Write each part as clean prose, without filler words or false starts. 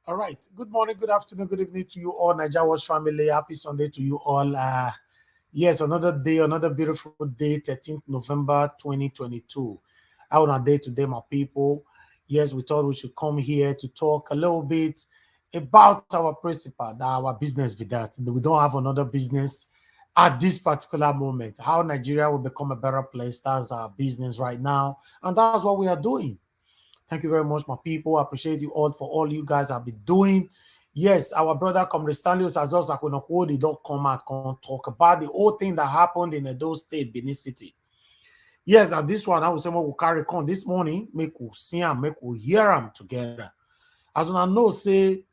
All right. Good morning, good afternoon, good evening to you all, Nigeria Watch family. Happy Sunday to you all. Yes, another day, another beautiful day, 13th November 2022. Out on a day today, my people. Yes, we thought we should come here to talk a little bit about our principle, our business with that. We don't have another business at this particular moment. How Nigeria will become a better place. That's our business right now. And that's what we are doing. Thank you very much, my people. I appreciate you all for all you guys have been doing. Yes, our brother Comrade Stanley Sazos Akonokwodi don't come out and talk about the whole thing that happened in Edo State, Benin City. Yes, now this one I will say we'll carry on this morning, make we see them, make we hear them together. As I know, say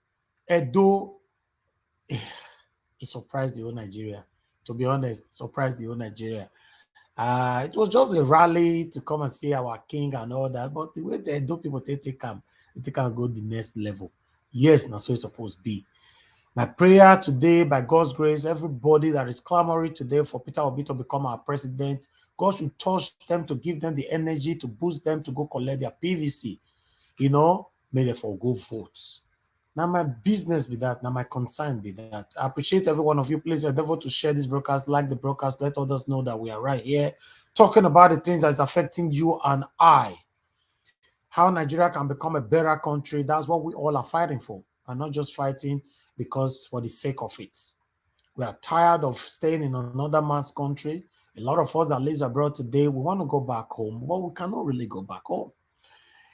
Edo, it surprised the whole Nigeria. To be honest, surprised the whole Nigeria. It was just a rally to come and see our king and all that, but the way the Edo people they can go the next level. Yes, that's so it's supposed to be. My prayer today, by God's grace, everybody that is clamoring today for Peter Obi to become our president, God should touch them to give them the energy to boost them to go collect their PVC. You know, may they forgo votes. Now my business with that, now my concern with that. I appreciate every one of you. Please endeavor to share this broadcast, like the broadcast, let others know that we are right here talking about the things that's affecting you and I. How Nigeria can become a better country. That's what we all are fighting for. And not just fighting because for the sake of it. We are tired of staying in another man's country. A lot of us that live abroad today, we want to go back home, but we cannot really go back home.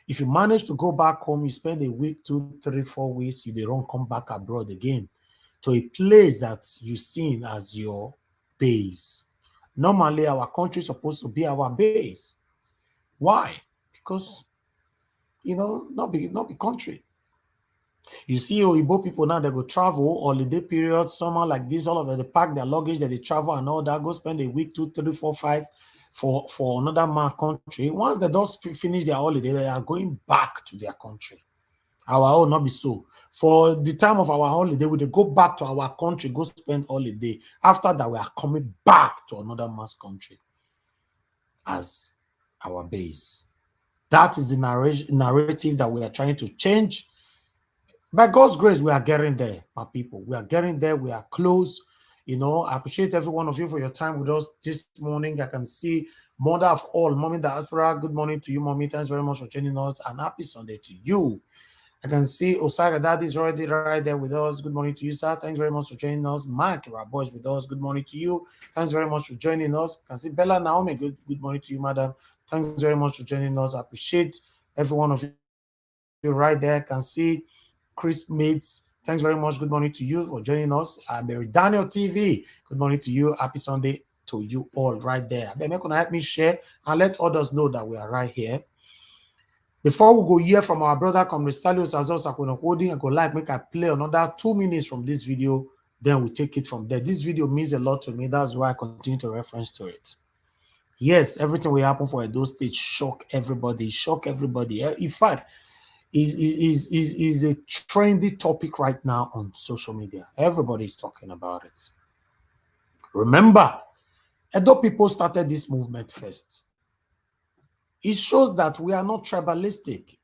If you manage to go back home, you spend a week, 2, 3, 4 weeks, you don't come back abroad again to a place that you seen as your base. Normally, our country is supposed to be our base. Why? Because, you know, not be country. You see Oyibo people now, they go travel, holiday period, summer like this, all of them, they pack their luggage, that they travel and all that, go spend a week, 2, 3, 4, 5 for another man country. Once they don't finish their holiday, they are going back to their country. Our own not be so. For the time of our holiday, we go back to our country, go spend holiday. After that, we are coming back to another man's country as our base. That is the narrative that we are trying to change. By God's grace, we are getting there, my people. We are getting there. We are close. You know, I appreciate every one of you for your time with us this morning. I can see mother of all, Mommy Diaspora. Good morning to you, Mommy. Thanks very much for joining us. And happy Sunday to you. I can see Osaka Daddy is already right there with us. Good morning to you, sir. Thanks very much for joining us. Mark Rabo is with us. Good morning to you. Thanks very much for joining us. I can see Bella Naomi. Good morning to you, madam. Thanks very much for joining us. I appreciate every one of you right there. I can see Chris Mates. Thanks very much. Good morning to you for joining us. Mary Daniel TV. Good morning to you. Happy Sunday to you all right there. They're going to help me share and let others know that we are right here. Before we go hear from our brother Comrade Stelios Azos Akonokodi and go like make I play another 2 minutes from this video, then we take it from there. This video means a lot to me. That's why I continue to reference to it. Yes, everything will happen for Edo State shock everybody, shock everybody. In fact, is a trendy topic right now on social media. Everybody's talking about it. Remember, Edo people started this movement first. It shows that we are not tribalistic.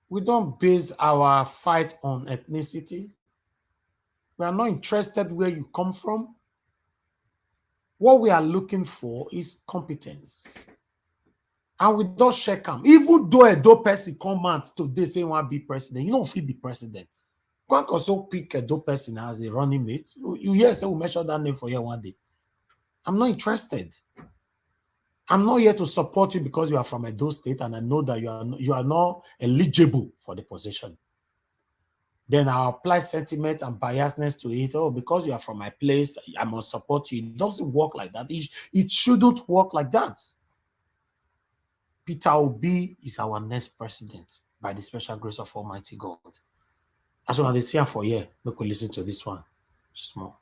We don't base our fight on ethnicity. We are not interested where you come from. What we are looking for is competence. And we don't check them. Even though a dope person come out today saying want to be president, you don't feel be president. One can also pick a dope person as a running mate. You hear say we mention that name for you one day. I'm not interested. I'm not here to support you because you are from Edo State and I know that you are not eligible for the position. Then I'll apply sentiment and biasness to it. Oh, because you are from my place, I must support you. It doesn't work like that. It shouldn't work like that. Peter Obi is our next president by the special grace of Almighty God. As soon as they see him for here, we could listen to this one. Small.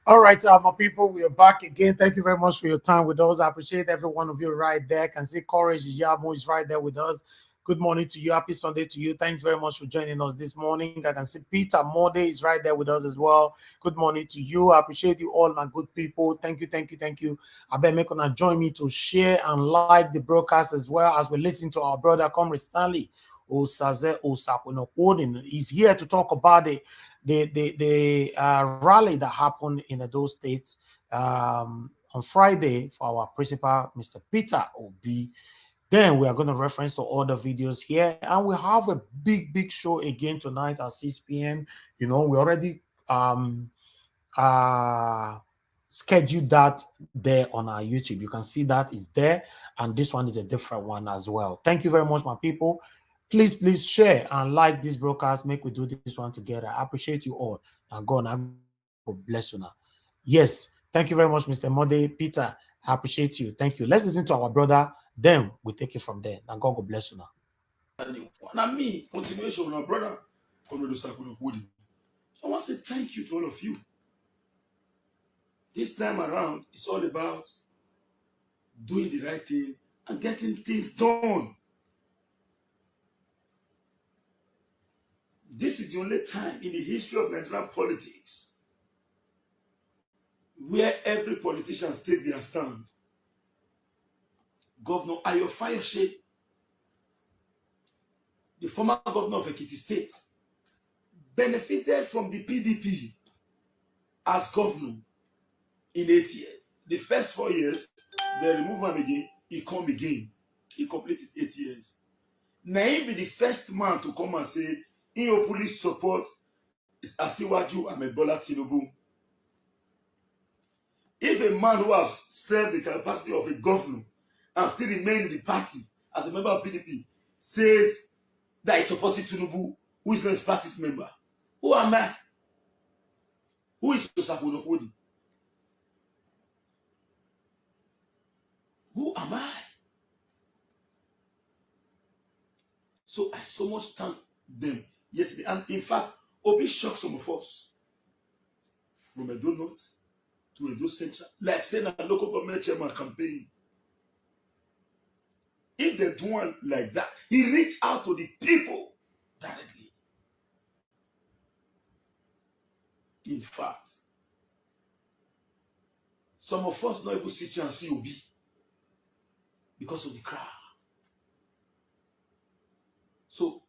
All right, my people, we are back again. Thank you very much for your time with us. I appreciate every one of you right there. I can see Courage Yamo is right there with us. Good morning to you. Happy Sunday to you. Thanks very much for joining us this morning. I can see Peter Mode is right there with us as well. Good morning to you. I appreciate you all, my good people. Thank you, thank you, thank you. I bet make gonna join me to share and like the broadcast as well as we listen to our brother Comrade Stanley Osaze Osakwinokwodim. He's here to talk about the rally that happened in those states on Friday for our principal, Mr. Peter Obi. Then we are going to reference to other videos here, and we have a big show again tonight at 6 p.m. You know, we already scheduled that there on our YouTube. You can see that is there, and this one is a different one as well. Thank you very much, my people. Please share and like this broadcast. Make we do this one together. I appreciate you all. And God, bless you now. Yes, thank you very much, Mr. Mode. Peter, I appreciate you. Thank you. Let's listen to our brother Then we take it from there. And God will bless you now. And me, continuation, our brother, so I want to say thank you to all of you. This time around, it's all about doing the right thing and getting things done. This is the only time in the history of Nigerian politics where every politician take their stand. Governor Ayo Fayose, the former governor of Ekiti State, benefited from the PDP as governor in 8 years. The first 4 years, they remove him again, he come again. He completed 8 years. Now he be the first man to come and say, in your police support is Asiwaju Ahmed Bola Tinubu. If a man who has served the capacity of a governor and still remain in the party as a member of PDP says that he supported Tinubu, who is not his party's member, who am I? Who is Osakwonokodi? Who am I? So I so much thank them yesterday. And in fact, Obi shocked some of us from Edo North to Edo Central, like saying a local government chairman campaign. If they do one like that, he reached out to the people directly. In fact, some of us not even sit and see Obi because of the crowd. So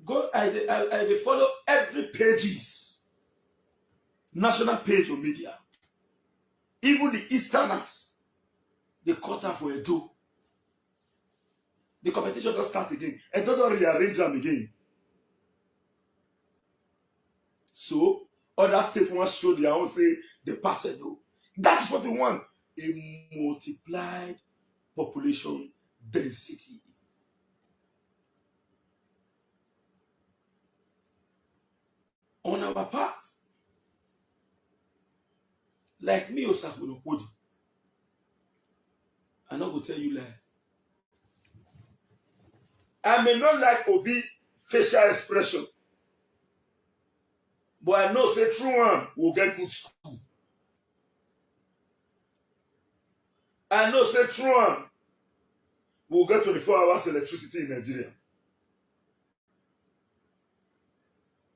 go, I follow every pages, national page of media. Even the Easterners, they cut out for Edo. The competition does start again. Edo don't rearrange them again. So other states want to show their own, say they pass Edo. That's what we want. A multiplied population density. On our part, like me, Osakwonokodi, I'm not going to tell you lie. I may not like Obi facial expression, but I know say true one will get good school. I know say true one will get 24 hours electricity in Nigeria.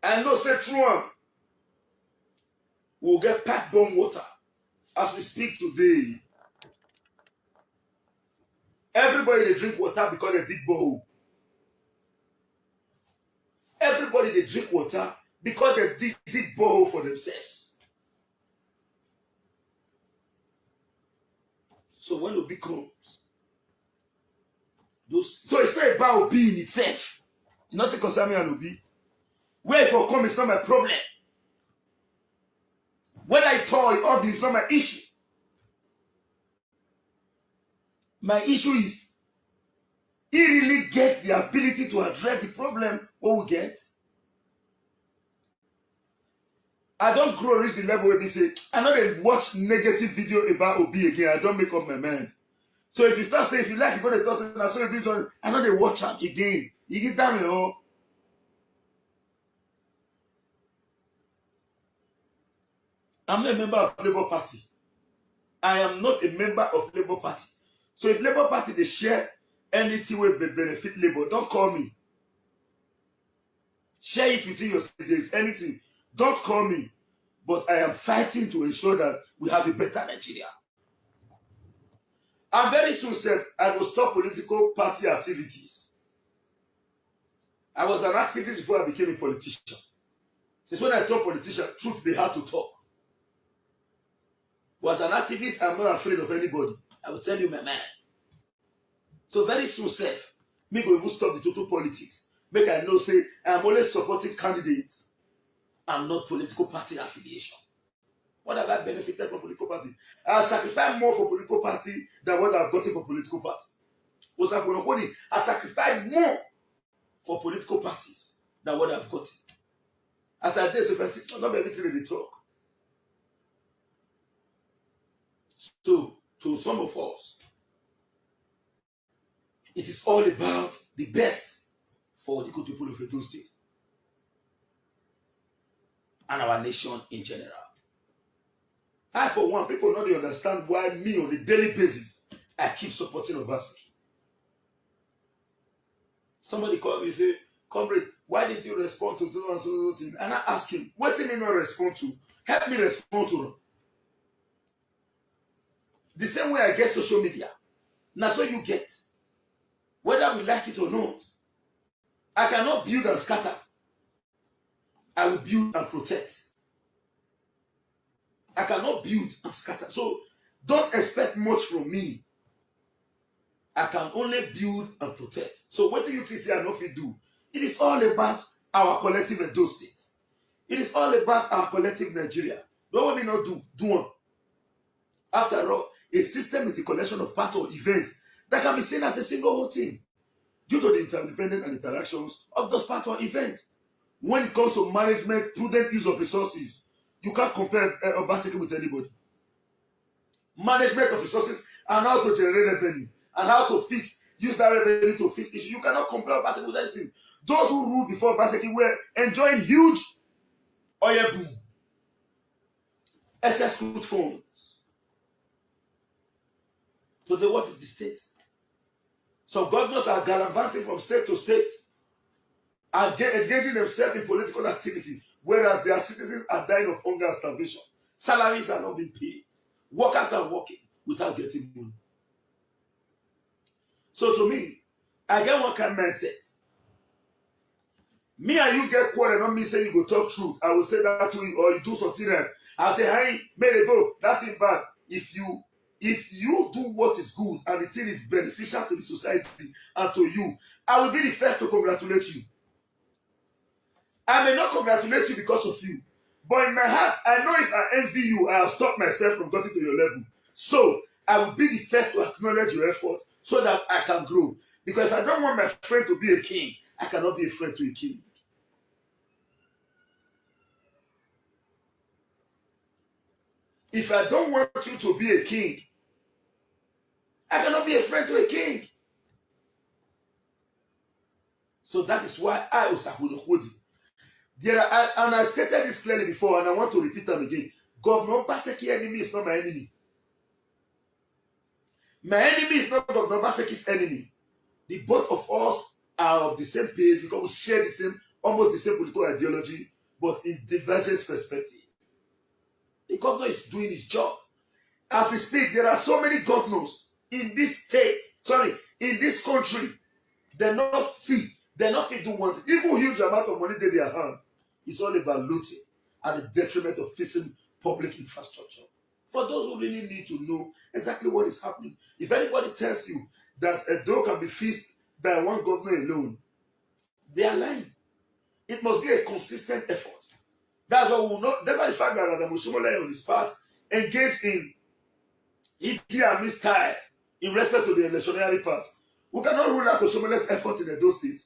I know say true one will get pipe bomb water as we speak today. Everybody they drink water because they dig borehole. Everybody they drink water because they dig borehole for themselves. So when Obi comes, so it's not about Obi in itself. Nothing concern me and Obi. Where if I come, it's not my problem. Whether I tall or ugly is not my issue. My issue is he really gets the ability to address the problem what we get. I don't grow reach the level where they say, I know they watch negative video about Obi again. I don't make up my mind. So if you start saying, if you like, you go to toss and I saw you do something, I know they watch him again. You get down here. I'm not a member of Labour Party. I am not a member of Labour Party. So if Labour Party they share anything with benefit Labour, don't call me. Share it within yourself. There's anything. Don't call me. But I am fighting to ensure that we have a better Nigeria. And very soon said I will stop political party activities. I was an activist before I became a politician. Since when I talk politician, truth they had to talk. But as an activist, I'm not afraid of anybody. I will tell you my mind. So very soon, self, me go even stop the total politics. Make I know say I'm always supporting candidates. I'm not political party affiliation. What have I benefited from political party? I sacrifice more for political party than what I've gotten for political party. I sacrifice more for political parties than what I've gotten. As I did, so if I see not everything in the talk. So to some of us, It is all about the best for the good people of Edo State and our nation in general. I, for one, people not really understand why me on a daily basis, I keep supporting Obaseki. Somebody called me and say, comrade, why did you respond to so and so thing? And I ask him, what did he not respond to? Help me respond to them. The same way I get social media. Now so you get. Whether we like it or not. I cannot build and scatter. I will build and protect. I cannot build and scatter. So don't expect much from me. I can only build and protect. So what do you think I NOV do? It is all about our collective Edo State. It is all about our collective Nigeria. Don't want me not do one. After all, a system is a collection of parts or events that can be seen as a single whole thing due to the interdependent and interactions of those parts or events. When it comes to management, prudent use of resources, you can't compare Obaseki with anybody. Management of resources and how to generate revenue and how to use that revenue to fix issues. You cannot compare Obaseki with anything. Those who ruled before Obaseki were enjoying huge oil boom, excess crude funds. Today, what is the state? So governors are gallivanting from state to state and engaging themselves in political activity, whereas their citizens are dying of hunger and starvation. Salaries are not being paid. Workers are working without getting money. So to me, I get one kind of mindset. Me and you get quarrel, not me say you go talk truth. I will say that to you, or you do something right. I'll say, hey, may they go, that thing bad. If you do what is good and the thing is beneficial to the society and to you, I will be the first to congratulate you. I may not congratulate you because of you, but in my heart, I know if I envy you, I have stopped myself from getting to your level. So I will be the first to acknowledge your effort so that I can grow. Because if I don't want my friend to be a king, I cannot be a friend to a king. If I don't want you to be a king, I cannot be a friend to a king. So that is why I was Osahudi. And I stated this clearly before, and I want to repeat them again. Governor Obaseki enemy is not my enemy. My enemy is not Governor Obaseki's enemy. The both of us are of the same page because we share the same, almost the same political ideology, but in divergent perspective. The governor is doing his job. As we speak, there are so many governors in this state, in this country. They're not fit to do one thing. Even huge amount of money they their hand. It's all about looting at the detriment of fixing public infrastructure. For those who really need to know exactly what is happening, if anybody tells you that a door can be fixed by one governor alone, they are lying. It must be a consistent effort. That's why we will not, despite the fact that Adam Oshiomhole on his part engaged in Idi Amin style in respect to the electionary part. We cannot rule out Oshiomhole's effort in Edo State.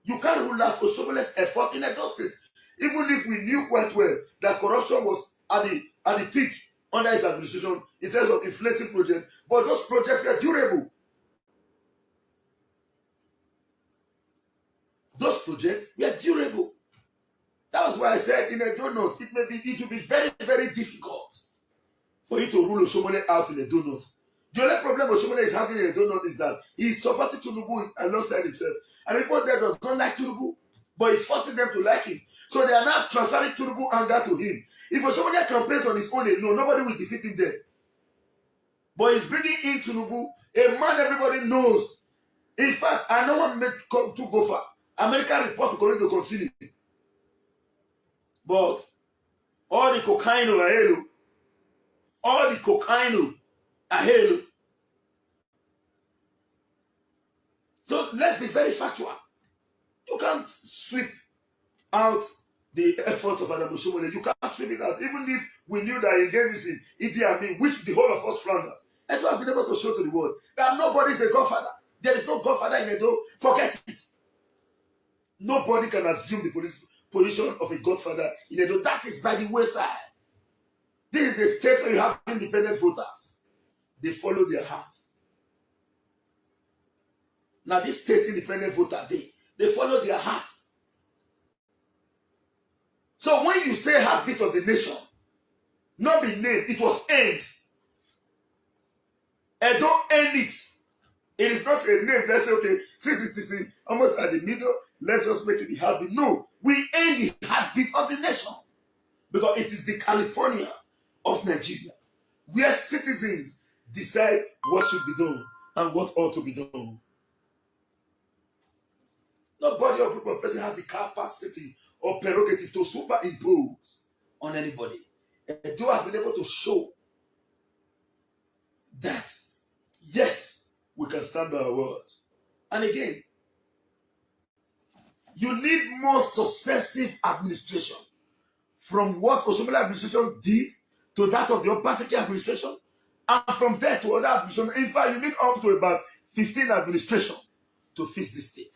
You can't rule out Oshiomhole's effort in Edo State. Even if we knew quite well that corruption was at the peak under his administration in terms of inflating projects, but those projects were durable. Those projects were durable. That was why I said in Edo North, it will be very, very difficult for you to rule Oshiomhole out in Edo North. The only problem Oshiomhole is having in Edo North is that he is supporting Tinubu alongside himself. And people there does not like Tinubu, but he's forcing them to like him. So they are now transferring Tinubu anger to him. If Oshiomhole campaigns on his own alone, nobody will defeat him there. But he's bringing in Tinubu, a man everybody knows. In fact, I know what made to go far. American report to continue. But all the cocaine are all the cocaine are hell. So let's be very factual. You can't sweep out the effort of Adam Oshiomhole. You can't sweep it out. Even if we knew that he engages in Idi Amin, which the whole of us flounder, and we have been able to show to the world that nobody is a godfather. There is no godfather in Edo. Forget it. Nobody can assume the position of a godfather in Edo. That is by the wayside. This is a state where you have independent voters. They follow their hearts. Now, this state independent voter, they follow their heart. So when you say heartbeat of the nation, not be named, it was earned. And don't end it. It is not a name. Let's say, okay, since it is almost at the middle, let's just make it the heartbeat. No, we end the heartbeat of the nation. Because it is the California of Nigeria, where citizens decide what should be done and what ought to be done. Nobody or group of persons has the capacity or prerogative to superimpose on anybody. And Joe has been able to show that, yes, we can stand by our words. And again, you need more successive administration from what Osomole administration did to that of the Obaseki administration, and from there to other administration. In fact, you need up to about 15 administration to fix the state.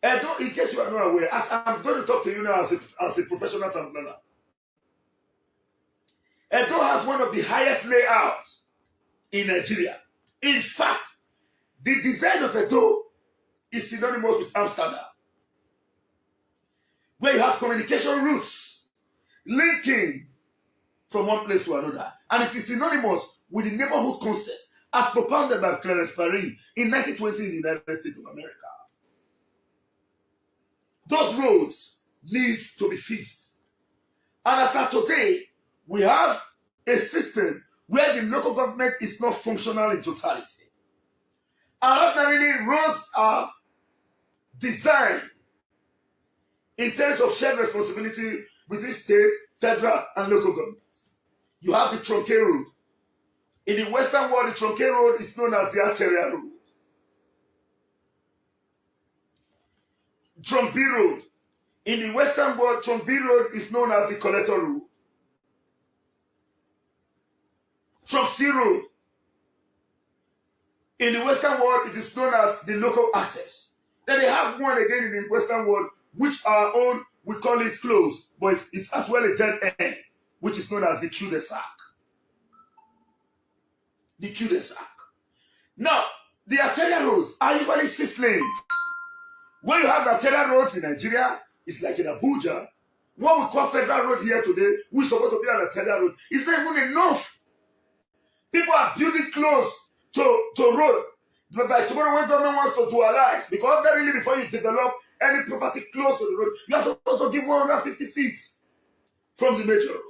And in case you are not aware, as I'm going to talk to you now as a professional town planner, Edo has one of the highest layouts in Nigeria. In fact, the design of Edo is synonymous with Amsterdam, where you have communication routes linking from one place to another. And it is synonymous with the neighborhood concept as propounded by Clarence Paris in 1920 in the United States of America. Those roads need to be fixed. And as of today, we have a system where the local government is not functional in totality. And ordinarily, roads are designed in terms of shared responsibility between state, federal, and local government. You have the Trunke Road. In the Western world, the Trunke Road is known as the Arterial Road. Trumpi Road. In the Western world, Trumpi Road is known as the Collector Road. Trumpsy Road. In the Western world, it is known as the local access. Then they have one again in the Western world, which our own, we call it closed, but it's as well a dead end, which is known as the cul-de-sac. The cul-de-sac. Now, the arterial roads are usually 6 lanes. When you have arterial roads in Nigeria, it's like in Abuja. What we call federal road here today, we're supposed to be an arterial road. It's not even enough. People are building close to road. But by tomorrow, when government wants to dualize, because really before you develop any property close to the road, you are supposed to give 150 feet from the major road.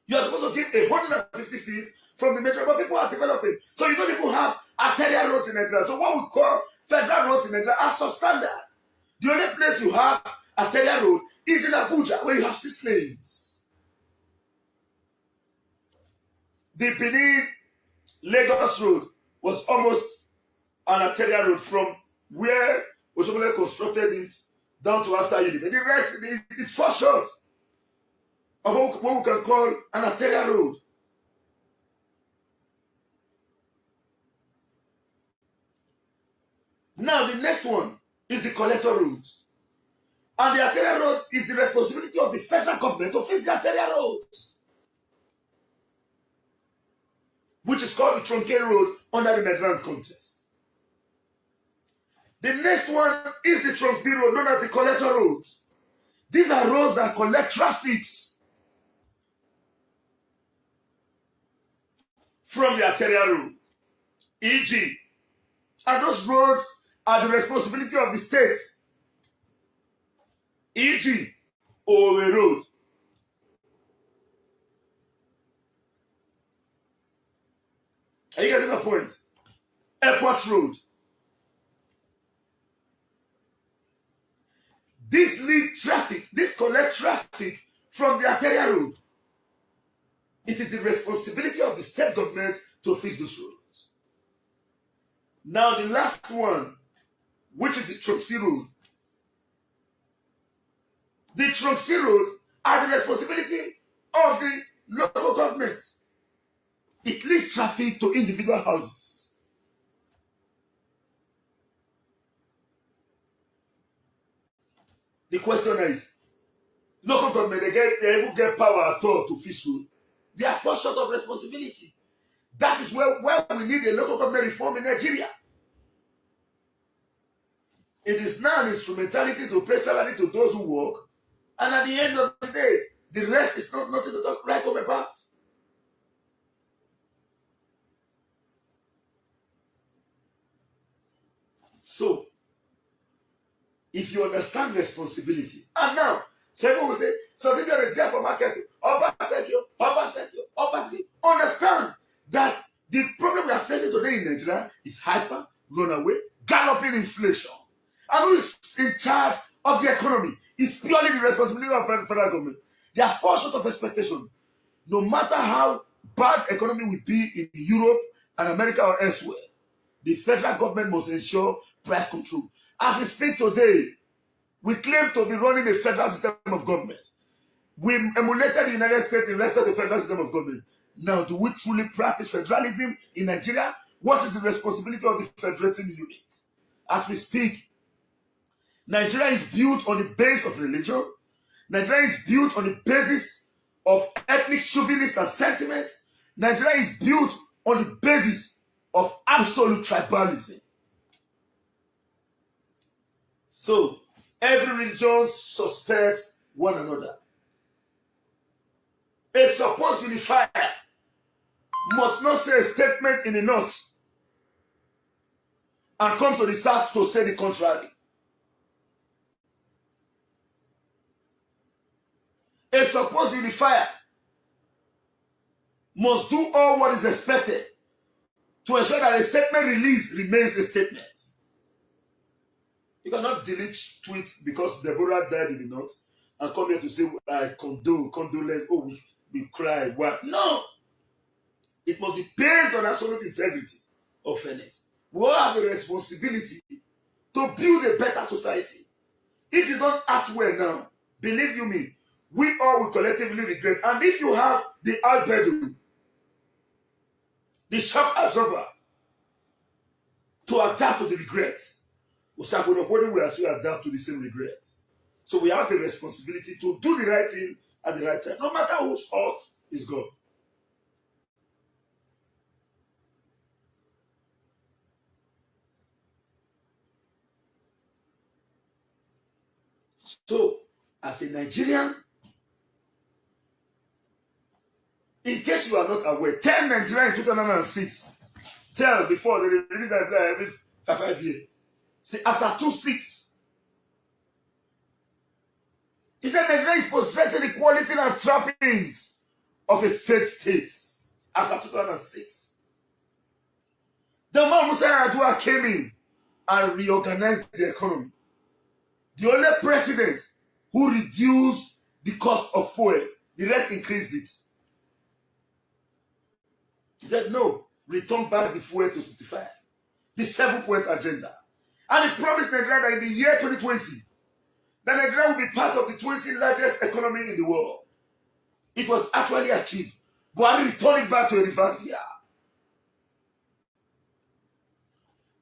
You are supposed to give 150 feet from the major road, but people are developing. So you don't even have arterial roads in Nigeria. So what we call federal roads in Nigeria are substandard. The only place you have arterial road is in Abuja, where you have 6 lanes. The Benin-Lagos road was almost an arterial road from where Osomole constructed it down to after Unibe. The rest is far short of what we can call an arterial road. Now the next one is the collector roads. And the arterial road is the responsibility of the federal government to fix the arterial roads, which is called the Trunke Road under the Nigerian context. The next one is the Trunke Road, known as the collector roads. These are roads that collect traffic from the arterial road, e.g., and those roads are the responsibility of the state, e.g., Owe Road. Are you getting the point? Airport Road. This lead traffic, this collect traffic from the arterial road. It is the responsibility of the state government to fix those roads. Now the last one, which is the Trumpsy Road. The Trumpsy Road are the responsibility of the local government. It leads traffic to individual houses. The question is, local government, they even get power at all to fix road. They are far short of responsibility. That is where we need a local government reform in Nigeria. It is now an instrumentality to pay salary to those who work, and at the end of the day, the rest is not nothing to talk right home about. So, if you understand responsibility, and now, some people will say, something that is there for market, Obaseki. Understand that the problem we are facing today in Nigeria is hyper, runaway, galloping inflation. And who is in charge of the economy? It's purely the responsibility of the federal government. They are far short of expectation. No matter how bad economy will be in Europe and America or elsewhere, the federal government must ensure price control. As we speak today, we claim to be running a federal system of government. We emulated the United States in respect to the federal system of government. Now, do we truly practice federalism in Nigeria? What is the responsibility of the federating unit? As we speak, Nigeria is built on the base of religion. Nigeria is built on the basis of ethnic chauvinism and sentiment. Nigeria is built on the basis of absolute tribalism. So, every religion suspects one another. A supposed unifier must not say a statement in the north and come to the south to say the contrary. A supposed unifier must do all what is expected to ensure that a statement released remains a statement. You cannot delete tweets because Deborah died in the north and come here to say, I condolence, oh, we cry. What? No. It must be based on absolute integrity or fairness. We all have a responsibility to build a better society. If you don't act well now, believe you me, we all will collectively regret. And if you have the albedo, the shock absorber, to adapt to the regret, we will adapt to the same regret. So we have a responsibility to do the right thing at the right time, no matter whose fault is God. So, as a Nigerian, in case you are not aware, tell Nigeria in 2006, tell before they release that every 5 years. See, as a 2-6, he said Nigeria is possessing the quality and trappings of a failed state. As a 2006. The man Musa Yar'Adua came in and reorganized the economy. The only president who reduced the cost of fuel, the rest increased it. He said, no, return back the fuel to 65. The 7-point agenda. And he promised Nigeria that in the year 2020, that Nigeria will be part of the 20 largest economy in the world. It was actually achieved. Buhari returned it back to a reverse year.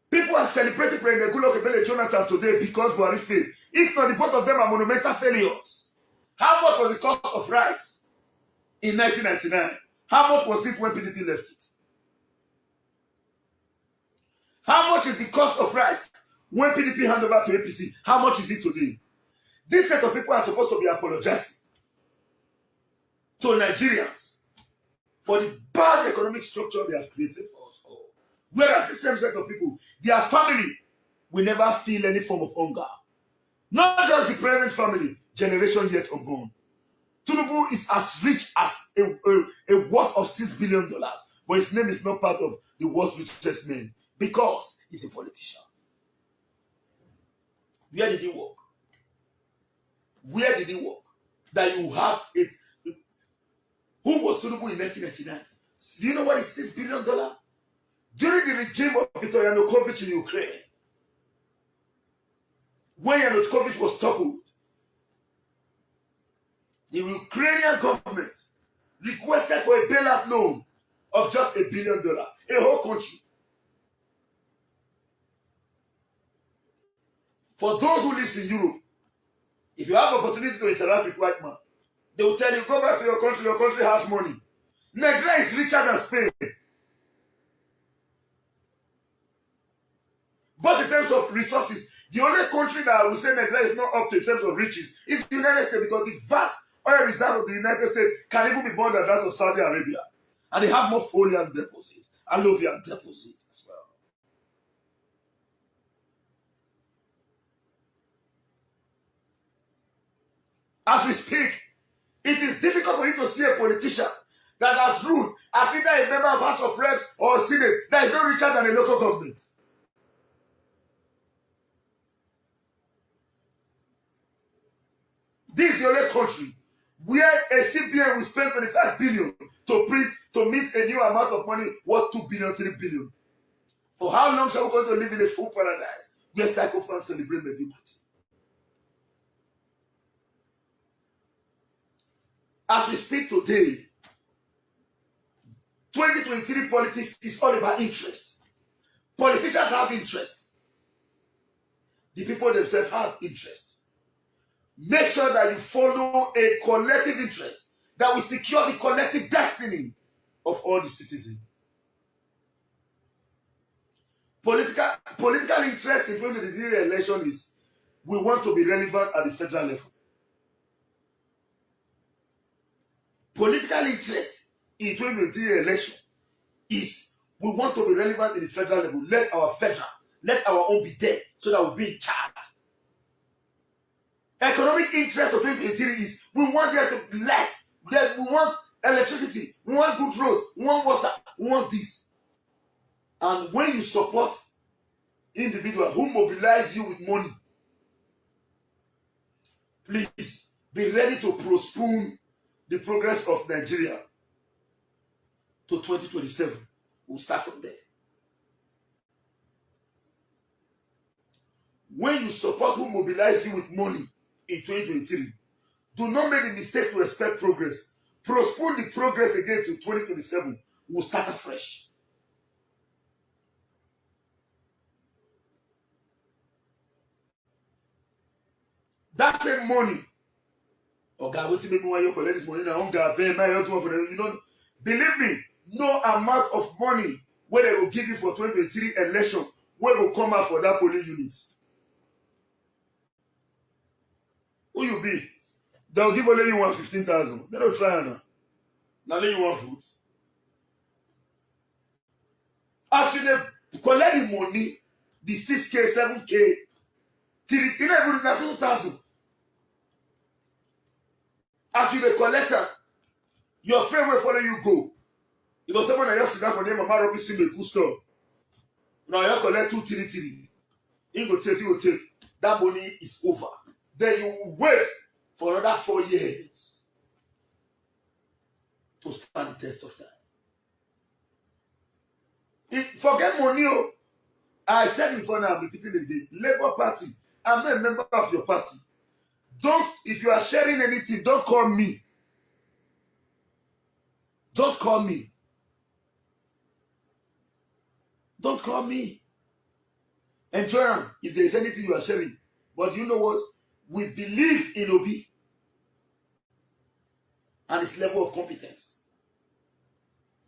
People are celebrating President Goodluck Ebele Jonathan today because Buhari failed. If not, the both of them are monumental failures. How much was the cost of rice in 1999? How much was it when PDP left it? How much is the cost of rice when PDP handed over to APC? How much is it today? This set of people are supposed to be apologizing to Nigerians for the bad economic structure they have created for us all. Whereas the same set of people, their family will never feel any form of hunger. Not just the present family, generation yet unborn. Tinubu is as rich as a worth of $6 billion, but his name is not part of the world's richest men because he's a politician. Where did he work? Where did he work? That you have it. Who was Tinubu in 1999? Do you know what is $6 billion? During the regime of Viktor Yanukovych in Ukraine, when Yanukovych was toppled, the Ukrainian government requested for a bailout loan of just $1 billion, a whole country. For those who live in Europe, if you have opportunity to interact with white man, they will tell you, go back to your country has money. Nigeria is richer than Spain. But in terms of resources, the only country that I would say Nigeria is not up to in terms of riches is the United States, because the vast oil reserve of the United States can even be more than that of Saudi Arabia. And they have more foliant deposits, alluvial deposits as well. As we speak, it is difficult for you to see a politician that has ruled as either a member of House of Reps or Senate that is not richer than a local government. This is the only country where a CBN will spend 25 billion to print to meet a new amount of money worth 2 billion, 3 billion. For how long shall we going to live in a full paradise where psychophants celebrate mediocrity? As we speak today, 2023 politics is all about interest. Politicians have interest. The people themselves have interest. Make sure that you follow a collective interest that will secure the collective destiny of all the citizens. Political interest in 2023 election is we want to be relevant at the federal level. Political interest in 2023 election is we want to be relevant in the federal level. Let our own be there so that we'll be in charge. Economic interest of 2023 is we want there to we want electricity, we want good road, we want water, we want this. And when you support individuals who mobilize you with money, please be ready to postpone the progress of Nigeria to 2027. We'll start from there. When you support who mobilize you with money in 2023, do not make the mistake to expect progress. Postpone the progress again to 2027. We'll start afresh. That same money. Oh God, what's make me want you collect this money now? You know, believe me, no amount of money where they will give you for 2023 election where will come out for that polling unit. Who you be? They'll give only you 115,000. They don't try now. Now let you want food. As you collect the money, the 6K, 7K, till you never do 2,000. As you the collector, your friend will follow you go. Because someone that just sit down for them, Mama Robinson may cool store. Now you collect 2, 3, 3. You go take. That money is over. Then you will wait for another 4 years to stand the test of time. Forget money. I said before now, I'm repeating it again. Labour Party, I'm not a member of your party. If you are sharing anything, don't call me. Don't call me. Don't call me. Enjoy them if there is anything you are sharing. But you know what? We believe in Obi and his level of competence.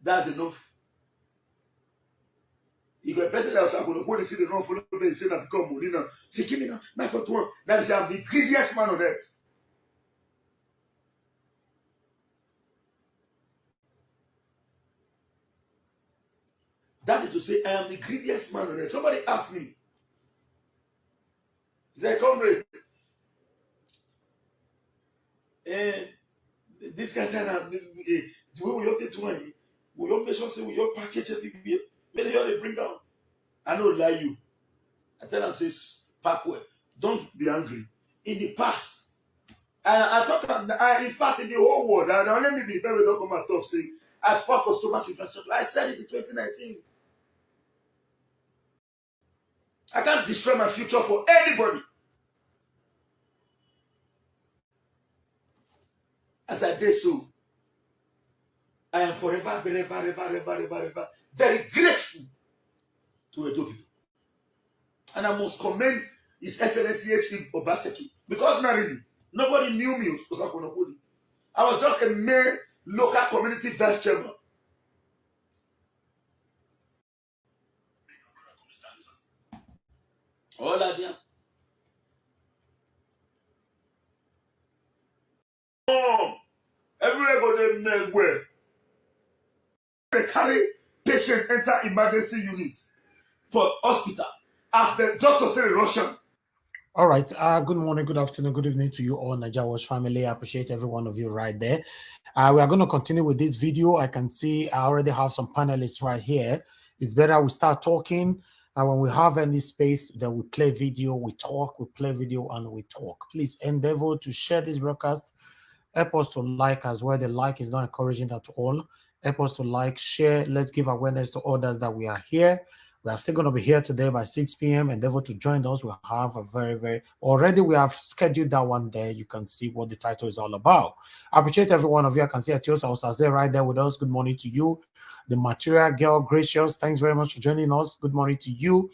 That's enough. You got a person that was going to go to see the non follow and say that become money now. Say, give me now, 941. That means I'm the greediest man on earth. That is to say, I am the greediest man on earth. Somebody asked me, he said, comrade, this guy the way we have to do we all make sure say we all package everything. Many of they bring down. I don't lie you. I tell them, say, pack well. Don't be angry. In the past, I talk about, in fact, in the whole world, and let me be very don't come and talk, say, I fought for stomach infrastructure. I said it in 2019. I can't destroy my future for anybody. As I did so, I am forever very grateful to Edo people. And I must commend His Excellency H.E. Obaseki. Because ordinarily, nobody knew me. I was just a mere local community vice chairman. Hola, dia. Everywhere go dey men well. They carry patient enter emergency unit for hospital as the doctor say Russian. All right. Good morning, good afternoon, good evening to you all, Naija Watch family. I appreciate every one of you right there. We are going to continue with this video. I can see I already have some panelists right here. It's better we start talking. And when we have any space, that we play video, we talk, we play video, and we talk. Please endeavor to share this broadcast. Help us to like as well. The like is not encouraging at all. Help us to like, share. Let's give awareness to others that we are here. We are still going to be here today by 6 p.m. Endeavor to join us. We'll have a already we have scheduled that one there. You can see what the title is all about. I appreciate every one of you. I can see Atiosa Osaze right there with us. Good morning to you. The material girl, gracious. Thanks very much for joining us. Good morning to you.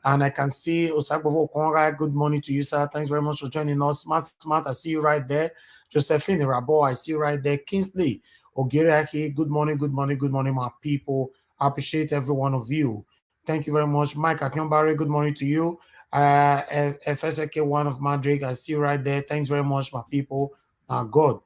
And I can see Osagbovo Konga. Good morning to you, sir. Thanks very much for joining us. Smart, I see you right there. Josephine Rabo, I see you right there. Kingsley Ogiriaki, good morning, my people. I appreciate every one of you. Thank you very much. Mike Akinbari, good morning to you. FSK one of Madrid, I see you right there. Thanks very much, my people. God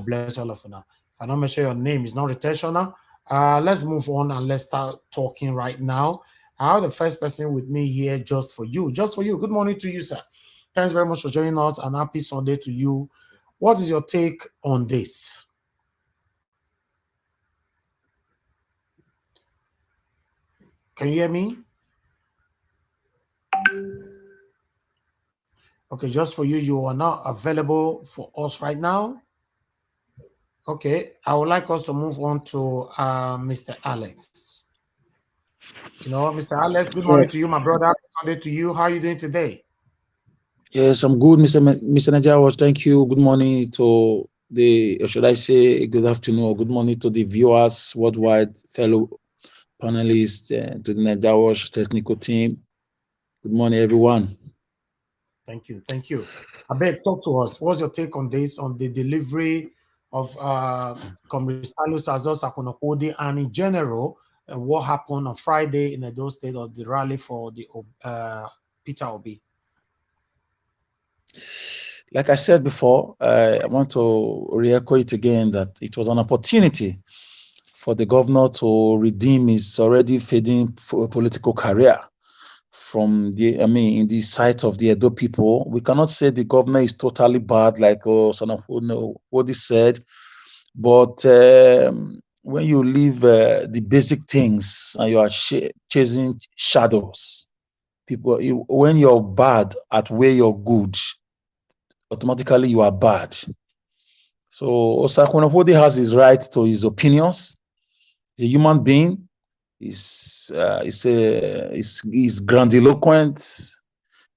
bless all of you now. If I don't make sure your name is not retentional, let's move on and let's start talking right now. I have the first person with me here just for you. Good morning to you, sir. Thanks very much for joining us and happy Sunday to you. What is your take on this? Can you hear me? Okay, just for you, you are not available for us right now. Okay, I would like us to move on to Mr. Alex. You know, Mr. Alex, good morning to you, my brother. Happy Sunday to you. How are you doing today? Yes, I'm good, Mr. Najawas. Thank you. Good morning to or should I say, good afternoon or good morning to the viewers worldwide, fellow panelists, to the Najawas technical team. Good morning, everyone. Thank you. I beg, talk to us. What's your take on this, on the delivery of Comrade Salus Azos Akonokode, and in general, what happened on Friday in Edo State or the rally for the Peter Obi? Like I said before, I want to re-echo it again that it was an opportunity for the governor to redeem his already fading political career from in the sight of the Edo people. We cannot say the governor is totally bad, like what he said, but when you leave the basic things and you are chasing shadows, when you're bad at where you're good, automatically you are bad. So Osakwonofode has his right to his opinions. He's a human being. He's grandiloquent.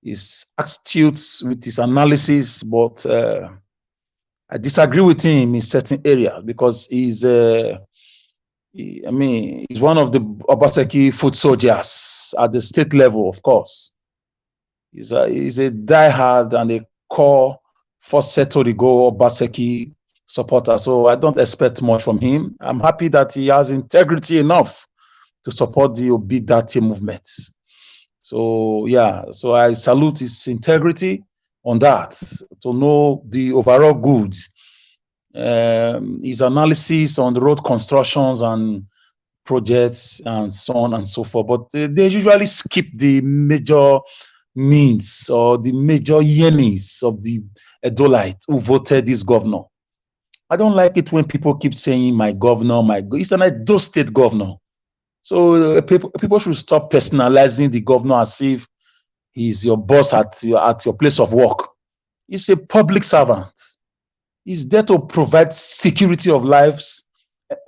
He's astute with his analysis, but I disagree with him in certain areas because he's one of the Obaseki foot soldiers at the state level, of course. He's a diehard and a core first settle to go Obaseki supporter. So I don't expect much from him. I'm happy that he has integrity enough to support the Obidati movement. So yeah, so I salute his integrity on that, to know the overall good. His analysis on the road constructions and projects and so on and so forth, but they usually skip the major needs or the major yearnings of the Edolite who voted this governor. I don't like it when people keep saying my governor, it's an Edo state governor. So people should stop personalizing the governor as if he's your boss at your place of work. He's a public servant. He's there to provide security of lives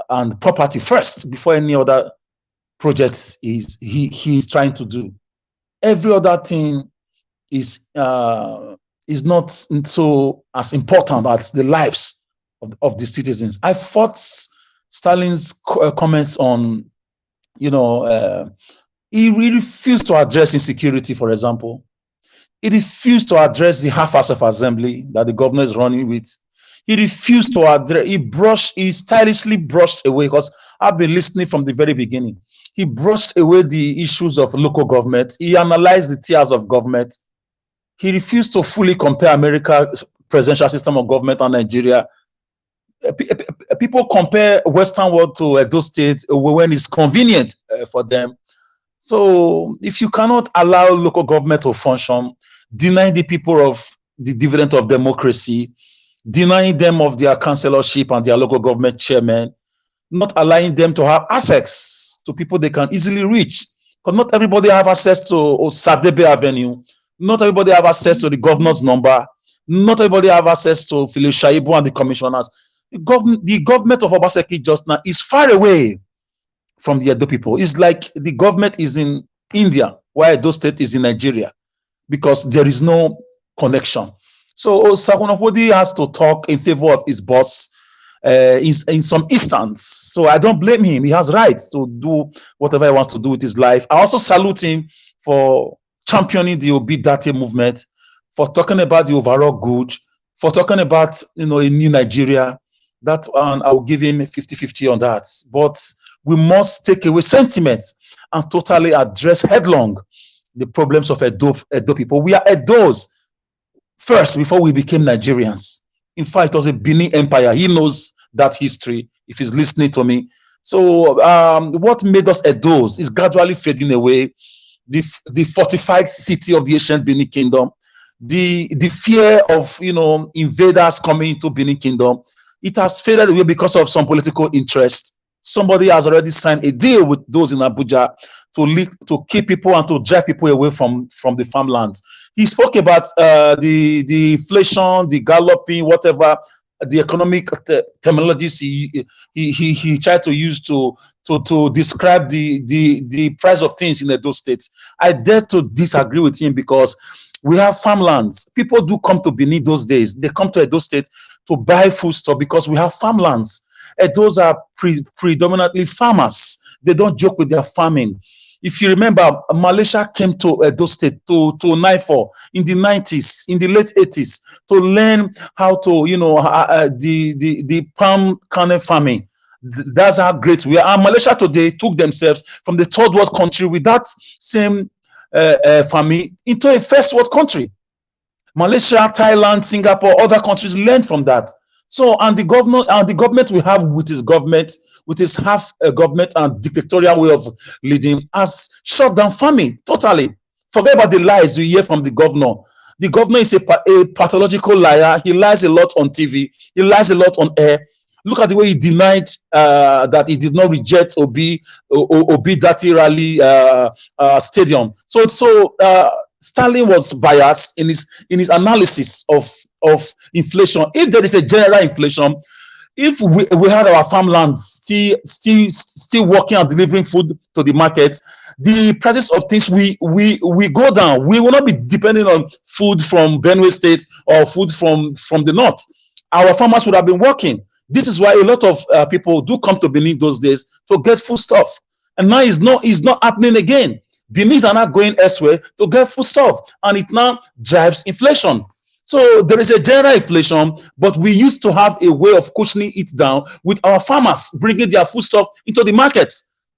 and property first before any other projects he's trying to do. Every other thing is not so as important as the lives of the citizens. I fought Stalin's comments on, he really refused to address insecurity, for example. He refused to address the half-house of assembly that the governor is running with. He refused to address, he stylishly brushed away, because I've been listening from the very beginning. He brushed away the issues of local government. He analyzed the tiers of government. He refused to fully compare America's presidential system of government and Nigeria. People compare Western world to Edo State when it's convenient for them. So if you cannot allow local government to function, deny the people of the dividend of democracy, denying them of their councillorship and their local government chairman, not allowing them to have access to people they can easily reach. Because not everybody have access to Sadebe Avenue. Not everybody have access to the governor's number. Not everybody have access to Philip Shaibu and the commissioners. The government of Obaseki just now is far away from the Edo people. It's like the government is in India, while Edo State is in Nigeria, because there is no connection. So Sakunopodi has to talk in favor of his boss in some instance. So I don't blame him. He has right to do whatever he wants to do with his life. I also salute him for championing the Obidate movement, for talking about the overall good, for talking about a new Nigeria. That one, I will give him 50-50 on that. But we must take away sentiments and totally address headlong the problems of Edo people. We are Edos first before we became Nigerians. In fact, it was a Benin Empire. He knows that history if he's listening to me. So what made us Edos is gradually fading away. The fortified city of the ancient Benin Kingdom, the fear of invaders coming into Benin Kingdom, it has faded away because of some political interest. Somebody has already signed a deal with those in Abuja to keep people and to drive people away from the farmland. He spoke about the inflation, the galloping, whatever the economic terminologies he tried to use to describe the price of things in Edo State. I dare to disagree with him because we have farmlands. People do come to Benin those days. They come to Edo State to buy foodstuff because we have farmlands. Those are predominantly farmers. They don't joke with their farming. If you remember, Malaysia came to Edo State to NIFO in the 90s, in the late 80s, to learn how to, the palm kernel farming. That's how great we are. And Malaysia today took themselves from the third world country with that same farming into a first world country. Malaysia, Thailand, Singapore, other countries learned from that. So, and the government we have with his government, with his half government and dictatorial way of leading, has shut down farming totally. Forget about the lies you hear from the governor. The governor is a pathological liar. He lies a lot on TV. He lies a lot on air. Look at the way he denied that he did not reject Obi Dati Rally Stadium. So Stanley was biased in his analysis of inflation. If there is a general inflation, if we had our farmlands still working and delivering food to the market, the prices of things we go down. We will not be depending on food from Benue State or food from the north. Our farmers would have been working. This is why a lot of people do come to Benin those days to get food stuff. And now it's not happening again. Benin are not going elsewhere to get food stuff, and it now drives inflation. So there is a general inflation, but we used to have a way of cushioning it down with our farmers bringing their foodstuff into the market,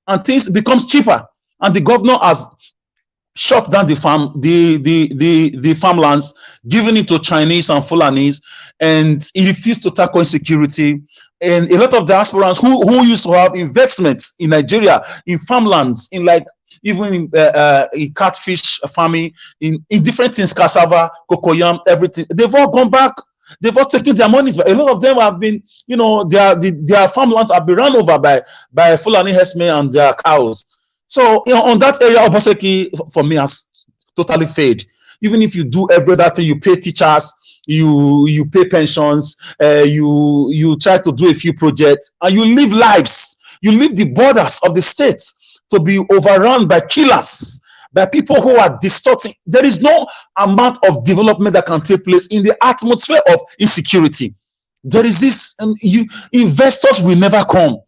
and things becomes cheaper. And the governor has shut down the farmlands, giving it to Chinese and Fulanis, and he refused to tackle insecurity. And a lot of diasporans who used to have investments in Nigeria, in farmlands, in like even in catfish farming, in different things, cassava, cocoyam, everything, they've all gone back. They've all taken their monies, but a lot of them have been, their farmlands have been run over by Fulani herdsmen and their cows. So on that area, Obaseki for me has totally failed. Even if you do every other thing, you pay teachers, you pay pensions, you try to do a few projects, and you live lives. You leave the borders of the state to be overrun by killers, by people who are distorting. There is no amount of development that can take place in the atmosphere of insecurity. There is this, investors will never come.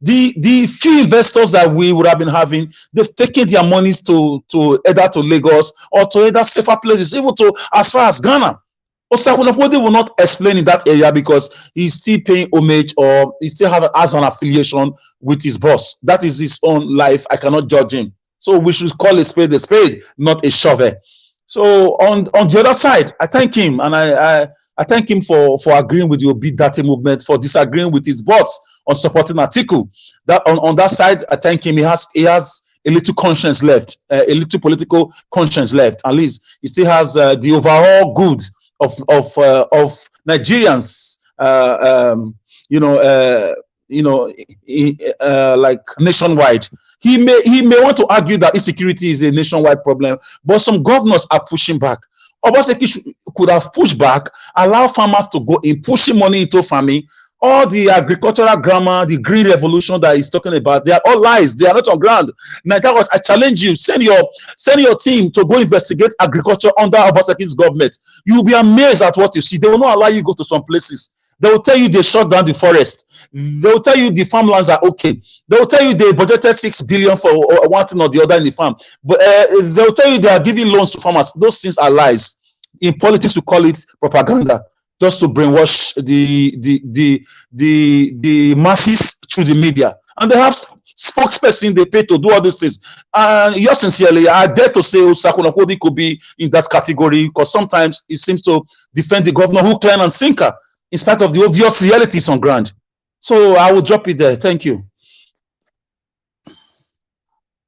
The few investors that we would have been having, they've taken their monies to either to Lagos or to either safer places, even to as far as Ghana. Osakunapode will not explain in that area because he's still paying homage or he still has an affiliation with his boss. That is his own life. I cannot judge him. So we should call a spade, not a shovel. So on the other side, I thank him, and I thank him for agreeing with the Obi Dati movement, for disagreeing with his boss on supporting Atiku. That on that side, I thank him. He has a little conscience left, a little political conscience left. At least he still has the overall good of Nigerians. Like nationwide. He may want to argue that insecurity is a nationwide problem, but some governors are pushing back. Obaseki could have pushed back, allow farmers to go in, pushing money into farming. All the agricultural grammar, the green revolution that he's talking about, they are all lies. They are not on ground. Now, I challenge you, send your team to go investigate agriculture under Obaseki's government. You will be amazed at what you see. They will not allow you to go to some places. They will tell you they shut down the forest. They will tell you the farmlands are okay. They will tell you they budgeted 6 billion for one thing or the other in the farm. But they will tell you they are giving loans to farmers. Those things are lies. In politics, we call it propaganda, just to brainwash the masses through the media. And they have spokesperson they pay to do all these things. Yours sincerely, I dare to say Osakunapodi could be in that category because sometimes it seems to defend the governor hook, line, and sinker in spite of the obvious realities on ground. So I will drop it there. Thank you.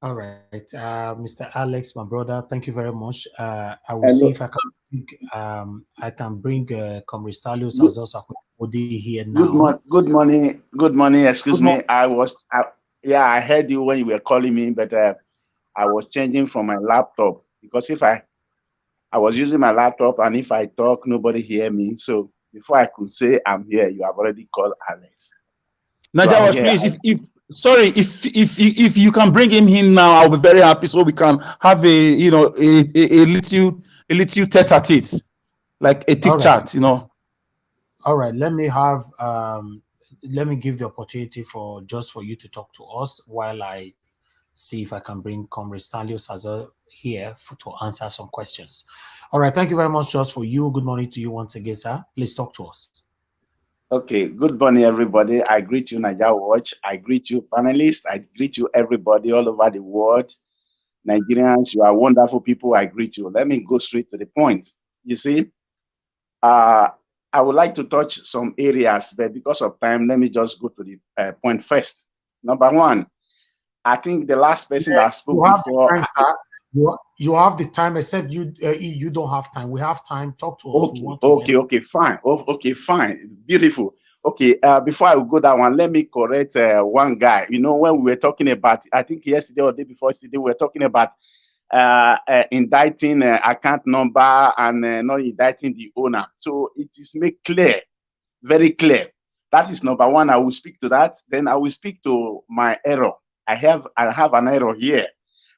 All right, Mr. Alex, my brother, thank you very much. I will see if I can bring Comrade Stalios as also here now. Good morning. Excuse me. I heard you when you were calling me, but I was changing from my laptop because if I was using my laptop and if I talk, nobody hear me. So before I could say I'm here, you have already called Alex. Najawas, please, if you can bring him in now, I'll be very happy so we can have a little tete-a-tete, like a tick chat, All right, let me give the opportunity for you to talk to us while I see if I can bring Comrade Stalios as here to answer some questions. All right, thank you very much, Just for you. Good morning to you once again, sir. Please talk to us. Okay, good morning, everybody. I greet you, Naija Watch. I greet you, panelists. I greet you, everybody all over the world. Nigerians, you are wonderful people. I greet you. Let me go straight to the point. You see, I would like to touch some areas, but because of time, let me just go to the point first. Number one, I think the last person that spoke before. You have the time, except you don't have time. We have time. Talk to us. Okay, fine. Okay, fine. Beautiful. Okay, before I go that one, let me correct one guy. When we were talking about, I think yesterday or the day before yesterday, we were talking about indicting account number and not indicting the owner. So it is made clear, very clear. That is number one. I will speak to that. Then I will speak to my error. I have an error here.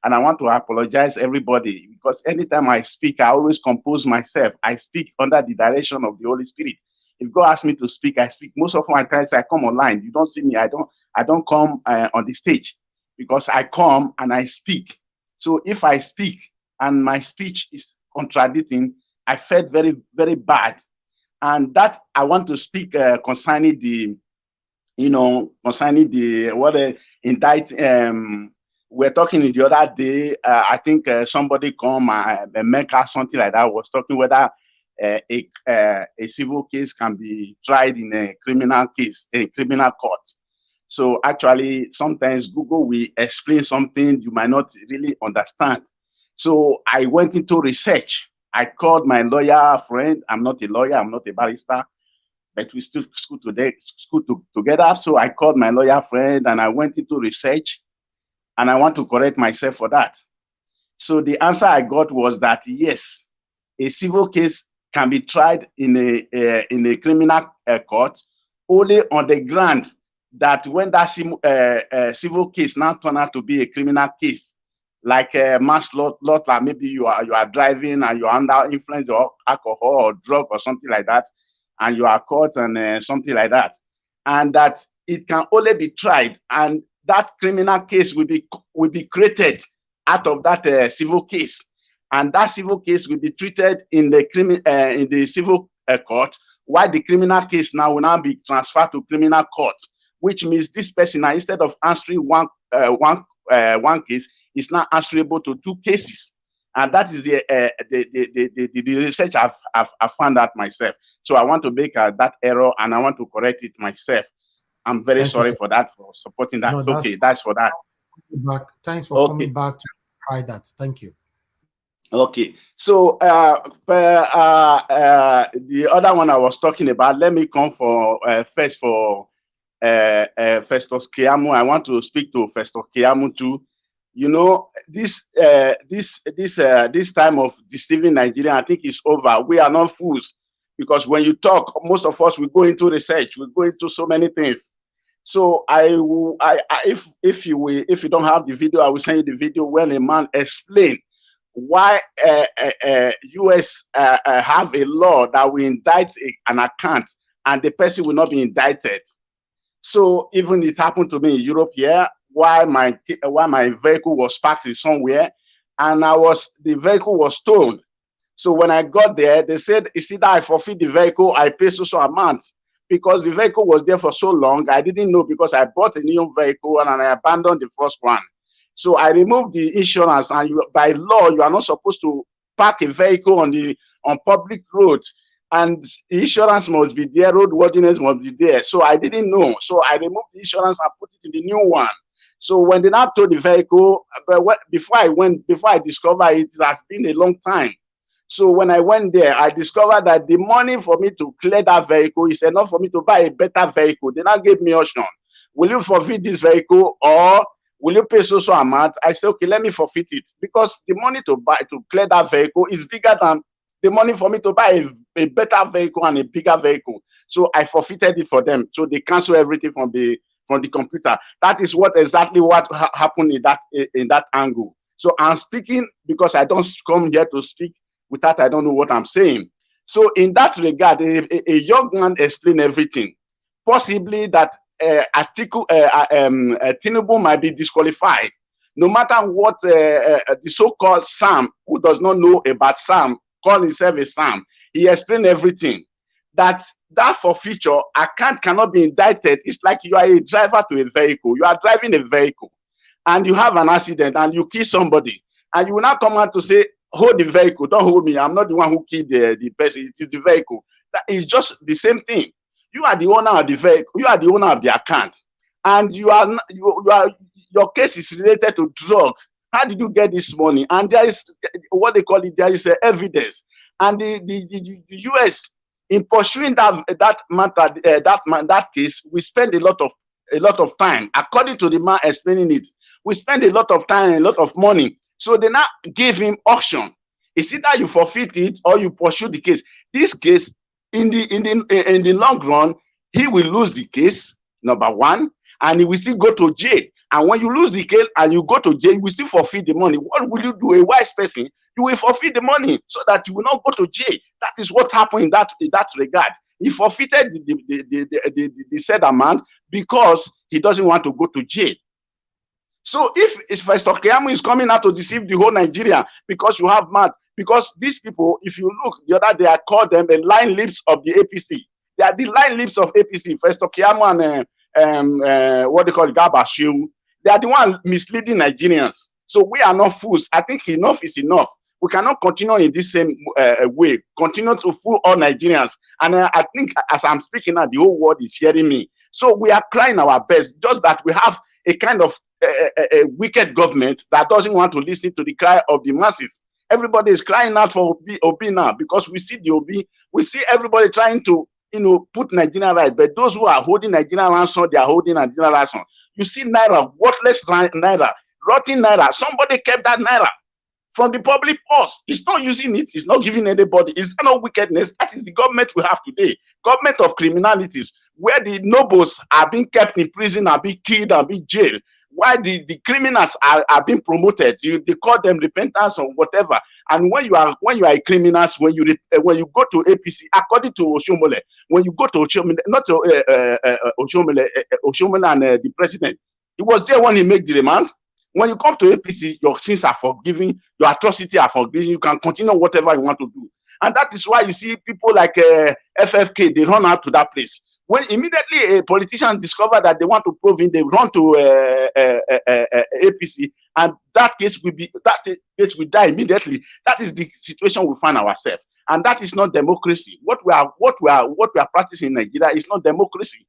And I want to apologize everybody because anytime I speak, I always compose myself. I speak under the direction of the Holy Spirit. If God asks me to speak, I speak. Most of my times I come online. You don't see me. I don't come on the stage because I come and I speak. So if I speak and my speech is contradicting, I felt very, very bad. And that I want to speak concerning the we're talking the other day. I think somebody come, Mecca, something like that, was talking whether a civil case can be tried in a criminal case, a criminal court. So actually, sometimes Google will explain something you might not really understand. So I went into research. I called my lawyer friend. I'm not a lawyer. I'm not a barrister, but we still school together. So I called my lawyer friend and I went into research. And I want to correct myself for that. So the answer I got was that yes, a civil case can be tried in a criminal court only on the ground that when that civil case now turn out to be a criminal case, like manslaughter, maybe you are driving and you are under influence of alcohol or drug or something like that, and you are caught and something like that, and that it can only be tried and that criminal case will be created out of that civil case, and that civil case will be treated in the civil court, why the criminal case now will now be transferred to criminal court, which means this person now, instead of answering one case, is now answerable to 2 cases. And that is the research I've found out myself. So I want to make that error, and I want to correct it myself. I'm very sorry for that, for supporting that. No, okay, that's for that. Thanks for coming back to try that. Thank you. Okay, so the other one I was talking about, let me come for first for Festus Keyamo. I want to speak to Festus Keyamo too. You know, this time of deceiving Nigeria, I think is over. We are not fools, because when you talk, most of us, we go into research, we go into so many things. So if you don't have the video, I will send you the video when a man explained why US have a law that will indict an account and the person will not be indicted. So even it happened to me in Europe here, why my vehicle was parked somewhere, and the vehicle was stolen. So when I got there, they said, it's either I forfeit the vehicle, I pay so amount. Because the vehicle was there for so long, I didn't know, because I bought a new vehicle and I abandoned the first one. So I removed the insurance, and by law, you are not supposed to park a vehicle on public roads, and the insurance must be there, roadworthiness must be there. So I didn't know. So I removed the insurance and put it in the new one. So when they now told the vehicle, before I discovered it has been a long time. So when I went there, I discovered that the money for me to clear that vehicle is enough for me to buy a better vehicle. They now gave me option. Will you forfeit this vehicle, or will you pay so amount? I said, okay, let me forfeit it, because the money to clear that vehicle is bigger than the money for me to buy a better vehicle and a bigger vehicle. So I forfeited it for them. So they cancel everything from the computer. That is exactly what happened in that angle. So I'm speaking because I don't come here to speak without I don't know what I'm saying. So in that regard, a young man explained everything. Possibly that Tinubu might be disqualified. No matter what the so-called Sam, who does not know about Sam, call himself a Sam, he explained everything. That forfeiture account cannot be indicted. It's like you are a driver to a vehicle. You are driving a vehicle, and you have an accident, and you kill somebody, and you will not come out to say, hold the vehicle, don't hold me, I'm not the one who killed the person, it is the vehicle. That is just the same thing. You are the owner of the vehicle, you are the owner of the account, and your case is related to drug. How did you get this money? And there is what they call it, there is evidence. And the US, in pursuing that matter, that case, we spend a lot of time. According to the man explaining it, we spend a lot of time and a lot of money. So they now give him auction. It's either you forfeit it or you pursue the case. This case, in the long run, he will lose the case, number one, and he will still go to jail. And when you lose the case and you go to jail, you will still forfeit the money. What will you do? A wise person, you will forfeit the money so that you will not go to jail. That is what happened in that regard. He forfeited the said amount because he doesn't want to go to jail. So if Festus Keyamo is coming out to deceive the whole Nigeria because you have mad, because these people, if you look the other day, I called them the lying lips of the APC. They are the lying lips of APC. Festus Keyamo and what they call Garba Shehu. They are the ones misleading Nigerians. So we are not fools. I think enough is enough. We cannot continue in this same way. Continue to fool all Nigerians. And I think as I'm speaking now, the whole world is hearing me. So we are trying our best. Just that we have a kind of a wicked government that doesn't want to listen to the cry of the masses. Everybody is crying out for Obi now because we see the Obi. We see everybody trying to put Nigeria right. But those who are holding Nigeria ransom, they are holding Nigeria ransom. You see Naira, worthless Naira, rotten Naira. Somebody kept that Naira from the public purse. It's not using it. It's not giving anybody. It's not wickedness. That is the government we have today. Government of criminalities, where the nobles are being kept in prison, are being killed, and being jailed. While the criminals are being promoted, they call them repentance or whatever. And when you are a criminal, when you go to APC, according to Oshomole, when you go to Oshomole, not to Oshomole and the president, he was there when he made the demand. When you come to APC, your sins are forgiven, your atrocity are forgiven. You can continue whatever you want to do. And that is why you see people like FFK, they run out to that place. When immediately a politician discover that they want to prove in, they run to APC, and that case will die immediately. That is the situation we find ourselves, and that is not democracy. What we are practicing in Nigeria is not democracy.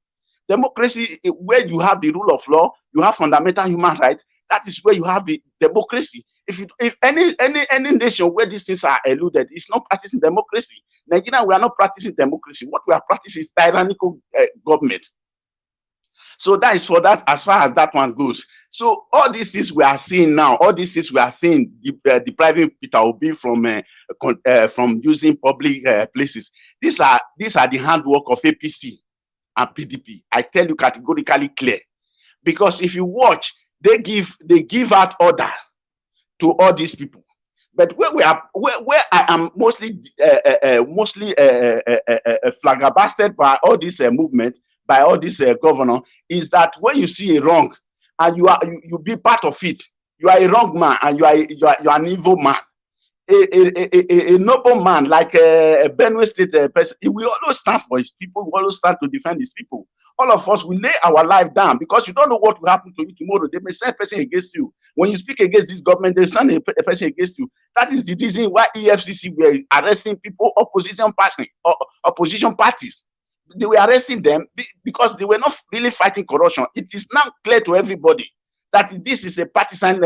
Democracy, where you have the rule of law, you have fundamental human rights. That is where you have the democracy. If any nation where these things are eluded, it's not practicing democracy. Nigeria, we are not practicing democracy. What we are practicing is tyrannical government. So that is for that, as far as that one goes. So all these things we are seeing now, all these things we are seeing depriving Peter Obi from using public places. These are the handwork of APC and PDP. I tell you categorically clear, because if you watch, they give out order to all these people. But where I am mostly flabbergasted by all this movement, by all this governor, is that when you see a wrong and you be part of it, you are a wrong man and you are an evil man. A noble man like a Benue State person, he will always stand for his people, will always stand to defend his people. All of us will lay our life down, because you don't know what will happen to you tomorrow. They may send a person against you. When you speak against this government, they send a person against you. That is the reason why EFCC were arresting people, opposition parties. They were arresting them because they were not really fighting corruption. It is now clear to everybody that this is a partisan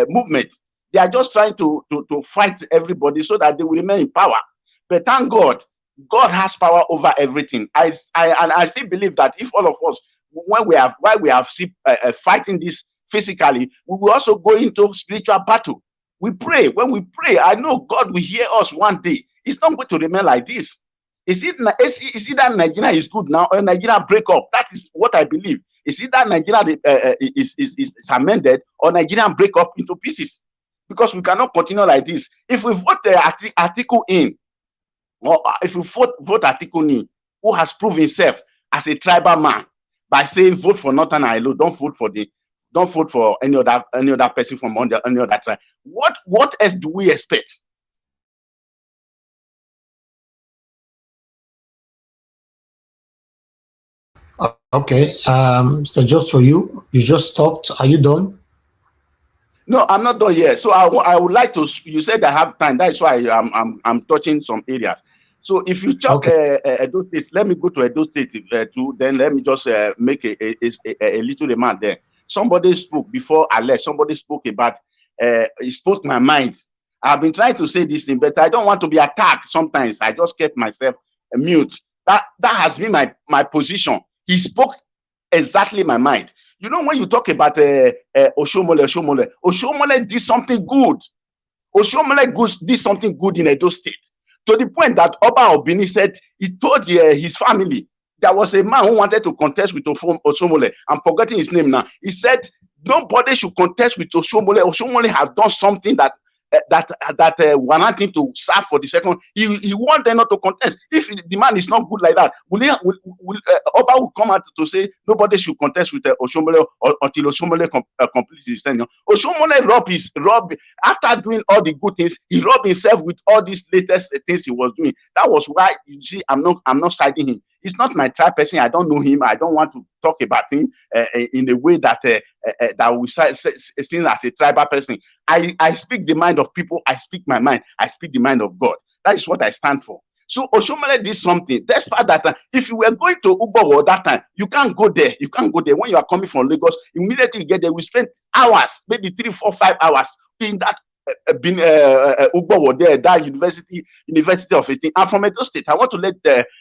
movement. They are just trying to fight everybody so that they will remain in power. But thank God, God has power over everything. I still believe that if all of us, while we have fighting this physically, we will also go into spiritual battle. We pray. When we pray, I know God will hear us one day. It's not going to remain like this. Is it that Nigeria is good now, or Nigeria break up? That is what I believe. Is it that Nigeria is amended, or Nigeria break up into pieces? Because we cannot continue like this. If we vote Article in, or if we vote Article in, who has proved himself as a tribal man by saying vote for Northern Ireland, don't vote for any other person from any other tribe. What else do we expect? Okay, Mr. Just for you just stopped. Are you done? No, I'm not done yet. So I would like to. You said I have time. That's why I'm touching some areas. So if you talk Edo State, let me go to Edo State too. Then let me just make a little remark there. Somebody spoke before I left. Somebody spoke about. It spoke my mind. I've been trying to say this thing, but I don't want to be attacked. Sometimes I just kept myself mute. That has been my position. He spoke exactly my mind. You know, when you talk about Oshomole did something good. Oshomole did something good in Edo State, to the point that Oba Obini said he told his family, there was a man who wanted to contest with Oshomole. I'm forgetting his name now. He said nobody should contest with Oshomole. Oshomole has done something that warrant him to serve for the second. He want them not to contest. If the man is not good like that, Oba will come out to say nobody should contest with Oshomole until Oshomole completes his tenure. Oshomole after doing all the good things, he robbed himself with all these latest things he was doing. That was why you see I'm not siding him. He's not my tribe person. I don't know him. I don't want to talk about him in a way that we see as a tribal person. I speak the mind of people. I speak my mind. I speak the mind of God. That is what I stand for. So Oshomole did something. Despite that, if you were going to Ubowo that time, you can't go there. You can't go there. When you are coming from Lagos, immediately you get there. We spend hours, maybe 3, 4, 5 hours in that. Ubowo there, that University of Edo. I'm from Edo State. I want to let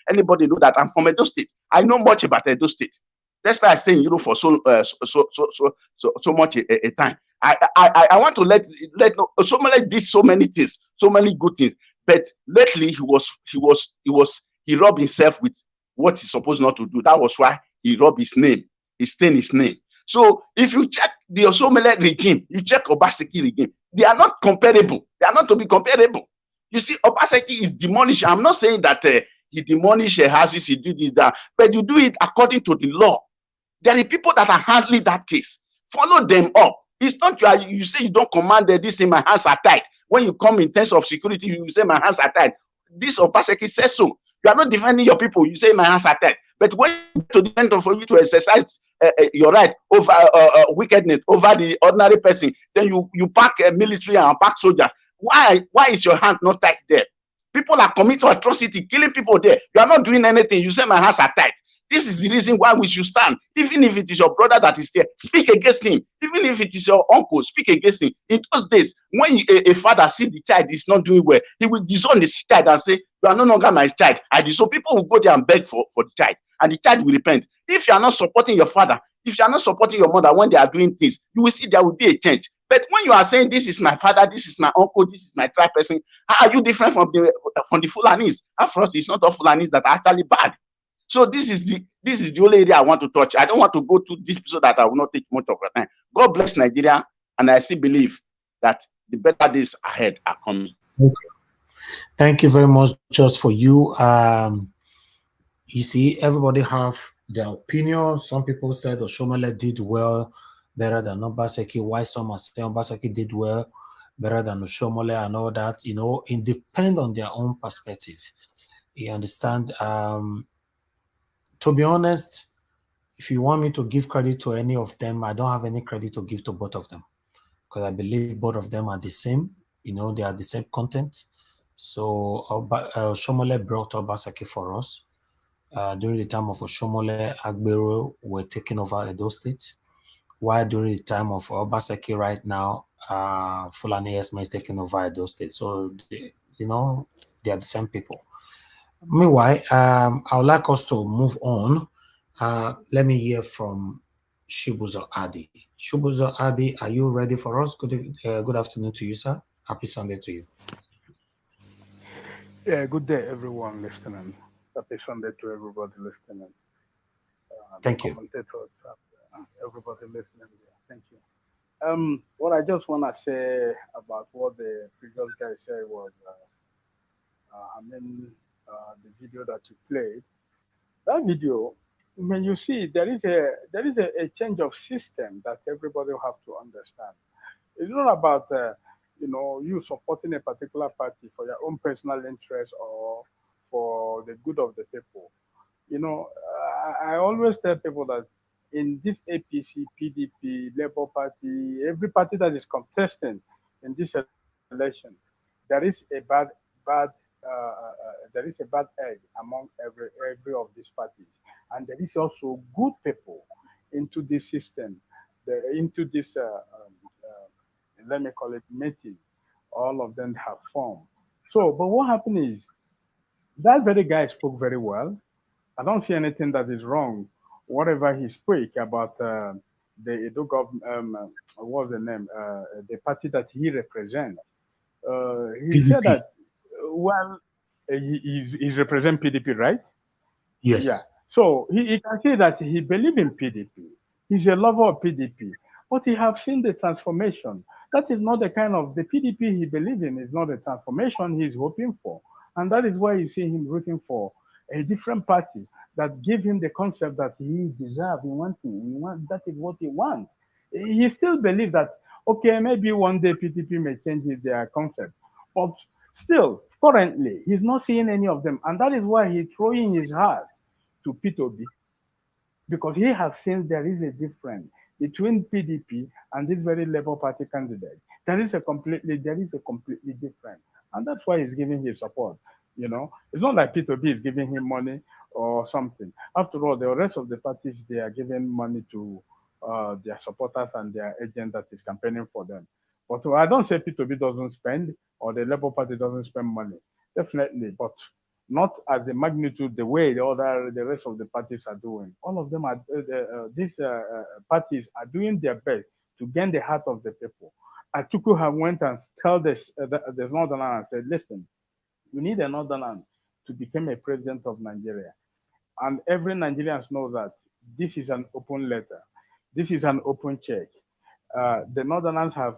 anybody know that I'm from Edo State. I know much about Edo State. That's why I stay in Europe for so much a time. I want to let know. Oshomole did so many things, so many good things. But lately he robbed himself with what he's supposed not to do. That was why he robbed his name. He stained his name. So if you check the Oshomole regime, you check Obaseki regime, they are not comparable. They are not to be comparable. You see, Obaseki is demolished. I'm not saying that he demolished houses, he did this, that, but you do it according to the law. There are people that are handling that case. Follow them up. It's not you say you don't command this thing, my hands are tied. When you come in terms of security, you say my hands are tied. this Obaseki says so. You are not defending your people. You say my hands are tied. But when you get to the end of for you to exercise your right over wickedness over the ordinary person, then you pack military and pack soldiers. Why is your hand not tied there? People are committing atrocity, killing people there. You are not doing anything. You say my hands are tied. This is the reason why we should stand. Even if it is your brother that is there, speak against him. Even if it is your uncle, speak against him. In those days, when a father see the child is not doing well, he will disown his child and say, you are no longer my child. So people will go there and beg for the child, and the child will repent. If you are not supporting your father, if you are not supporting your mother when they are doing things, you will see there will be a change. But when you are saying, this is my father, this is my uncle, this is my tribe person, how are you different from the Fulanis? After all, it's not all Fulanis that are actually bad. So this is the only area I want to touch. I don't want to go too deep so that I will not take much of your time. God bless Nigeria, and I still believe that the better days ahead are coming. Okay. Thank you very much, just for you. You see, everybody have their opinion. Some people said Oshomole did well, better than Obaseki. Why some are saying Obaseki did well, better than Oshomole and all that. You know, it depends on their own perspective. You understand? To be honest, if you want me to give credit to any of them, I don't have any credit to give to both of them, because I believe both of them are the same. You know, they are the same content. So Oshomole brought Obaseki for us. During the time of Oshomole, Agbero were taking over Edo State, while during the time of Obaseki right now, Fulani Esma is taking over Edo State. So, you know, they are the same people. Meanwhile, I would like us to move on. Let me hear from Shibuzo Adi. Shibuzo Adi, are you ready for us? Good afternoon to you, sir. Happy Sunday to you. Yeah, good day, everyone listening. Happy Sunday to everybody listening. The Thank you. commentators, everybody listening. Thank you. What I just want to say about what the previous guy said was, the video that you played. That video, when you see, there is a change of system that everybody will have to understand. It's not about you supporting a particular party for your own personal interest or for the good of the people. I always tell people that in this APC, PDP, Labour Party, every party that is contesting in this election, there is a bad egg among every of these parties, and there is also good people into this system, into this let me call it meeting. All of them have formed. So, but what happened is that very guy spoke very well. I don't see anything that is wrong. Whatever he spoke about the Edo government, what's the name, the party that he represents. He said PDP. that, well, he's represent PDP, right? Yeah. Yes. So he can say that he believes in PDP. He's a lover of PDP. But he have seen the transformation. That is not the kind of the PDP he believes in, is not the transformation he's hoping for. And that is why you see him looking for a different party that give him the concept that he deserves, that is what he wants. He still believes that, okay, maybe one day PDP may change their concept. But still, currently, he's not seeing any of them. And that is why he's throwing his heart to P2B, because he has seen there is a difference between PDP and this very Labour Party candidate. There is a completely different, and that's why he's giving his support. It's not like P2B is giving him money or something. After all, the rest of the parties, they are giving money to their supporters and their agent that is campaigning for them. But I don't say P2B doesn't spend or the Labour Party doesn't spend money. Definitely, but not at the magnitude the way the rest of the parties are doing. All of them are these parties are doing their best to gain the heart of the people. Atuku have went and tell the Northernland and said, listen, you need a Northernland to become a president of Nigeria. And every Nigerian knows that this is an open letter. This is an open check. The Northerners have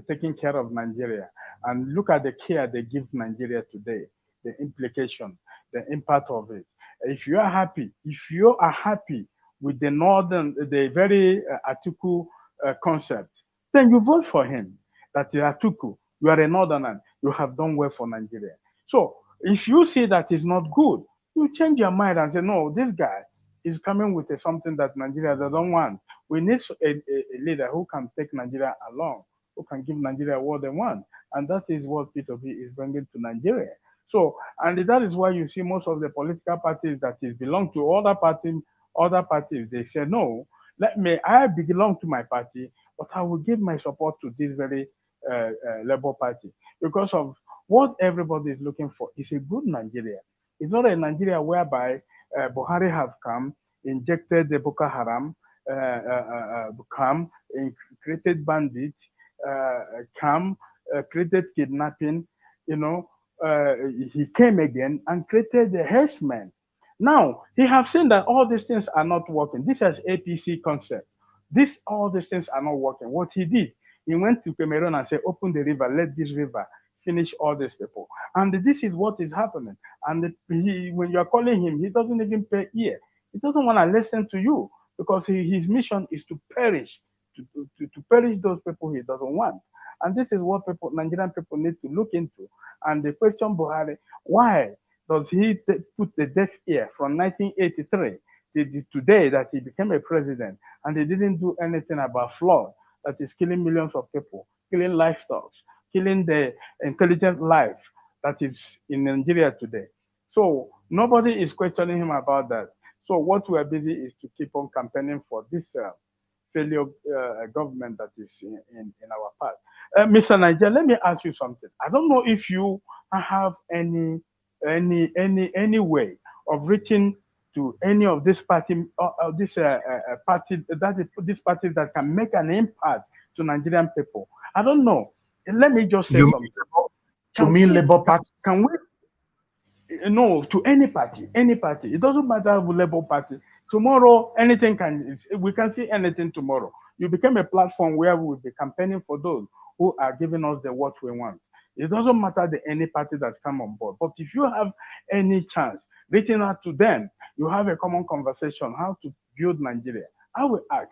taken care of Nigeria. And look at the care they give Nigeria today, the implication, the impact of it. If you are happy with the very Atuku concept, then you vote for him. That is Atuku, you are a Northerner, you have done well for Nigeria. So if you see that is not good, you change your mind and say, no, this guy is coming with something that Nigeria doesn't want. We need a leader who can take Nigeria along, who can give Nigeria what they want. And that is what P2P is bringing to Nigeria. So, and that is why you see most of the political parties that is belong to other parties, they say, no, I belong to my party, but I will give my support to this very Labour Party because of what everybody is looking for is a good Nigeria. It's not a Nigeria whereby Buhari have come, injected the Boko Haram, come, created bandits, come, created kidnapping, you know, he came again and created the herdsmen. Now, he have seen that all these things are not working. This is APC concept. All these things are not working. What he did, he went to Cameroon and said, open the river, let this river finish all these people. And this is what is happening. And when you are calling him, he doesn't even pay ear. He doesn't want to listen to you because his mission is to perish, to perish those people he doesn't want. And this is what Nigerian people need to look into. And the question, Buhari, why does he put the deaf ear from 1983 to today that he became a president and he didn't do anything about flood that is killing millions of people, killing livestock, killing the intelligent life that is in Nigeria today? So nobody is questioning him about that. So what we are busy is to keep on campaigning for this failure government that is in our part. Mr. Niger, let me ask you something. I don't know if you have any way of reaching to any of this party these parties that can make an impact to Nigerian people. I don't know. Let me just say something. To me, Labour Party. Can we? No, to any party. It doesn't matter who Labour Party. Tomorrow, we can see anything tomorrow. You become a platform where we will be campaigning for those who are giving us what we want. It doesn't matter any party that come on board. But if you have any chance reaching out to them, you have a common conversation how to build Nigeria. I will ask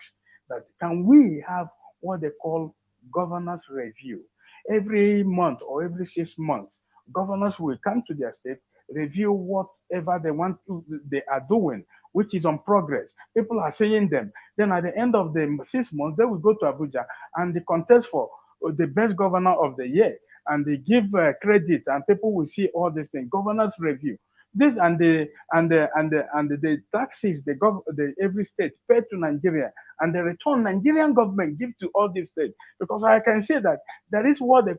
that can we have what they call governance review? Every month or every 6 months, governors will come to their state, review whatever they are doing, which is on progress. People are saying them. Then at the end of the 6 months, they will go to Abuja and they contest for the best governor of the year, and they give credit, and people will see all these things. Governance review. This and the taxes every state pay to Nigeria, and the return Nigerian government give to all these states. Because I can say that that is what the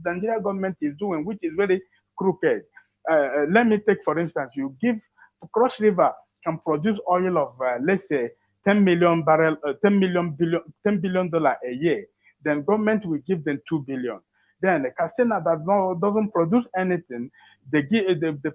Nigerian government is doing, which is very crooked. Let me take for instance, you give Cross River can produce oil of let's say 10 million barrel, $10 billion a year. Then government will give them 2 billion. Then Castina that doesn't produce anything, they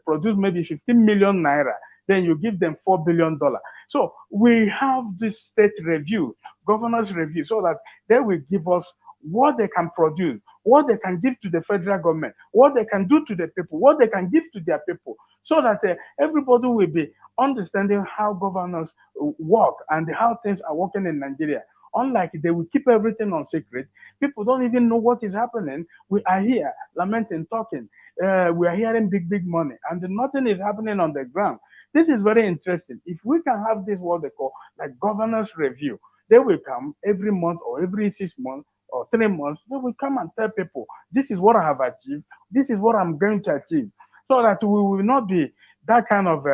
produce maybe 15 million naira. Then you give them $4 billion. So we have this state review, governors review, so that they will give us what they can produce, what they can give to the federal government, what they can do to the people, what they can give to their people, so that everybody will be understanding how governors work and how things are working in Nigeria. Unlike they will keep everything on secret. People don't even know what is happening. We are here lamenting, talking. We are hearing big money, and nothing is happening on the ground. This is very interesting. If we can have this, what they call like governance review, they will come every month or every 6 months or 3 months. They will come and tell people, this is what I have achieved. This is what I'm going to achieve, so that we will not be that kind of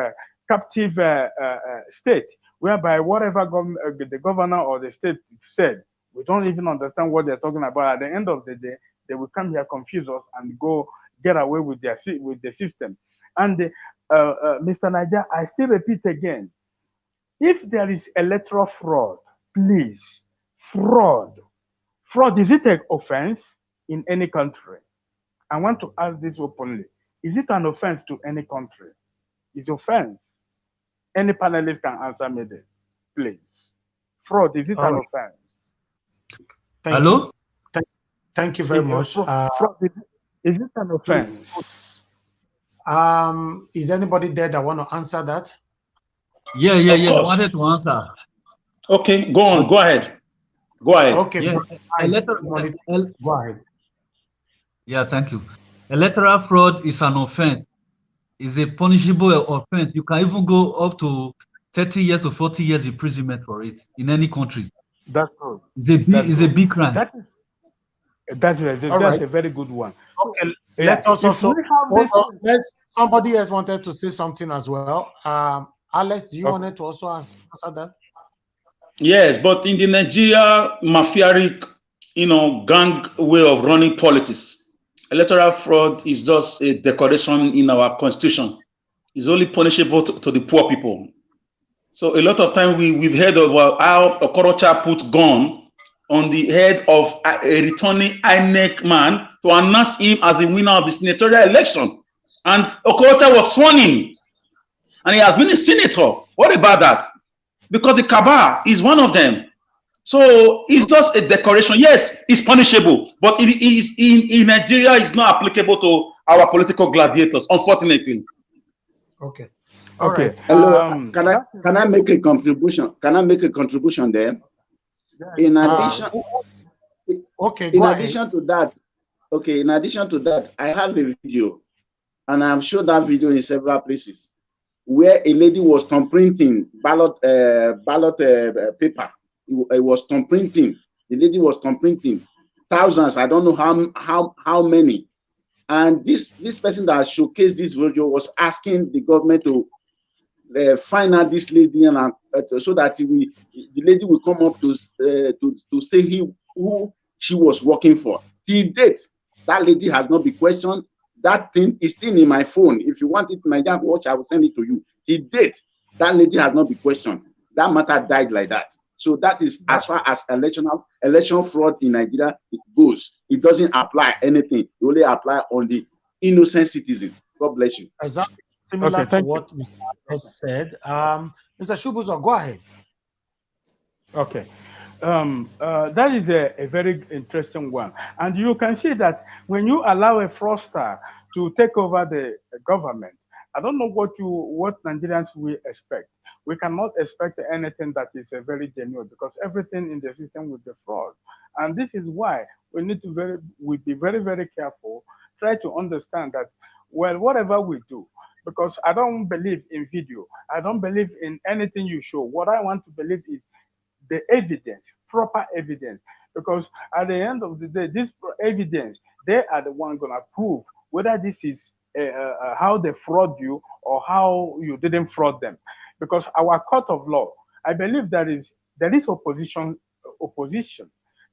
captive state, whereby whatever the governor or the state said, we don't even understand what they're talking about. At the end of the day, they will come here, confuse us, and go get away with the system. And Mr. Niger, I still repeat again, if there is electoral fraud, please, fraud, is it an offense in any country? I want to ask this openly. Is it an offense to any country? It's offense. Any panelist can answer me this, please. Fraud, is it an offense? Hello? Thank you very much. Fraud, is it an offense? Is anybody there that want to answer that? Yeah. I wanted to answer. Okay, go on. Go ahead. Okay. Yeah. Go ahead. Yeah, thank you. electoral fraud is an offense. It's a punishable offense. You can even go up to 30 years to 40 years imprisonment for it in any country. That's true. It's That's a true. big crime. All That's right. a very good one. Okay. Yeah, Let us if we also have hold this, on. Let's somebody else wanted to say something as well. Alex, do you okay, want to also answer that? Yes, but in the Nigeria mafiaric, gang way of running politics, electoral fraud is just a decoration in our constitution. It's only punishable to the poor people. So a lot of time we've heard about how Okorocha put gun on the head of a returning INEC man to announce him as the winner of the senatorial election. And Okorocha was sworn in, and he has been a senator. What about that? Because the cabal is one of them. So it's just a decoration. Yes, it's punishable, but it is in Nigeria, it's not applicable to our political gladiators, unfortunately. Okay. All okay. right. Hello, That is can I make a contribution? Can I make a contribution there? In addition, Okay, go ahead. in addition to that, I have a video, and I've showed that video in several places, where a lady was thumbprinting ballot paper. It was thumbprinting. The lady was thumbprinting thousands. I don't know how many. And this person that showcased this video was asking the government to find out this lady, and so that the lady will come up to say who she was working for. Till date, that lady has not been questioned. That thing is still in my phone. If you want it in my watch, I will send it to you. Till date, that lady has not been questioned. That matter died like that. So that is as far as election fraud in Nigeria goes. It doesn't apply anything. It only apply on the innocent citizen. God bless you. Exactly similar Okay, to thank you. what Mr. S said. Mr. Shubuzo, go ahead. Okay. That is a very interesting one. And you can see that when you allow a fraudster to take over the government, I don't know what Nigerians will expect. We cannot expect anything that is very genuine, because everything in the system will be fraud. And this is why we need to be very, very careful, try to understand that, well, whatever we do, because I don't believe in video. I don't believe in anything you show. What I want to believe is the evidence, proper evidence. Because at the end of the day, this evidence, they are the one gonna prove whether this is how they fraud you or how you didn't fraud them. Because our court of law, I believe there is opposition.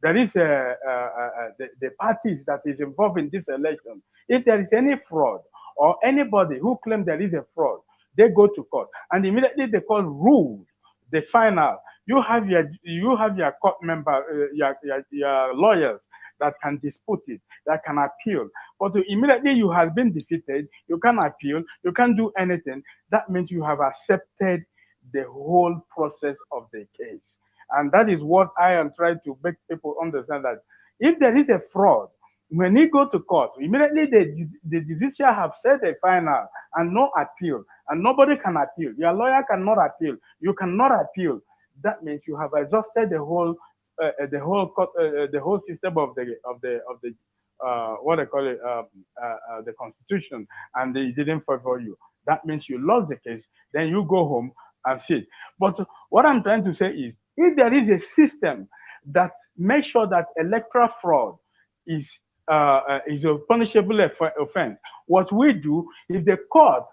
There is the parties that is involved in this election. If there is any fraud or anybody who claims there is a fraud, they go to court, and immediately the court rules the final. You have your court member, your lawyers that can dispute it, that can appeal. But immediately you have been defeated, you can appeal, you can't do anything. That means you have accepted the whole process of the case. And that is what I am trying to make people understand, that if there is a fraud, when you go to court, immediately the judicial have said a final and no appeal, and nobody can appeal. Your lawyer cannot appeal. You cannot appeal. That means you have exhausted the whole system of the what they call it, the constitution, and they didn't favor you. That means you lost the case. Then you go home and sit. But what I'm trying to say is, if there is a system that makes sure that electoral fraud is a punishable offense, what we do, if the court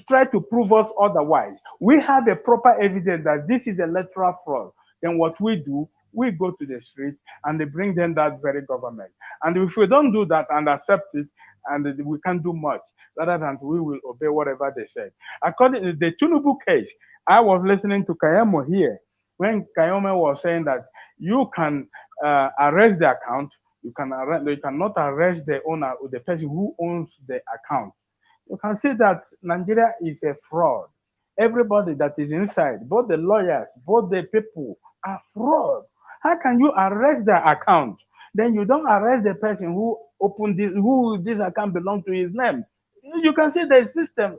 try to prove us otherwise, we have a proper evidence that this is electoral fraud, then what we do, we go to the street and they bring them that very government. And if we don't do that and accept it, and we can't do much, rather than we will obey whatever they said. According to the Tinubu case, I was listening to Kayamo here when Kayamo was saying that you can arrest the account, you cannot arrest the owner or the person who owns the account. You can see that Nigeria is a fraud. Everybody that is inside, both the lawyers, both the people, are fraud. How can you arrest the account? Then you don't arrest the person who opened this account belongs to his name. You can see the system.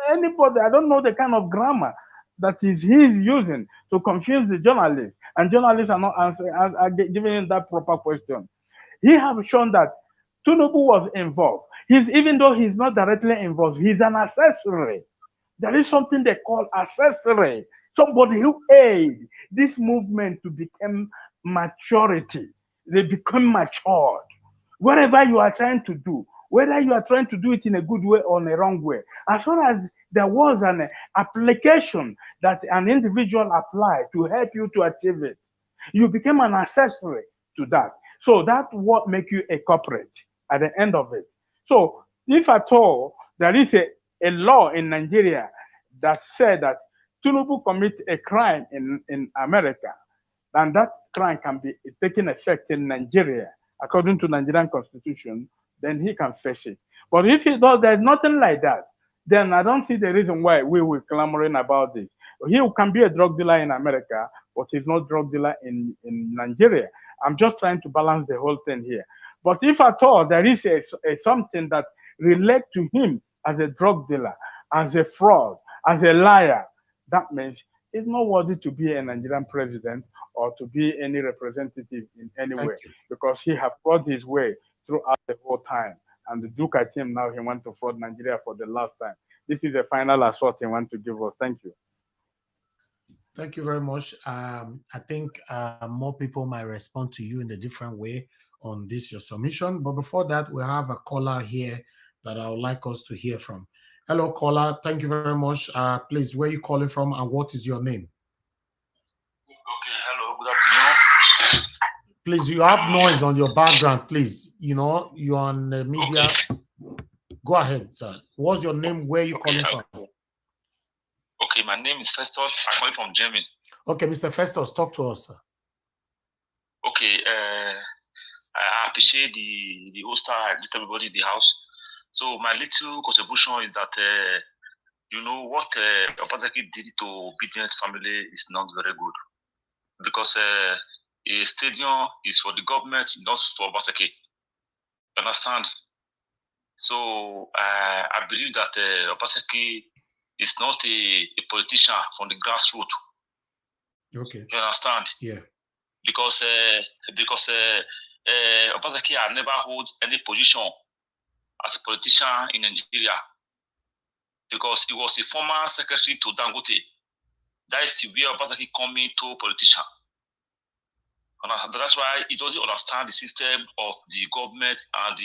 Anybody, I don't know the kind of grammar that he's using to confuse the journalists, and journalists are not answering, are giving him that proper question. He have shown that Tinubu was involved. Even though he's not directly involved, he's an accessory. There is something they call accessory. Somebody who aid this movement to become maturity. They become matured. Whatever you are trying to do, whether you are trying to do it in a good way or in a wrong way, as far as there was an application that an individual applied to help you to achieve it, you became an accessory to that. So that what make you a corporate at the end of it. So if at all there is a law in Nigeria that said that Tinubu commit a crime in America, and that crime can be taking effect in Nigeria according to Nigerian constitution, then he can face it. But if he does, there's nothing like that, then I don't see the reason why we will clamoring about this. He can be a drug dealer in America, but he's not drug dealer in Nigeria. I'm just trying to balance the whole thing here. But if at all there is a something that relate to him as a drug dealer, as a fraud, as a liar, that means he's not worthy to be a Nigerian president or to be any representative in any way, because he have fraud his way throughout the whole time. And look at him now, he want to fraud Nigeria for the last time. This is a final assault he want to give us. Thank you. Thank you very much. I think more people might respond to you in a different way on this, your submission. But before that, we have a caller here that I would like us to hear from. Hello, caller. Thank you very much. Please, where are you calling from and what is your name? Okay, hello, good afternoon. Please, you have noise on your background, please. You know, you're on the media. Okay. Go ahead, sir. What's your name? Where are you calling from? Okay, my name is Festus. I'm calling from Germany. Okay, Mr. Festus, talk to us, sir. Okay, I appreciate the host, I greet everybody in the house. So my little contribution is that you know what Obaseki did to obedient family is not very good, because a stadium is for the government, not for Obaseki. You understand? So I believe that Obaseki is not a politician from the grassroots. Okay. You understand? Yeah. Because Obaseki had never held any position as a politician in Nigeria, because he was a former secretary to Dangote. That is where Obaseki come into politician. And that's why he doesn't understand the system of the government and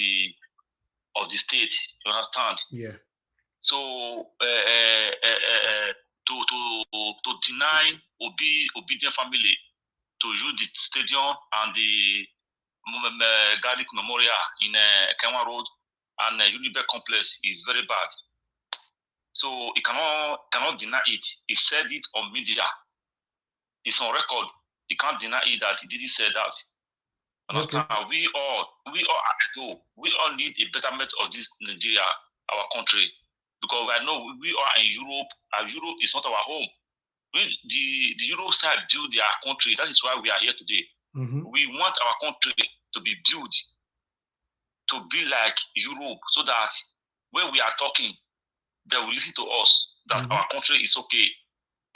of the state. You understand? Yeah. So to deny obedient family to use the stadium and the Garlic Memorial in Kenwa Road and Unibeck Complex is very bad. So he cannot deny it. He said it on media. It's on record. He can't deny it that he didn't say that. Understand? Okay. We all need a betterment of this Nigeria, our country, because I know we are in Europe, and Europe is not our home. The Europe side build their country. That is why we are here today. Mm-hmm. We want our country to be built to be like Europe, so that when we are talking, they will listen to us, that our country is okay.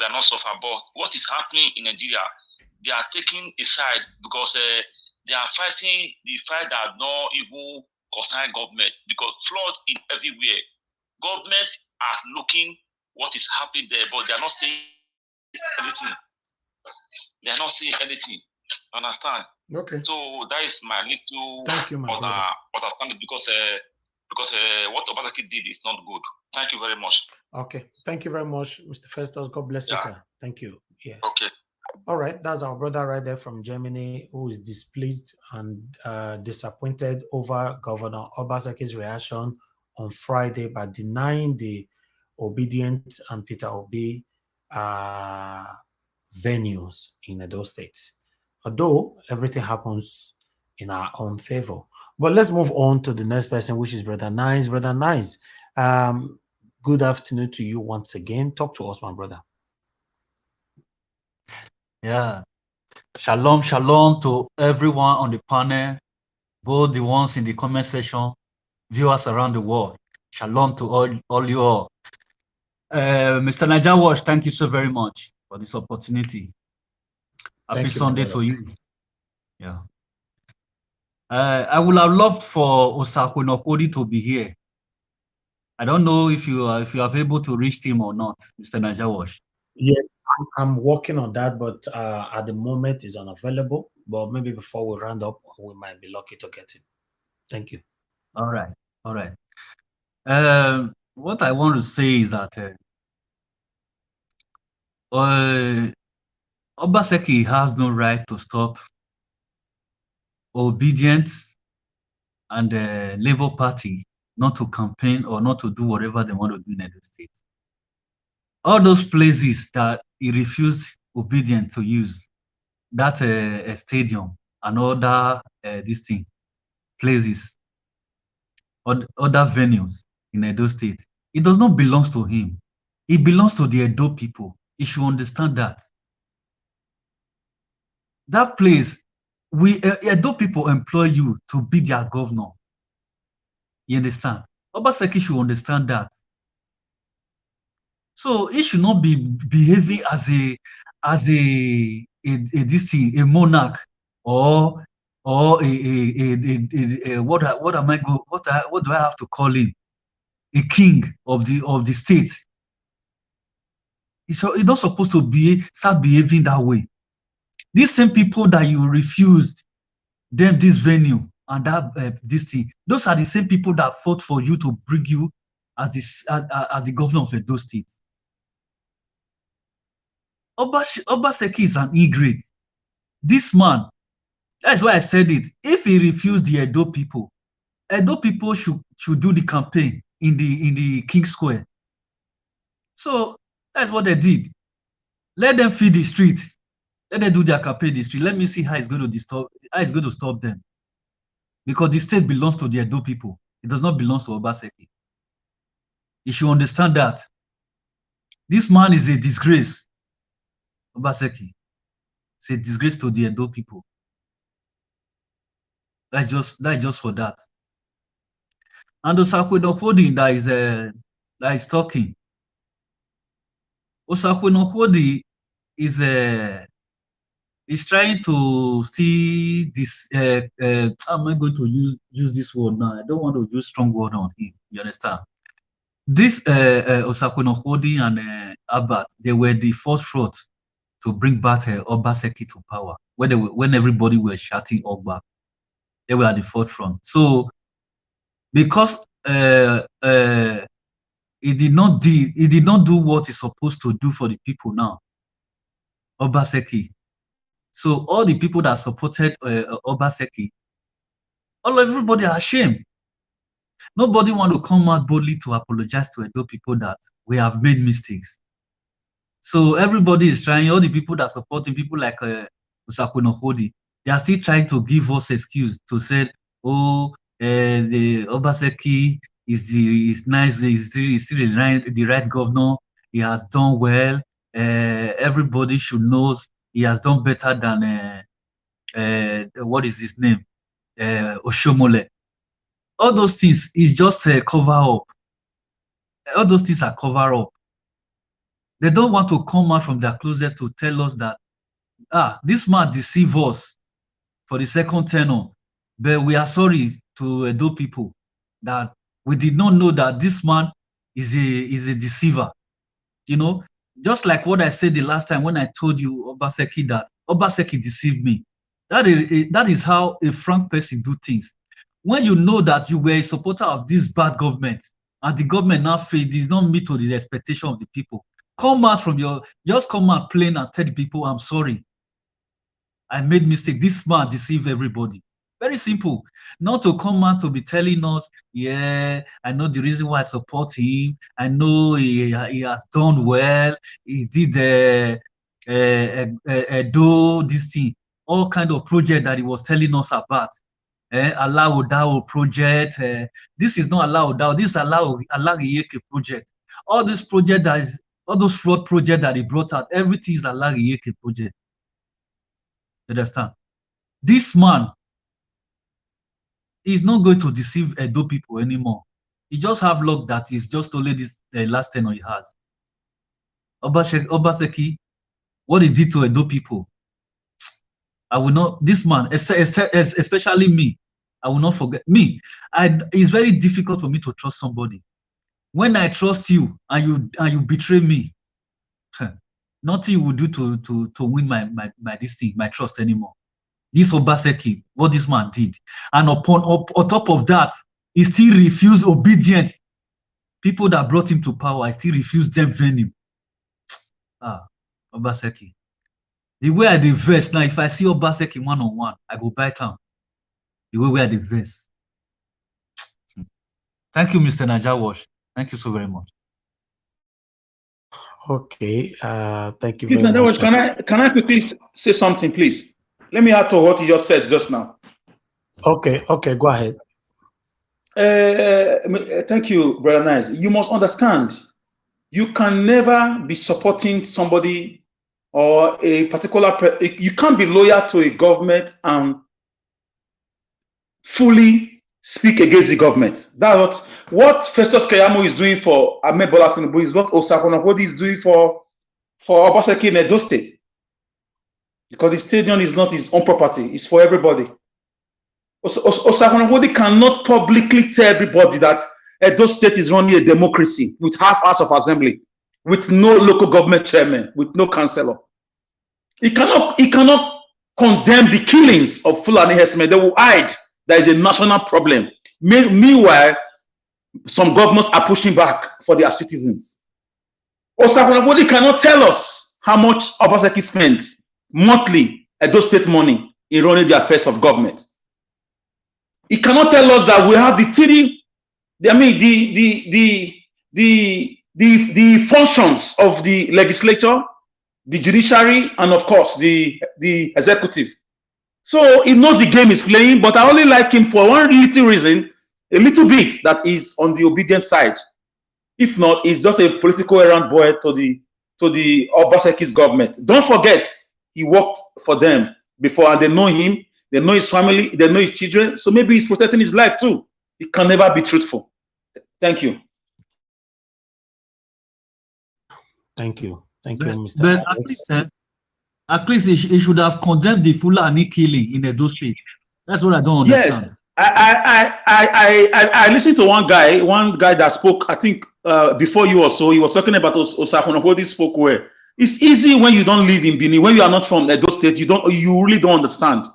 We are not suffering. But what is happening in Nigeria, they are taking a side because they are fighting the fight that not even concern government, because flood is everywhere. Government are looking what is happening there, but they are not saying anything. They are not saying anything. Understand? Okay. So that is my little understanding, because what Obaseki did is not good. Thank you very much. Okay. Thank you very much, Mr. Festus. God bless you, sir. Thank you. Yeah. Okay. All right. That's our brother right there from Germany, who is displeased and disappointed over Governor Obaseki's reaction on Friday by denying the Obedient and Peter Obi venues in those states. Although everything happens in our own favor. But let's move on to the next person, which is Brother Nice. Brother Nice, good afternoon to you once again. Talk to us, my brother. Yeah. Shalom, shalom to everyone on the panel, both the ones in the comment section, viewers around the world. Shalom to all you all. Mr. Naija Watch, thank you so very much for this opportunity. Happy Sunday to you. Yeah. I would have loved for Osako Nokodi to be here. I don't know if you are able to reach him or not, Mr. Najawash. Yes, I'm working on that, but at the moment is unavailable. But maybe before we round up, we might be lucky to get it. Thank you. All right, all right. What I want to say is that Obaseki has no right to stop obedience and the Labour Party not to campaign or not to do whatever they want to do in Edo State. All those places that he refused obedience to use, that stadium and other this thing, places, or other venues in Edo State, it does not belong to him. It belongs to the Edo people. You should understand that. That place, Edo people employ you to be their governor. You understand? Obaseki should understand that. So he should not be behaving as a this thing, a monarch or what am I go what do I have to call him? A king of the state. He's not supposed to start behaving that way. These same people that you refused them this venue and that this thing, those are the same people that fought for you to bring you as the governor of Edo State. Obaseki is an ingrate. This man, that's why I said it. If he refused the Edo people should do the campaign in the King Square. So that's what they did. Let them feed the streets. Let them do their campaign in the street. Let me see how it's going to stop them. Because the state belongs to the Edo people. It does not belong to Obaseki. You should understand that. This man is a disgrace. Obaseki. It's a disgrace to the Edo people. That's just for that. And Osakwe Nohodi that is talking. Osakwe Nohodi is trying to see this. How am I going to use this word now? I don't want to use strong word on him. You understand? This Osakwe Nohodi and Abat, they were the forefront to bring back Obaseki to power. When everybody were shouting Oba, they were at the forefront. So because he did not do what he's supposed to do for the people now, Obaseki. So all the people that supported Obaseki, everybody are ashamed. Nobody want to come out boldly to apologize to Edo people that we have made mistakes. So everybody is trying, all the people that supporting people like Osakwe Nohodi, they are still trying to give us excuse to say, oh, the Obaseki is nice, is still the right governor, he has done well, everybody should know he has done better than what is his name, Oshomole. All those things is just a cover up. All those things are cover up. They don't want to come out from their closet to tell us that this man deceived us for the second tenure, but we are sorry to Edo people that we did not know that this man is a deceiver. You know, just like what I said the last time when I told you Obaseki that Obaseki deceived me. That is how a frank person do things. When you know that you were a supporter of this bad government and the government now failed, did not meet to the expectation of the people, come out plain and tell the people, I'm sorry. I made mistake. This man deceived everybody. Very simple. Not to come out to be telling us, yeah, I know the reason why I support him. I know he has done well. He did do this thing, all kind of project that he was telling us about. Allow Odao project. This is not Allow Odao. This is Allow Iyeke project. All those fraud project that he brought out, everything is Allow Iyeke project. Understand? This man is not going to deceive Edo people anymore. He just have luck that he's just only this last tenure he has. Obaseki, what he did to Edo people, I will not. This man, especially me, I will not forget. Me, it's very difficult for me to trust somebody. When I trust you and you betray me, nothing you will do to win my this thing, my trust anymore. This Obaseki, what this man did, and on top of that, he still refused obedient. People that brought him to power, I still refused them venom. Obaseki. The way I dey verse now, if I see Obaseki one-on-one, I go bite him. The way we are the verse. Thank you, Mr. Najawash. Thank you so very much. Okay. Thank you Please, very much. can I quickly say something, please? Let me add to what you just said just now. Okay. Go ahead. Thank you, Brother Nice. You must understand, you can never be supporting somebody or a particular. You can't be loyal to a government and fully speak against the government. That's what Festus Keyamo is doing for Ahmed Bola Tinubu is what Osakwonapodi is doing for Obaseki in Edo State. Because the stadium is not his own property, it's for everybody. Osakwonapodi cannot publicly tell everybody that Edo State is running a democracy with half house of assembly, with no local government chairman, with no councillor. He cannot condemn the killings of Fulani herdsmen. They will hide. There is a national problem. Meanwhile, some governments are pushing back for their citizens. Osakwonapodi cannot tell us how much Obaseki spent monthly Edo State money in running the affairs of government. He cannot tell us that we have the functions of the legislature, the judiciary, and of course the executive. So he knows the game is playing, but I only like him for one little reason, a little bit, that is on the obedient side. If not, he's just a political errand boy to the Obaseki's government. Don't forget, he worked for them before, and they know him, they know his family, they know his children. So maybe he's protecting his life too. He can never be truthful. Thank you. Thank you, Mr. But Alex. at least he should have condemned the Fulani killing in Edo State. That's what I don't understand. I listened to one guy that spoke, I think before you or so. He was talking about Osakwonapodi spoke where it's easy when you don't live in Benin, when you are not from Edo State, you really don't understand.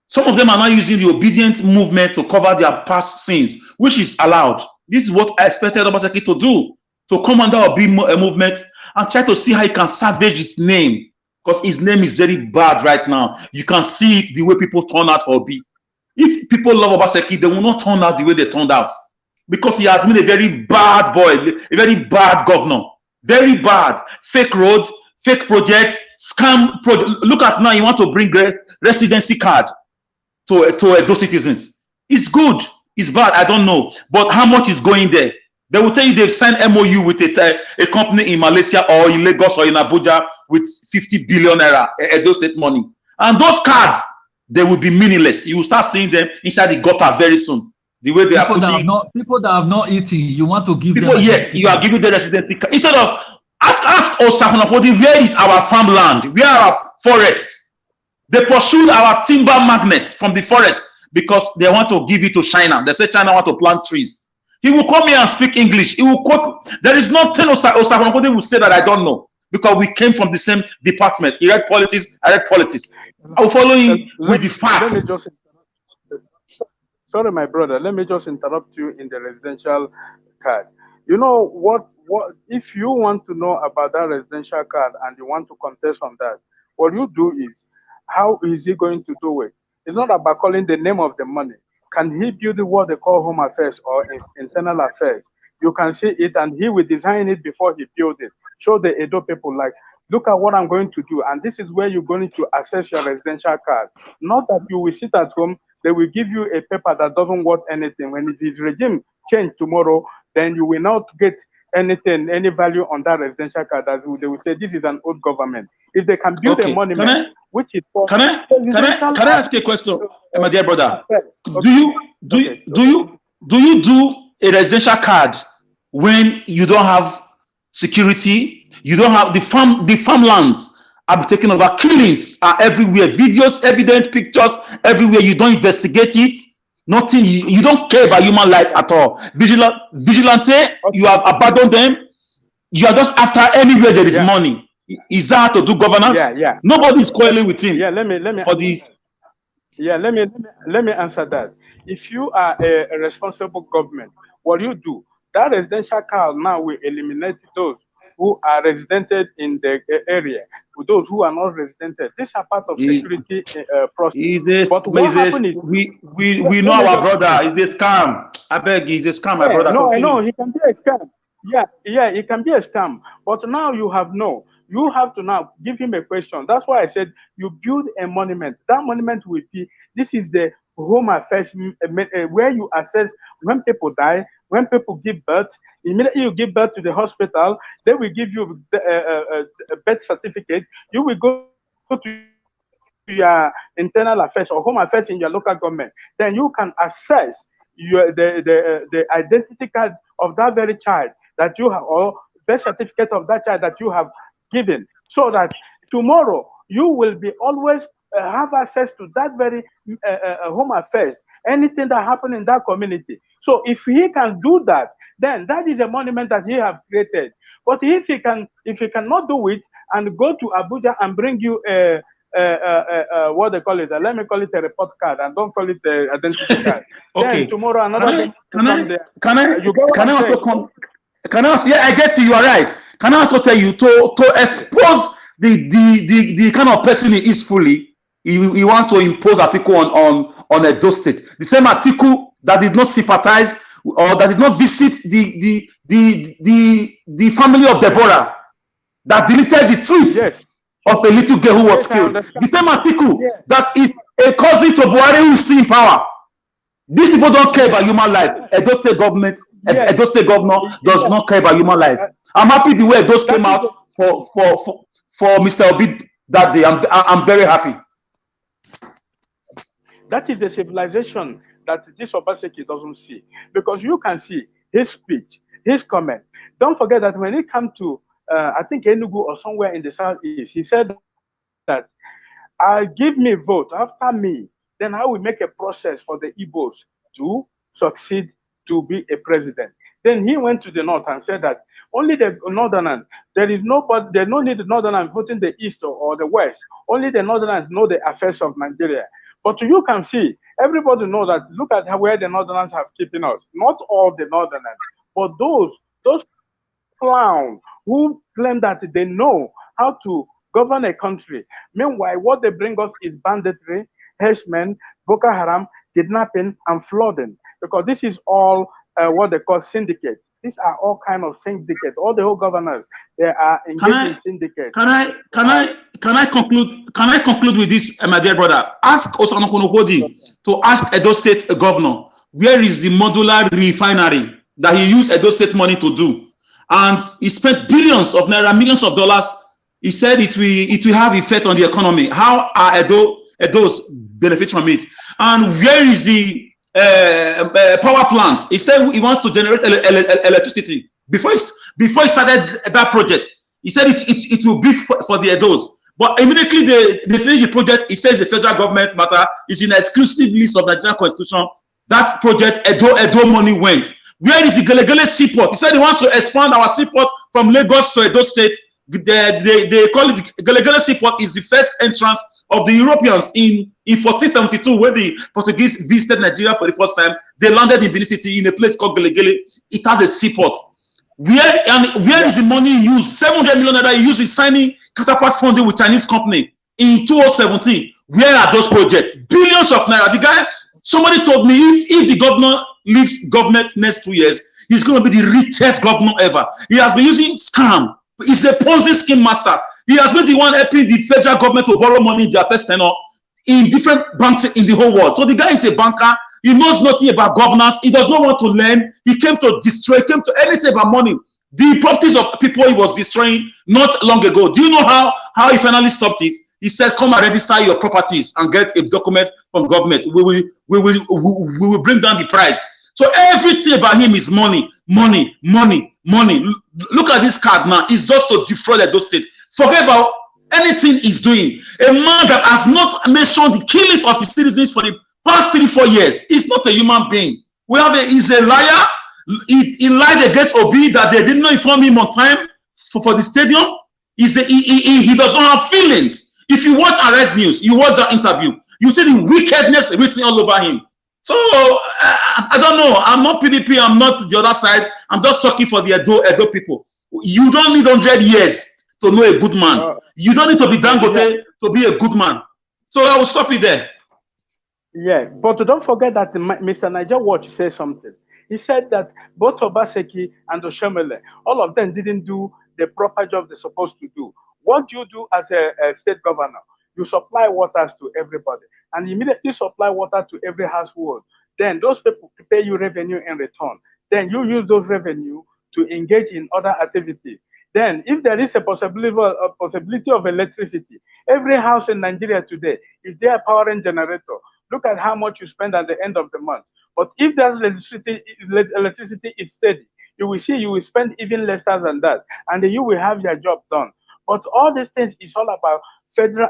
Some of them are now using the obedient movement to cover their past sins, which is allowed. This is what I expected Obaseki to do, to come under a movement and try to see how he can salvage his name, because his name is very bad right now. You can see it the way people turn out for Obi. If people love Obaseki, they will not turn out the way they turned out, because he has been a very bad boy, a very bad governor, very bad. Fake roads, fake projects, scam project. Look at now, you want to bring residency card to those citizens. It's good, it's bad, I don't know, but how much is going there? They will tell you they've signed MOU with a company in Malaysia or in Lagos or in Abuja with 50 billion naira Edo State money, and those cards, they will be meaningless. You will start seeing them inside the gutter very soon. The way they people are people that have not eaten, you want to give people, them. yes, you are giving the residency card. Instead of ask Osakwonapodi, where is our farmland? Where are our forests? They pursued our timber magnets from the forest because they want to give it to China. They say China want to plant trees. He will come here and speak English. He will quote. There is nothing Osakwonapodi will say that I don't know, because we came from the same department. He read politics, I read politics. I will follow him with the facts. Sorry, my brother. Let me just interrupt you in the residential card. You know what? If you want to know about that residential card and you want to contest on that, what you do is, how is he going to do it? It's not about calling the name of the money. Can he build what they call home affairs or internal affairs? You can see it, and he will design it before he build it. Show the Edo people, like, look at what I'm going to do, and this is where you're going to access your residential card. Not that you will sit at home, they will give you a paper that doesn't worth anything. When it is regime change tomorrow, then you will not get anything, any value on that residential card. As they will say, this is an old government. If they can build a monument, which is for can I ask you a question, my dear brother? Do you do a residential card when you don't have security? You don't have the farmlands are taken over. Killings are everywhere. Videos, evident pictures everywhere. You don't investigate it. Nothing. You don't care about human life at all. Vigilante, you have abandoned them. You are just after anywhere there is money. Is that how to do governance? Yeah. Nobody is quarreling with him. Yeah, let me answer that. If you are a responsible government, what you do, that residential card now will eliminate those who are residented in the area, with those who are not residented. These are part of security process. But what happens is we know our brother. It's a scam. I beg you, it's a scam, my brother. No, I know he can be a scam. Yeah, it can be a scam. But now you have to now give him a question. That's why I said you build a monument. That monument will be, this is the home affairs where you assess when people die, when people give birth. Immediately you give birth to the hospital, they will give you a birth certificate. You will go to your internal affairs or home affairs in your local government. Then you can assess the identity card of that very child that you have, or birth certificate of that child that you have given, so that tomorrow you will be always have access to that very home affairs, anything that happen in that community. So if he can do that, then that is a monument that he have created. But if he cannot do it and go to Abuja and bring you what they call it, let me call it a report card, and don't call it an identity card. Okay. Then tomorrow another yeah, I get you. You are right. Can I also tell you to expose the kind of person he is fully? He wants to impose article on Edo State. The same article that did not sympathize or that did not visit the family of Deborah, that deleted the tweets of a little girl who was killed. The same article that is a cousin to Buhari who is still in power. These people don't care about human life. Edo State government, Edo State governor does not care about human life. I'm happy the way those came out for Mr. Obi that day. I'm very happy. That is the civilization that this Obaseki doesn't see, because you can see his speech, his comment. Don't forget that when it comes to I think Enugu or somewhere in the southeast, he said that give me vote after me, then I will make a process for the Igbos to succeed to be a president. Then he went to the north and said that only the northerners, there's no need the northerners voting the east or the west. Only the northerners know the affairs of Nigeria. But you can see, everybody knows that, look at where the northerners have keeping us. Not all the northerners, but those clowns who claim that they know how to govern a country. Meanwhile, what they bring us is banditry, herdsmen, Boko Haram, kidnapping, and flooding. Because this is all what they call syndicate. These are all kind of syndicate. All the whole governors, they are engaged in syndicate. Can I conclude with this, my dear brother? Ask Osanokonokodi to ask Edo State governor, where is the modular refinery that he used Edo State money to do? And he spent billions of naira, millions of dollars. He said it will have effect on the economy. How are Edo's benefit from it? And where is the power plant? He said he wants to generate electricity. Before he started that project, he said it will be for the Edos. But immediately they finish the project, he says the federal government matter is in an exclusive list of the Nigerian Constitution. That project, Edo money went. Where is the Gelegele seaport? He said he wants to expand our seaport from Lagos to Edo State. They call it Gelegele seaport is the first entrance of the Europeans in 1472, when the Portuguese visited Nigeria for the first time. They landed in Benin City in a place called Gelegele. It has a seaport. Where is the money used? 700 million naira used in signing catapult funding with Chinese company in 2017. Where are those projects? Billions of naira. The guy, somebody told me if the governor leaves government next 2 years, he's going to be the richest governor ever. He has been using scam. He's a Ponzi scheme master. He has been the one helping the federal government to borrow money in their first tenor in different banks in the whole world. So the guy is a banker. He knows nothing about governance. He does not want to learn. He came to destroy, came to anything about money. The properties of people he was destroying not long ago. Do you know how he finally stopped it? He said, come and register your properties and get a document from government. We will bring down the price. So everything about him is money, money, money, money. Look at this card now. It's just to defraud those states. Forget about anything he's doing. A man that has not mentioned the killings of his citizens for past 3-4 years. He's not a human being. He's a liar. He lied against Obi that they did not inform him on time for the stadium. He doesn't have feelings. If you watch Arrest News, you watch that interview, you see the wickedness written all over him. So I don't know. I'm not PDP. I'm not the other side. I'm just talking for the Edo people. You don't need 100 years to know a good man. You don't need to be Dangote to be a good man. So I will stop it there. Yeah, but don't forget that Mr. Niger Watch said something. He said that both Obaseki and Oshomole, all of them didn't do the proper job they're supposed to do. What do you do as a state governor? You supply waters to everybody and immediately supply water to every household. Then those people pay you revenue in return. Then you use those revenue to engage in other activities. Then if there is a possibility of electricity, every house in Nigeria today, if they are powering generator, look at how much you spend at the end of the month. But if that electricity is steady, you will see you will spend even less than that, and you will have your job done. But all these things is all about federal,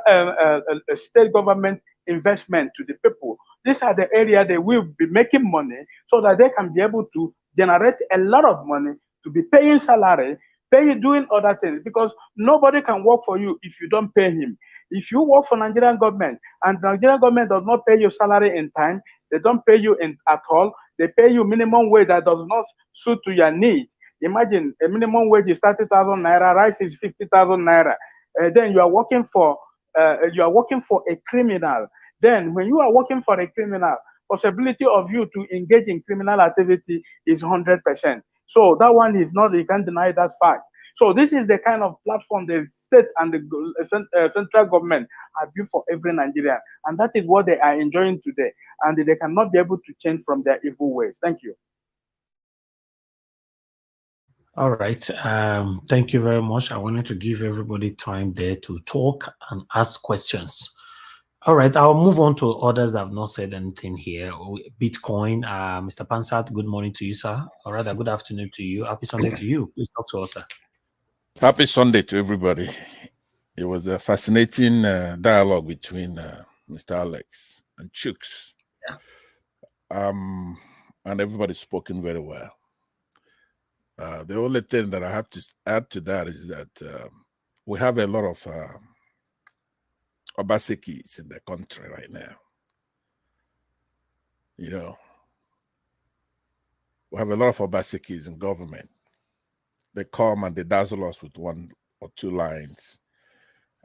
state government investment to the people. These are the areas they will be making money so that they can be able to generate a lot of money to be paying salary, doing other things, because nobody can work for you if you don't pay him. If you work for Nigerian government and the Nigerian government does not pay your salary in time, they don't pay you at all, they pay you minimum wage that does not suit to your needs. Imagine a minimum wage is 30,000 naira, rice is 50,000 naira. Then you are working for a criminal. Then when you are working for a criminal, possibility of you to engage in criminal activity is 100%. So that one is not, you can't deny that fact. So this is the kind of platform the state and the central government have built for every Nigerian. And that is what they are enjoying today. And they cannot be able to change from their evil ways. Thank you. All right. Thank you very much. I wanted to give everybody time there to talk and ask questions. All right. I'll move on to others that have not said anything here. Bitcoin, Mr. Pansat, good morning to you, sir. Or rather, good afternoon to you. Happy Sunday to you. Please talk to us, sir. Happy Sunday to everybody. It was a fascinating dialogue between Mr. Alex and Chooks. Yeah. And everybody's spoken very well. The only thing that I have to add to that is that we have a lot of Obasekis in the country right now. You know, we have a lot of Obasekis in government. They come and they dazzle us with 1 or 2 lines,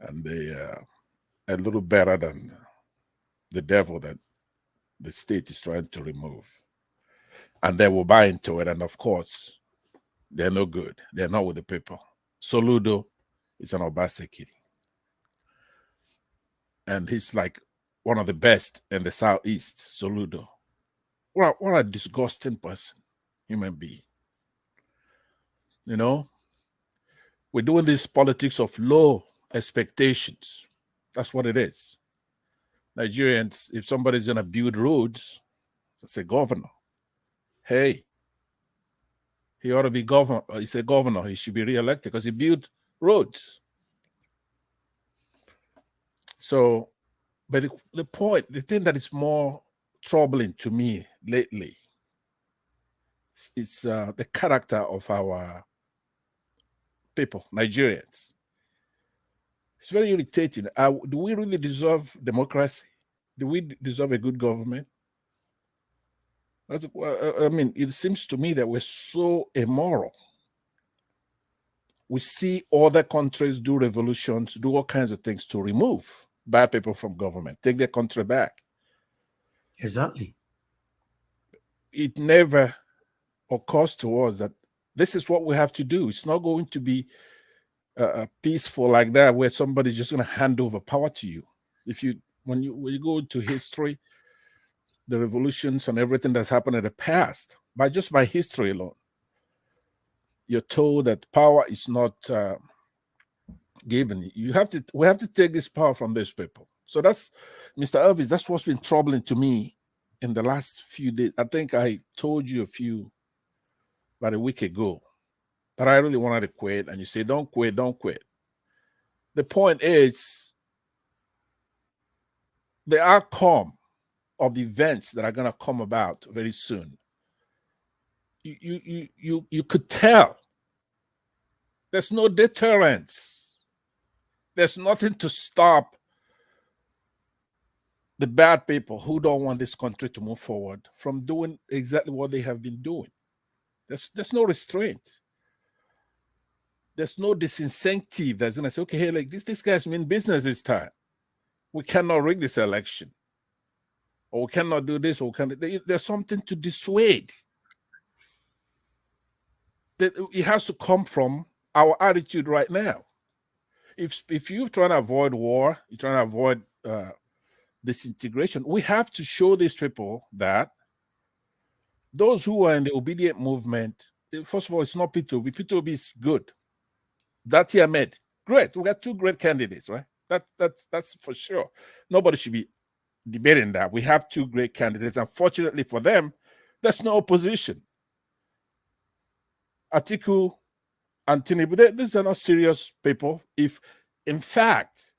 and they are a little better than the devil that the state is trying to remove. And they will buy into it, and of course, they're no good. They're not with the people. Soludo is an Obaseki. And he's like one of the best in the Southeast, Soludo. What a disgusting person, human being. You know, we're doing this politics of low expectations. That's what it is. Nigerians, if somebody's going to build roads, that's a governor. Hey, he ought to be governor. He's a governor. He should be re-elected because he built roads. So, but the thing that is more troubling to me lately is the character of our people, Nigerians. It's very irritating. Do we really deserve democracy? Do we deserve a good government? I mean, it seems to me that we're so immoral. We see other countries do revolutions, do all kinds of things to remove bad people from government, take their country back. Exactly. It never occurs to us that this is what we have to do. It's not going to be peaceful like that, where somebody's just going to hand over power to you. When you go into history, the revolutions and everything that's happened in the past, by history alone, you're told that power is not given. We have to take this power from these people. So that's, Mr. Elvis, that's what's been troubling to me in the last few days. I think I told you about a week ago that I really wanted to quit, and you say, don't quit, don't quit. The point is, the outcome of the events that are going to come about very soon, you could tell there's no deterrence. There's nothing to stop the bad people who don't want this country to move forward from doing exactly what they have been doing. There's no restraint. There's no disincentive that's going to say, okay, hey, like this guy's mean business this time. We cannot rig this election. Or we cannot do this, or we cannot. There's something to dissuade. It has to come from our attitude right now. If you're trying to avoid war, you're trying to avoid disintegration, we have to show these people that those who are in the obedient movement, first of all, it's not P2B. P2B is good. That year made great. We got two great candidates, right? That's for sure. Nobody should be debating that. We have two great candidates. Unfortunately for them, there's no opposition. Atiku and Tinubu, these are not serious people. If, in fact,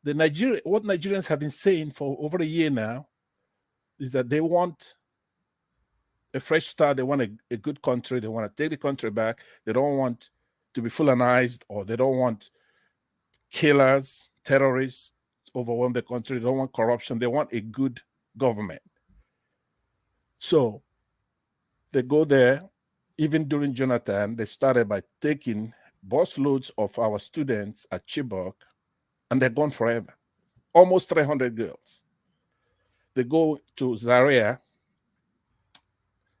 what Nigerians have been saying for over a year now is that they want a fresh start. They want a good country. They want to take the country back. They don't want to be fullanized, or they don't want killers, terrorists overwhelm the country. They don't want corruption. They want a good government. So they go there. Even during Jonathan, they started by taking busloads of our students at Chibok, and they're gone forever. Almost 300 girls. They go to Zaria,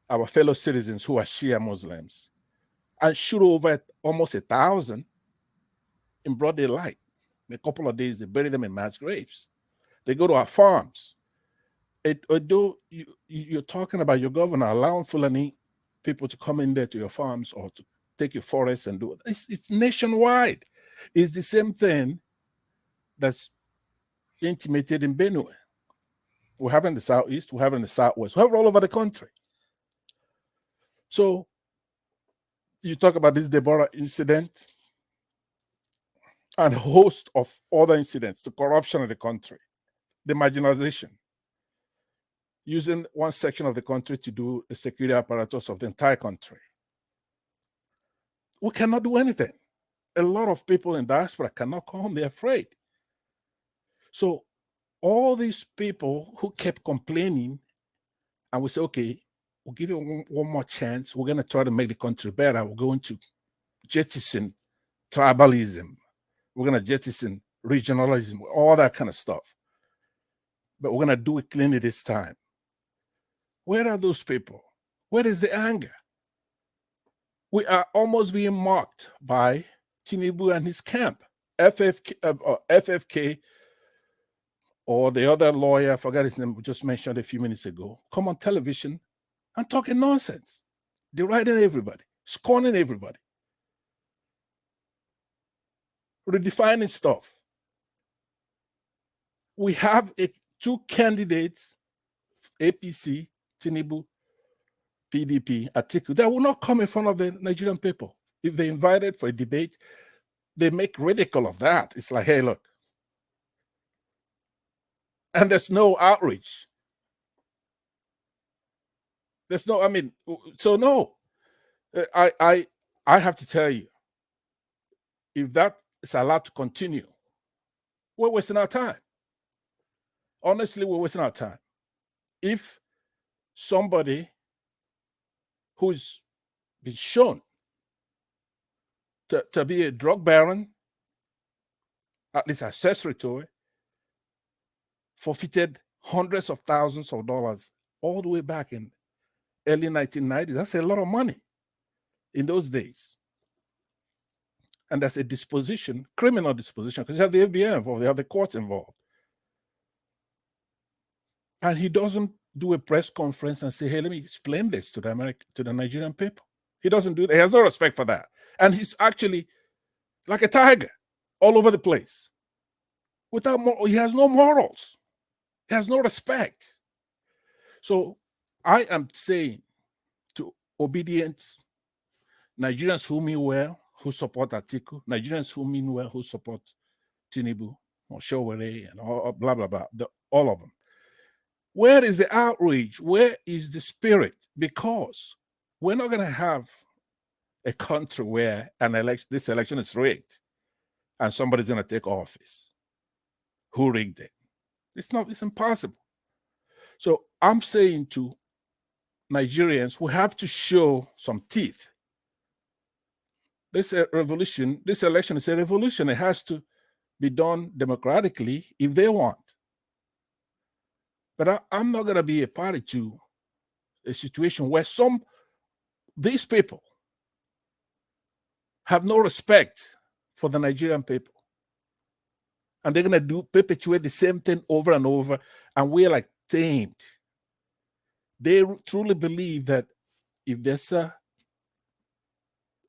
our fellow citizens who are Shia Muslims, and shoot over almost 1,000 in broad daylight. In a couple of days, they bury them in mass graves. They go to our farms. You're talking about your governor allowing Fulani people to come in there to your farms or to take your forests and do it. It's nationwide. It's the same thing that's intimated in Benue. We have it in the southeast, we have it in the southwest, we have it all over the country. So you talk about this Deborah incident and a host of other incidents, the corruption of the country, the marginalization, using one section of the country to do a security apparatus of the entire country. We cannot do anything. A lot of people in diaspora cannot come home, they're afraid. So all these people who kept complaining, and we say, okay, we'll give you one more chance. We're going to try to make the country better. We're going to jettison tribalism. We're going to jettison regionalism, all that kind of stuff. But we're going to do it cleanly this time. Where are those people? Where is the anger? We are almost being mocked by Tinubu and his camp. FFK, or the other lawyer, I forgot his name, we just mentioned a few minutes ago, come on television and talking nonsense, deriding everybody, scorning everybody, redefining stuff. We have two candidates, APC, Tinubu, PDP, Atiku, that will not come in front of the Nigerian people. If they're invited for a debate, they make ridicule of that. It's like, hey, look. And there's no outreach. There's no, I mean, so no. I have to tell you, if that is allowed to continue, we're wasting our time. Honestly, we're wasting our time. If somebody who's been shown to be a drug baron, at least accessory to it, forfeited hundreds of thousands of dollars all the way back in early 1990s. That's a lot of money in those days. And that's a disposition, criminal disposition, because you have the FBI involved, you have the courts involved. And he doesn't do a press conference and say, hey, let me explain this to the Nigerian people. He doesn't do that. He has no respect for that. And he's actually like a tiger all over the place. He has no morals. He has no respect. So I am saying to obedient Nigerians who mean well, who support Atiku, Nigerians who mean well, who support Tinubu or Showore and all, blah, blah, blah, all of them. Where is the outrage? Where is the spirit? Because we're not going to have a country where this election is rigged and somebody's going to take office. Who rigged it? It's impossible. So I'm saying to Nigerians, we have to show some teeth. This election is a revolution. It has to be done democratically if they want. But I'm not going to be a party to a situation where these people have no respect for the Nigerian people. And they're going to perpetuate the same thing over and over. And we're like tamed. They truly believe that if there's a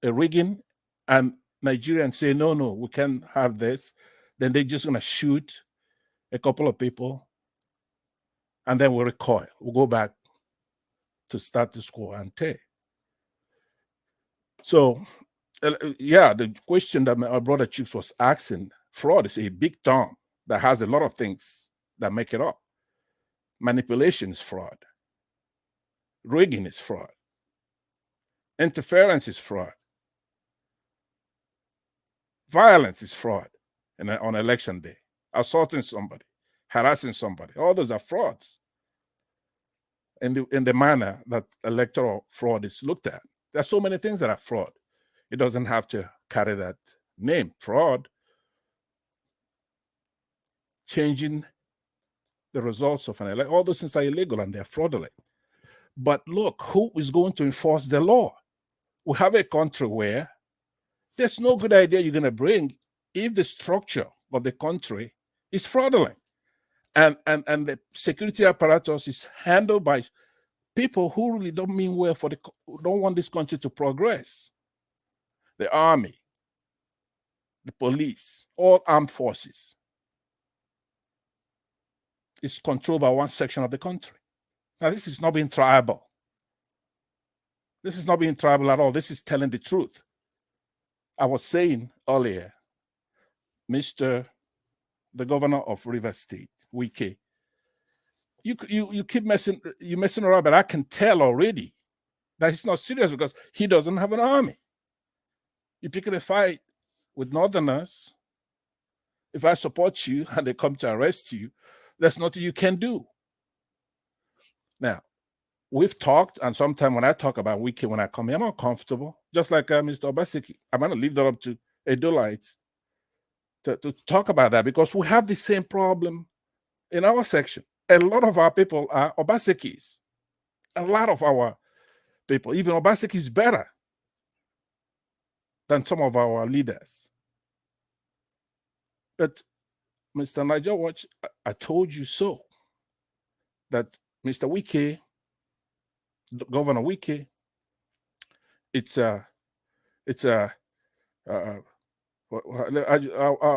rigging and Nigerians say, no, we can't have this, then they're just going to shoot a couple of people and then we'll recoil. We'll go back to status quo ante. So, the question that my brother Chicks was asking, fraud is a big term that has a lot of things that make it up. Manipulation is fraud. Rigging is fraud. Interference is fraud. Violence is fraud on election day. Assaulting somebody, harassing somebody, all those are frauds in the manner that electoral fraud is looked at. There are so many things that are fraud. It doesn't have to carry that name, fraud. Changing the results of an election, all those things are illegal and they're fraudulent. But look, who is going to enforce the law? We have a country where there's no good idea you're going to bring if the structure of the country is fraudulent. And the security apparatus is handled by people who really don't mean well don't want this country to progress. The army, the police, all armed forces is controlled by one section of the country. Now, this is not being tribal. This is not being tribal at all. This is telling the truth. I was saying earlier, the governor of Rivers State, Wike, you keep messing around, but I can tell already that he's not serious because he doesn't have an army. You pick a fight with Northerners. If I support you and they come to arrest you, there's nothing you can do. Now, we've talked, and sometimes when I talk about Wike, when I come here, I'm uncomfortable, just like Mr. Obaseki. I'm going to leave that up to Edolites to talk about that because we have the same problem in our section. A lot of our people are Obasekis. A lot of our people, even Obaseki is better than some of our leaders. But Mr. Niger Watch, I told you so, that Mr. Wike, Governor Wike,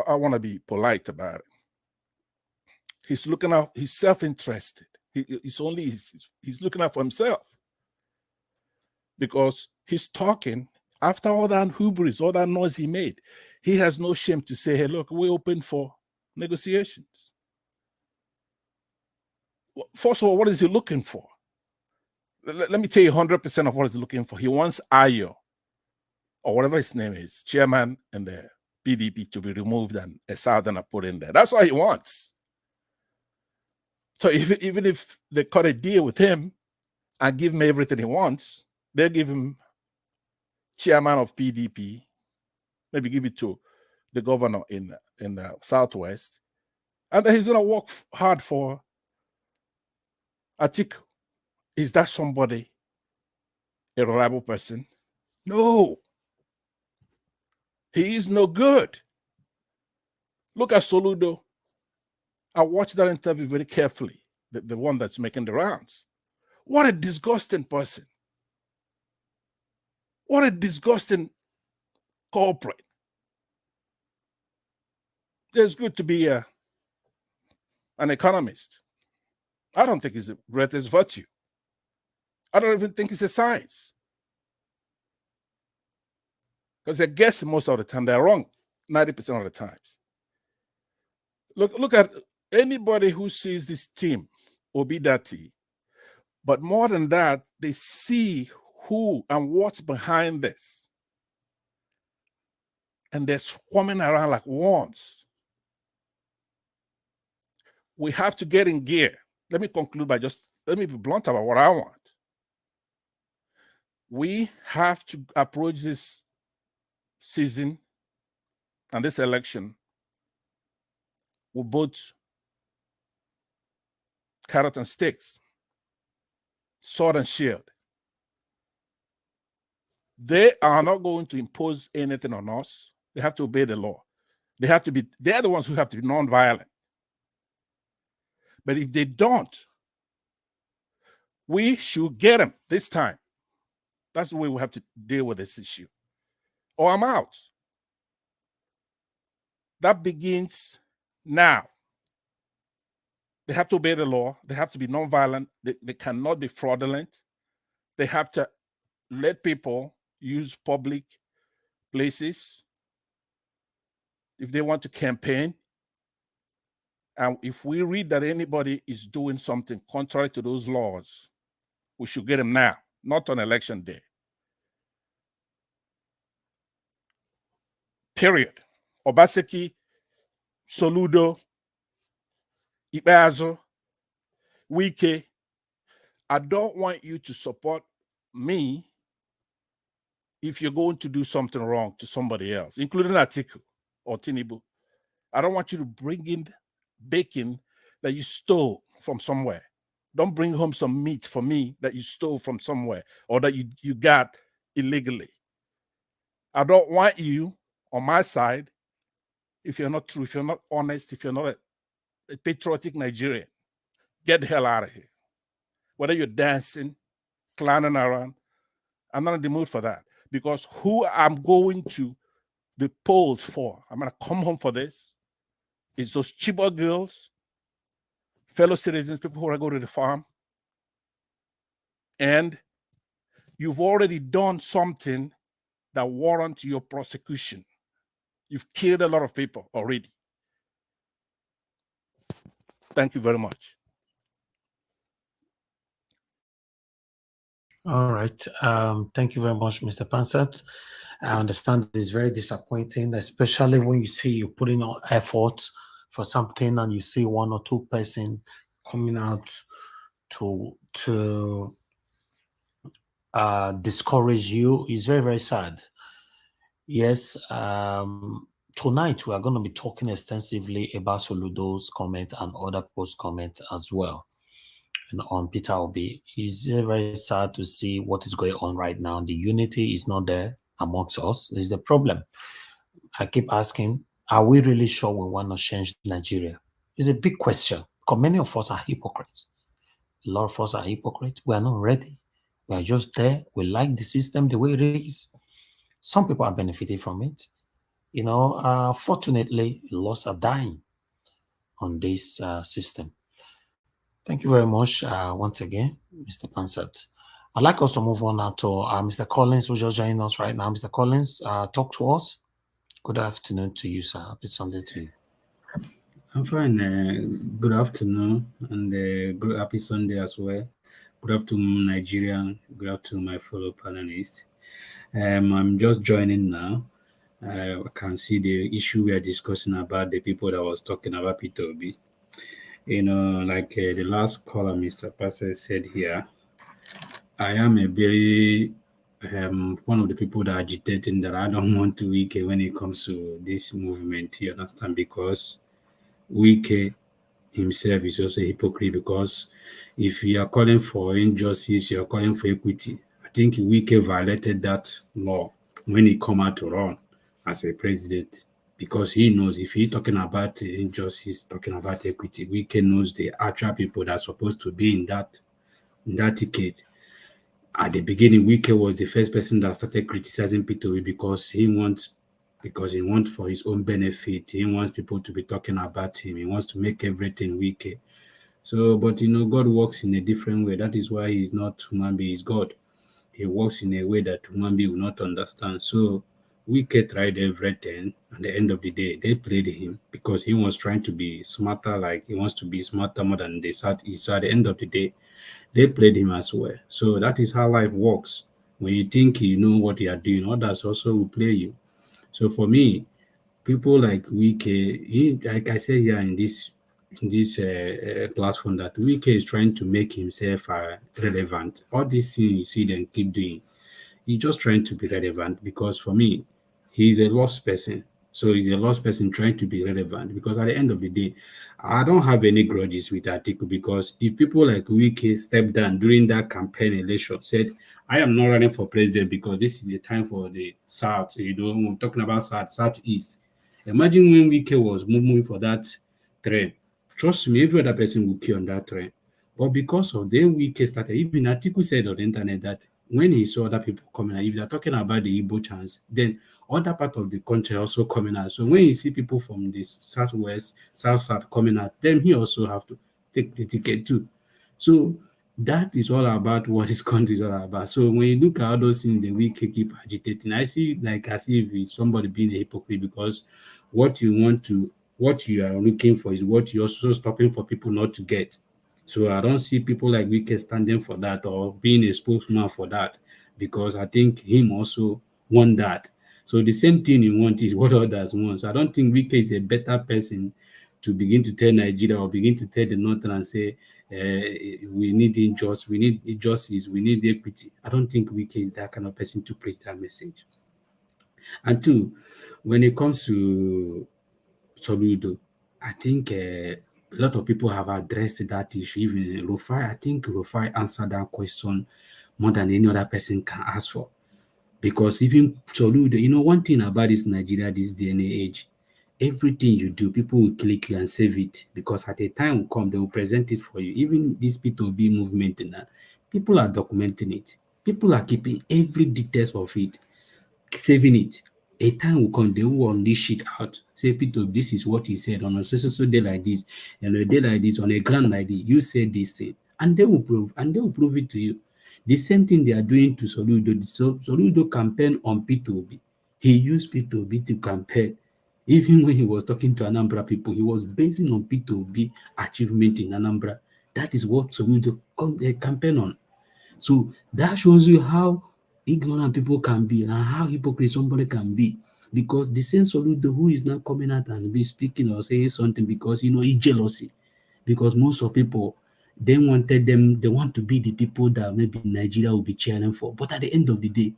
I want to be polite about it. He's looking out, he's self-interested. He's looking out for himself. Because he's talking, after all that hubris, all that noise he made, he has no shame to say, hey, look, we're open for negotiations. First of all, what is he looking for? Let me tell you 100% of what he's looking for. He wants Ayo, or whatever his name is, chairman in the PDP, to be removed and a southerner put in there. That's what he wants. So even if they cut a deal with him and give him everything he wants, they'll give him chairman of PDP, maybe give it to the governor in the Southwest, and then he's going to work hard for Atiku. Is that somebody a reliable person? No. He is no good. Look at Soludo. I watched that interview very carefully, the one that's making the rounds. What a disgusting person. What a disgusting corporate. It's good to be an economist. I don't think it's a greatest virtue. I don't even think it's a science. Because they're guessing most of the time. They're wrong 90% of the times. Look at anybody who sees this team Obidati. But more than that, they see who and what's behind this. And they're swarming around like worms. We have to get in gear. Let me conclude by let me be blunt about what I want. We have to approach this season and this election with both carrot and sticks, sword and shield. They are not going to impose anything on us. They have to obey the law. They're the ones who have to be non-violent. But if they don't, we should get them this time. That's the way we have to deal with this issue. Or I'm out. That begins now. They have to obey the law. They have to be non-violent. They cannot be fraudulent. They have to let people use public places if they want to campaign. And if we read that anybody is doing something contrary to those laws, we should get them now, not on election day. Period. Obaseki, Soludo, Ibeazo, Wike, I don't want you to support me if you're going to do something wrong to somebody else, including Atiku or Tinubu. I don't want you to bring in bacon that you stole from somewhere. Don't bring home some meat for me that you stole from somewhere or that you got illegally. I don't want you on my side if you're not true, if you're not honest, if you're not a patriotic Nigerian. Get the hell out of here. Whether you're dancing, clowning around, I'm not in the mood for that. Because who I'm going to the polls for, I'm going to come home for this, is those Chibok girls, fellow citizens, people who are going to the farm. And you've already done something that warrants your prosecution. You've killed a lot of people already. Thank you very much. All right. Thank you very much, Mr. Pansat. I understand it's very disappointing, especially when you see you putting on effort for something and you see one or two person coming out to discourage you. It's very, very sad. Yes. Tonight we are going to be talking extensively about Soludo's comment and other post comment as well. And on Peter Obi, it's very sad to see what is going on right now. The unity is not there amongst us. This is the problem. I keep asking, are we really sure we want to change Nigeria? It's a big question because many of us are hypocrites. A lot of us are hypocrites. We are not ready. We are just there. We like the system the way it is. Some people are benefiting from it. You know, fortunately, lots are dying on this system. Thank you very much once again, Mr. Pansat. I'd like us to move on now to Mr. Collins, who's just joining us right now. Mr. Collins, talk to us. Good afternoon to you, sir. Happy Sunday to you. I'm fine. Good afternoon and good happy Sunday as well. Good afternoon, Nigeria. Good afternoon, my fellow panelists. I'm just joining now. I can see the issue we are discussing about the people that was talking about P2B. You know, like the last caller, Mr. Passer said here, I am a very one of the people that are agitating that I don't want to weaken when it comes to this movement. You understand? Because Wike himself is also a hypocrite, because if you are calling for injustice, you are calling for equity. I think Wike violated that law when he come out to run as a president, because he knows if he's talking about injustice, talking about equity, Wike knows the actual people that are supposed to be in that ticket. At the beginning, Wike was the first person that started criticizing P2B because he wants for his own benefit. He wants people to be talking about him. He wants to make everything Wike. So, but you know, God works in a different way. That is why he's not human being, he's God. He works in a way that human being will not understand. So Wike tried everything. At the end of the day, they played him because he was trying to be smarter, like he wants to be smarter more than the Southeast. So at the end of the day, they played him as well. So that is how life works. When you think you know what you are doing, others also will play you. So for me, people like Wike, like I said here in this platform, that Wike is trying to make himself relevant. All these things you see them keep doing, he's just trying to be relevant because for me, he's a lost person. So he's a lost person trying to be relevant because at the end of the day, I don't have any grudges with Atiku because if people like Wike stepped down during that campaign election, said, I am not running for president because this is the time for the South, I'm talking about Southeast. Imagine when Wike was moving for that train. Trust me, every other person will queue on that train. But because of the Wike started, even Atiku said on the internet that when he saw other people coming out, if they're talking about the Igbo chance, then other part of the country also coming out. So when you see people from the southwest, south coming out, then he also have to take the ticket too. So that is all about what this country is all about. So when you look at all those things, the weak keep agitating. I see like as if it's somebody being a hypocrite because what you want to, what you are looking for is what you're also stopping for people not to get. So I don't see people like Wike standing for that or being a spokesman for that because I think him also want that. So the same thing you want is what others want. So I don't think Wike is a better person to begin to tell Nigeria or begin to tell the Northern and say we need injustice, we need justice, we need equity. I don't think Wike is that kind of person to preach that message. And two, when it comes to Soludo, I think a lot of people have addressed that issue. Even Rufai, I think Rufai answered that question more than any other person can ask for. Because even Soludo, one thing about this Nigeria, this day and age, everything you do, people will click you and save it. Because at a time will come, they will present it for you. Even this P2B movement, people are documenting it. People are keeping every details of it, saving it. A time will come, they will unleash it out. Say, Peter, this is what you said on a so day like this, and a day like this, on a ground like this, you said this thing. And they will prove it to you. The same thing they are doing to Soludo. Soludo campaign on P2B. He used P2B to campaign. Even when he was talking to Anambra people, he was basing on P2B achievement in Anambra. That is what Soludo campaign on. So that shows you how ignorant people can be and how hypocrite somebody can be. Because the same Soludo who is now coming out and be speaking or saying something because it's jealousy. Because most of people they want to be the people that maybe Nigeria will be cheering for. But at the end of the day,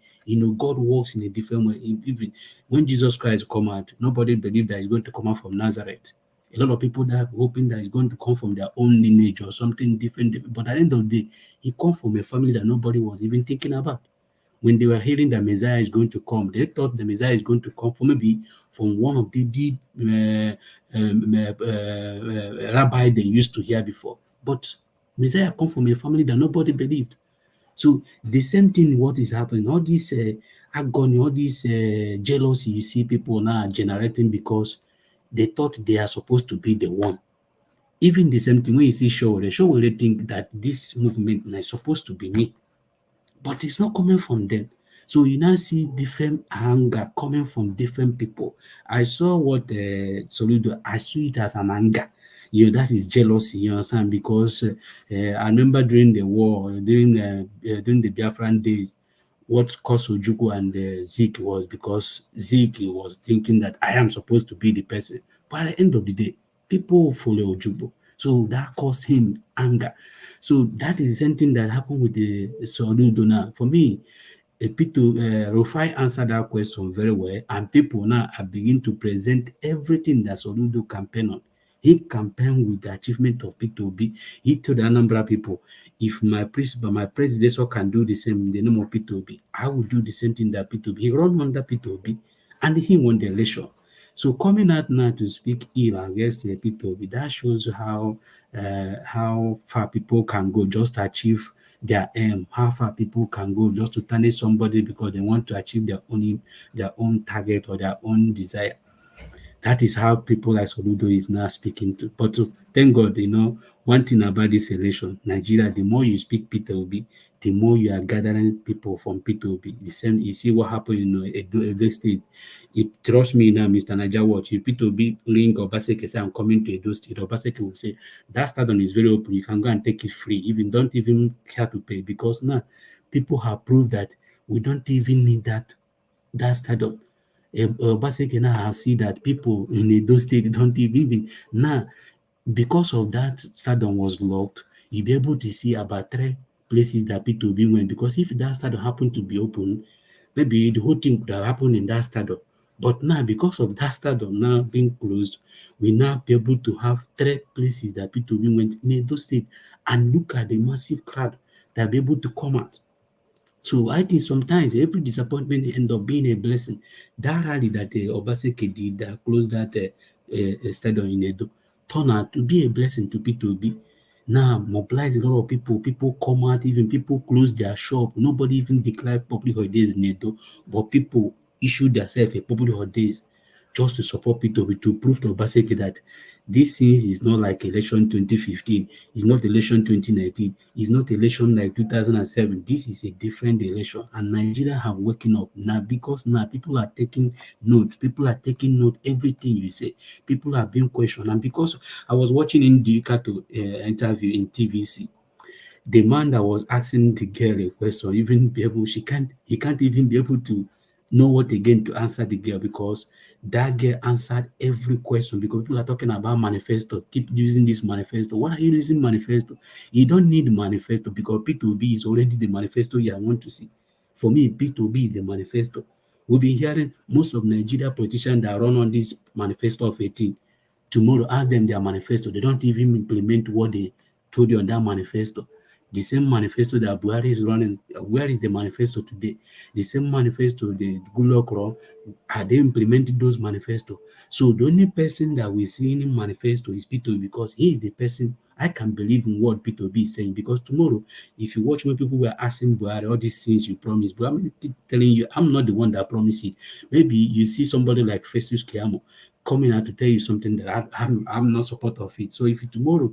God works in a different way. Even when Jesus Christ come out, nobody believed that he's going to come out from Nazareth. A lot of people that are hoping that he's going to come from their own lineage or something different. But at the end of the day, he come from a family that nobody was even thinking about. When they were hearing that Messiah is going to come, they thought the Messiah is going to come from maybe from one of the deep rabbi they used to hear before. But Messiah come from a family that nobody believed. So the same thing, what is happening, all this agony, all this jealousy you see people now generating because they thought they are supposed to be the one. Even the same thing when you see Showore think that this movement is supposed to be me, but it's not coming from them. So you now see different anger coming from different people. I saw what Soludo, I saw it as an anger. That is jealousy, you understand? Because I remember during the war, during the Biafran days, what caused Ojukwu and Zeke was because Zeke was thinking that I am supposed to be the person. But at the end of the day, people follow Ojukwu. So that caused him anger. So that is the same thing that happened with the Soludo now. For me, Rufai answered that question very well, and people now are beginning to present everything that Soludo campaigned on. He campaigned with the achievement of P2B. He told the Anambra people, if my principal, my predecessor can do the same in the name of P2B, I will do the same thing that P2B. He run under P2B, and he won the election. So coming out now to speak ill against the P2B, that shows how far people can go just to achieve their aim, how far people can go just to tarnish somebody because they want to achieve their own target or their own desire. That is how people like Soludo is now speaking to. But thank God, one thing about this election, Nigeria, the more you speak Peter Obi, the more you are gathering people from P2B. The same, you see what happened in Edo State. Trust me now, Mr. Naija Watch, if P2B ring Obaseki say, I'm coming to Edo State, Obaseki will say, that stadium is very open. You can go and take it free. Even don't even care to pay, because now people have proved that we don't even need that stadium. Obaseki now has seen that people in Edo State don't even now, because of that stadium was locked, you'll be able to see about 3 places that P2B went. Because if that stadium happened to be open, maybe the whole thing could have happened in that stadium. But now, because of that stadium now being closed, we now be able to have 3 places that P2B went in Edo State. And look at the massive crowd that be able to come out. So I think sometimes every disappointment end up being a blessing. That rally that Obaseki did that closed that stadium in Edo turned out to be a blessing to P2B. Now mobilize a lot of people. People come out, even people close their shop. Nobody even declared public holidays in Edo, but people issued themselves a public holidays just to support P2B, to prove to Obaseki that this thing is not like election 2015, it's not election 2019, it's not election like 2007. This is a different election, and Nigeria have waking up now, because now people are taking note. People are taking note everything you say. People are being questioned, and because I was watching Ndi Kato interview in TVC, the man that was asking the girl a question, even be able, he can't even be able to know what again to answer the girl, because that girl answered every question. Because people are talking about manifesto, keep using this manifesto. What are you using manifesto? You don't need manifesto, because P2B is already the manifesto you want to see. For me, P2B is the manifesto. We've been hearing most of Nigeria politicians that run on this manifesto of 18. Tomorrow, ask them their manifesto. They don't even implement what they told you on that manifesto. The same manifesto that Buhari is running, where is the manifesto today? The same manifesto, the Goodluck run, are they implementing those manifesto? So the only person that we see in manifesto is P2B, because he is the person I can believe in what P2B is saying. Because tomorrow, if you watch when people were asking Buhari all these things you promised, but I'm telling you, I'm not the one that promised it. Maybe you see somebody like Festus Keyamo coming out to tell you something that I'm not support of it. So if tomorrow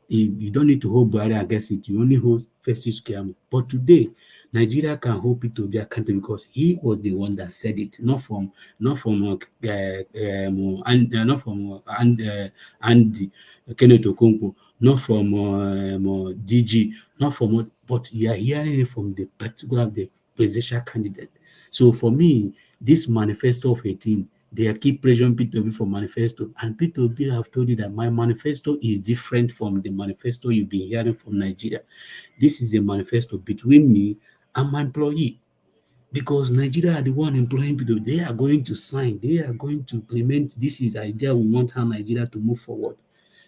you don't need to hold Buhari against it, you only hold Festus Keyamo. But today, Nigeria can hold P2B accountable, because he was the one that said it, not from Andy Kenneth Okonkwo, not from DG, not from, but you are hearing it from the particular the presidential candidate. So for me, this manifesto of 18, they keep pressuring P2B for manifesto, and P2B have told you that my manifesto is different from the manifesto you've been hearing from Nigeria. This is a manifesto between me and my employee, because Nigeria are the one employing people. They are going to sign. They are going to implement. This is idea we want how Nigeria to move forward.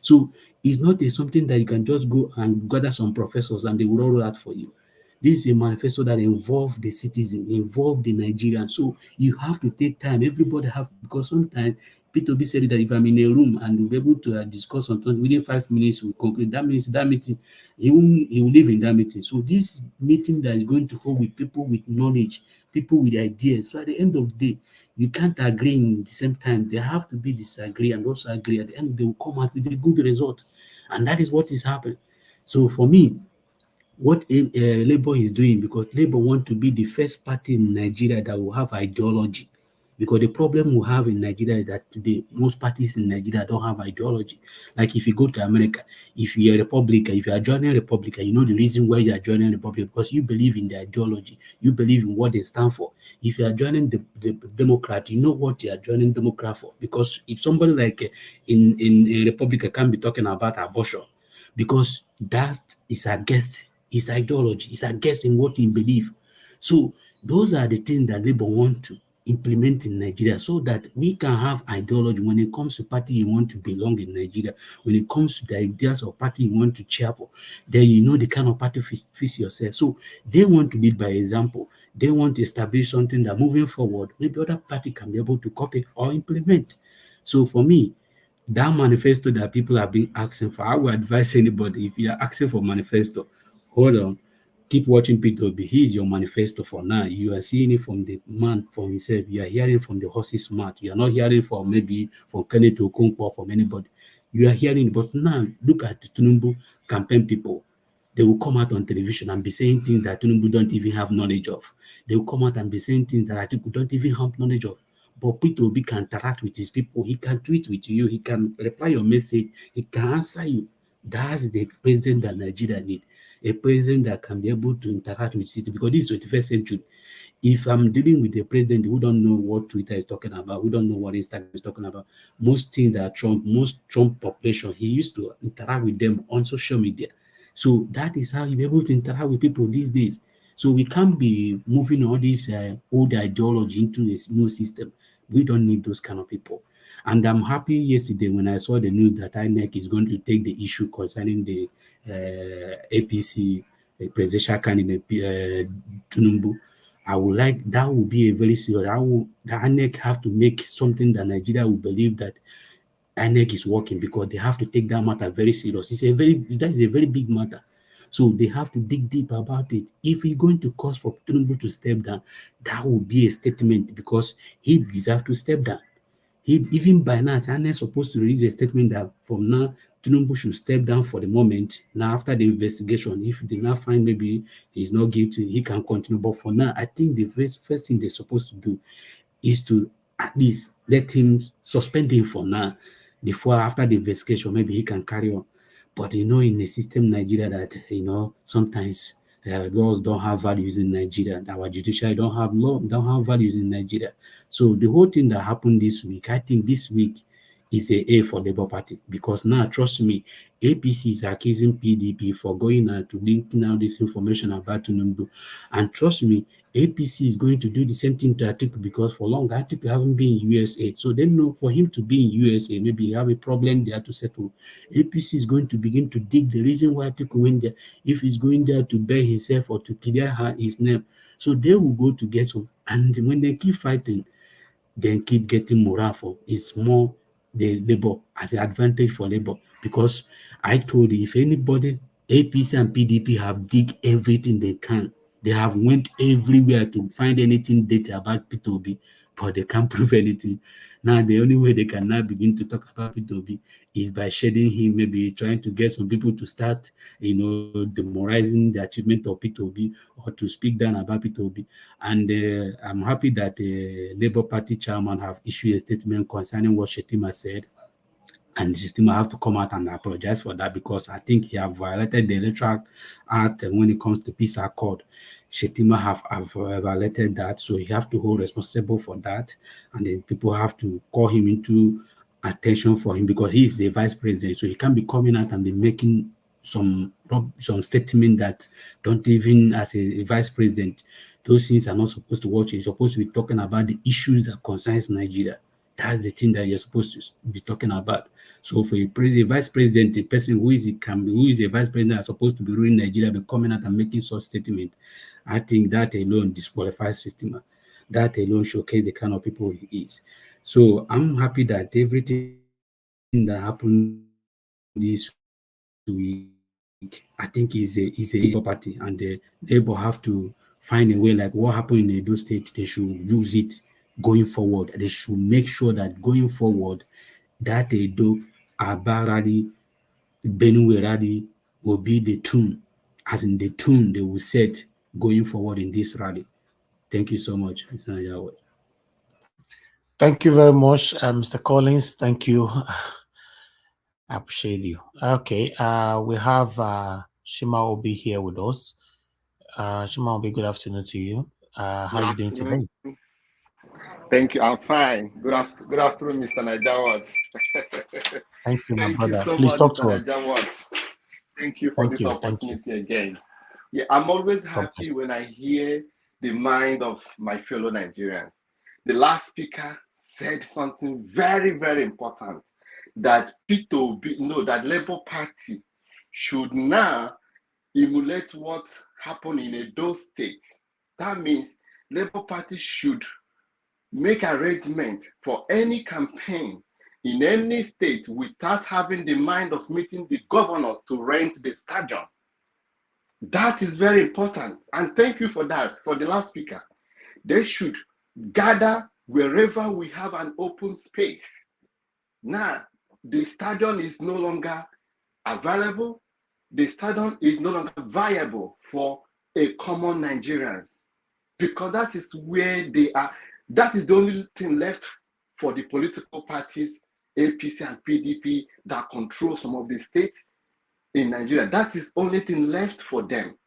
So it's not something that you can just go and gather some professors and they will roll that for you. This is a manifesto that involves the citizen, involve the Nigerian. So you have to take time. Everybody have, because sometimes P2B said that if I'm in a room and we'll be able to discuss something within 5 minutes, we conclude. That means that meeting, he will live in that meeting. So this meeting that is going to hold with people with knowledge, people with ideas. So at the end of the day, you can't agree in the same time. They have to be disagree and also agree. At the end, they will come out with a good result. And that is what is happening. So for me, what Labour is doing, because Labour want to be the first party in Nigeria that will have ideology. Because the problem we have in Nigeria is that today most parties in Nigeria don't have ideology. Like if you go to America, if you're a Republican, if you are joining Republican, you know the reason why you are joining Republican, because you believe in the ideology, you believe in what they stand for. If you are joining the Democrat, you know what you are joining Democrat for. Because if somebody like in Republican can be talking about abortion, because that is against his ideology, is against in what he believes. So those are the things that Labour want to implement in Nigeria, so that we can have ideology when it comes to party you want to belong in Nigeria, when it comes to the ideas of party you want to cheer for, then you know the kind of party fits yourself. So they want to lead by example. They want to establish something that moving forward, maybe other party can be able to copy or implement. So for me, that manifesto that people have been asking for, I would advise anybody, if you are asking for manifesto, hold on, keep watching P2B. He is your manifesto for now. You are seeing it from the man for himself. You are hearing from the horse's mouth. You are not hearing from maybe from Kenneth Okonkwo, from anybody. You are hearing, but now look at the Tinubu campaign people. They will come out on television and be saying things that Tinubu don't even have knowledge of. They will come out and be saying things that Atiku don't even have knowledge of. But Peter Obi can interact with his people. He can tweet with you. He can reply your message. He can answer you. That's the president that Nigeria needs. A president that can be able to interact with citizens, because this is 21st century. If I'm dealing with a president who don't know what Twitter is talking about, who don't know what Instagram is talking about, most things that most Trump population, he used to interact with them on social media. So that is how you be able to interact with people these days. So we can't be moving all this old ideology into this new system. We don't need those kind of people. And I'm happy yesterday when I saw the news that INEC is going to take the issue concerning the APC presidential candidate Tinubu. I would like that would be a very serious. The INEC have to make something that Nigeria will believe that INEC is working, because they have to take that matter very serious. That is a very big matter. So they have to dig deep about it. If he's going to cause for Tinubu to step down, that would be a statement, because he deserves to step down. Even by now, INEC is supposed to release a statement that from now, Tinubu should step down for the moment. Now, after the investigation, if they now find maybe he's not guilty, he can continue. But for now, I think the first thing they're supposed to do is to at least let him suspend him for now. Before, after the investigation, maybe he can carry on. But in the system Nigeria that sometimes laws don't have values in Nigeria. Our judiciary don't have values in Nigeria. So the whole thing that happened this week, I think this week is a for Labour Party, because now, trust me, APC is accusing PDP for going out to linking out this information about Tinubu, and trust me, APC is going to do the same thing to Atiku, because for long Atiku haven't been in USA, so they know for him to be in USA, maybe he have a problem there to settle. APC is going to begin to dig the reason why Atiku went there, if he's going there to bear himself or to clear his name. So they will go to get some, and when they keep fighting, then keep getting morale for. It's more the Labour as an advantage for Labour, because I told you, if anybody, APC and PDP have dig everything they can. They have went everywhere to find anything data about Peter Obi, but they can't prove anything. Now, the only way they can now begin to talk about Peter Obi is by shedding him, maybe trying to get some people to start, demoralizing the achievement of Peter Obi, or to speak down about Peter Obi. And I'm happy that the Labour Party chairman have issued a statement concerning what Shetima said. And Shetima have to come out and apologize for that, because I think he have violated the Electoral Act when it comes to peace accord. Shetima have violated that, so he have to hold responsible for that. And then people have to call him into attention for him, because he is the vice president, so he can't be coming out and be making some statement that don't even, as a vice president, those things are not supposed to watch. You're supposed to be talking about the issues that concerns Nigeria. That's the thing that you're supposed to be talking about. So for a vice president, the person who is a vice president is supposed to be ruling Nigeria, be coming out and making such statement, I think that alone disqualifies Systema. That alone showcases the kind of people he is. So I'm happy that everything that happened this week, I think is a party, and the Labour have to find a way, like what happened in Edo State, they should use it going forward. They should make sure that going forward, that Edo, Aba rally, Benue rally will be the tune, as in the tune they will set going forward in this rally. Thank you so much, Mr. Najawa. Thank you very much, Mr. Collins. Thank you. I appreciate you. Okay, we have Shima Obi here with us. Shima Obi, good afternoon to you. How are you doing today? Thank you. I'm fine. Good afternoon, Mr. Najawat. Thank you, my Thank you brother. so Please much, talk Mr. to us. Najawat. Thank you for Thank this you. Thank you. opportunity again. Yeah, I'm always God bless. happy when I hear the mind of my fellow Nigerians. The last speaker said something very, very important, that that Labour Party should now emulate what happened in Edo State. That means Labour Party should make arrangement for any campaign in any state without having the mind of meeting the governor to rent the stadium. That is very important. And thank you for that, for the last speaker. They should gather wherever we have an open space. Now, the stadium is no longer available. the stadium is no longer viable for a common Nigerians, because that is where they are. That is the only thing left for the political parties, APC and PDP, that control some of the states in Nigeria. That is the only thing left for them,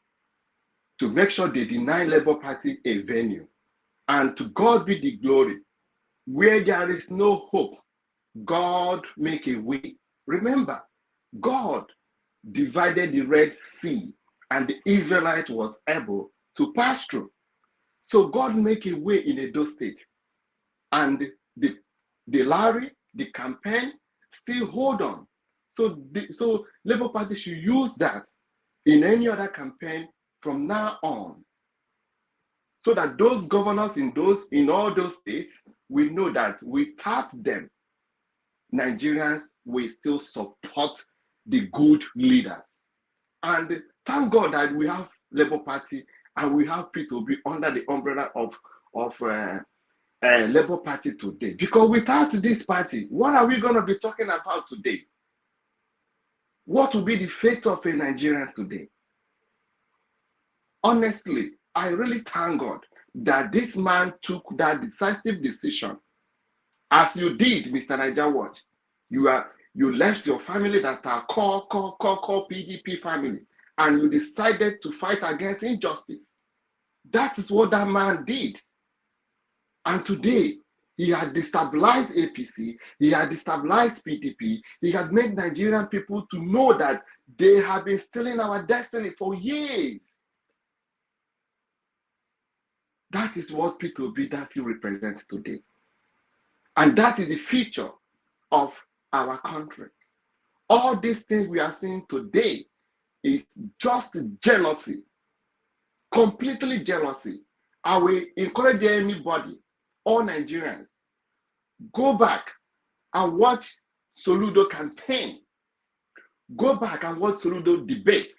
to make sure they deny Labour Party a venue. And to God be the glory. Where there is no hope, God make a way. Remember, God divided the Red Sea and the Israelite was able to pass through. So God make a way in Edo State. And the Larry, the campaign, still hold on. So Labour Party should use that in any other campaign from now on, so that those governors in all those states will know that without them, Nigerians will still support the good leaders. And thank God that we have Labour Party and we have people be under the umbrella of Labour Party today. Because without this party, what are we going to be talking about today? What will be the fate of a Nigerian today? Honestly, I really thank God that this man took that decisive decision. As you did, Mr. Niger Watch, you left your family that are core PDP family, and you decided to fight against injustice. That is what that man did. And today, he had destabilized APC, he had destabilized PDP, he had made Nigerian people to know that they have been stealing our destiny for years. That is what P2B that he represents today. And that is the future of our country. All these things we are seeing today is just jealousy, completely jealousy. I will encourage anybody, all Nigerians, go back and watch Soludo campaign. Go back and watch Soludo debate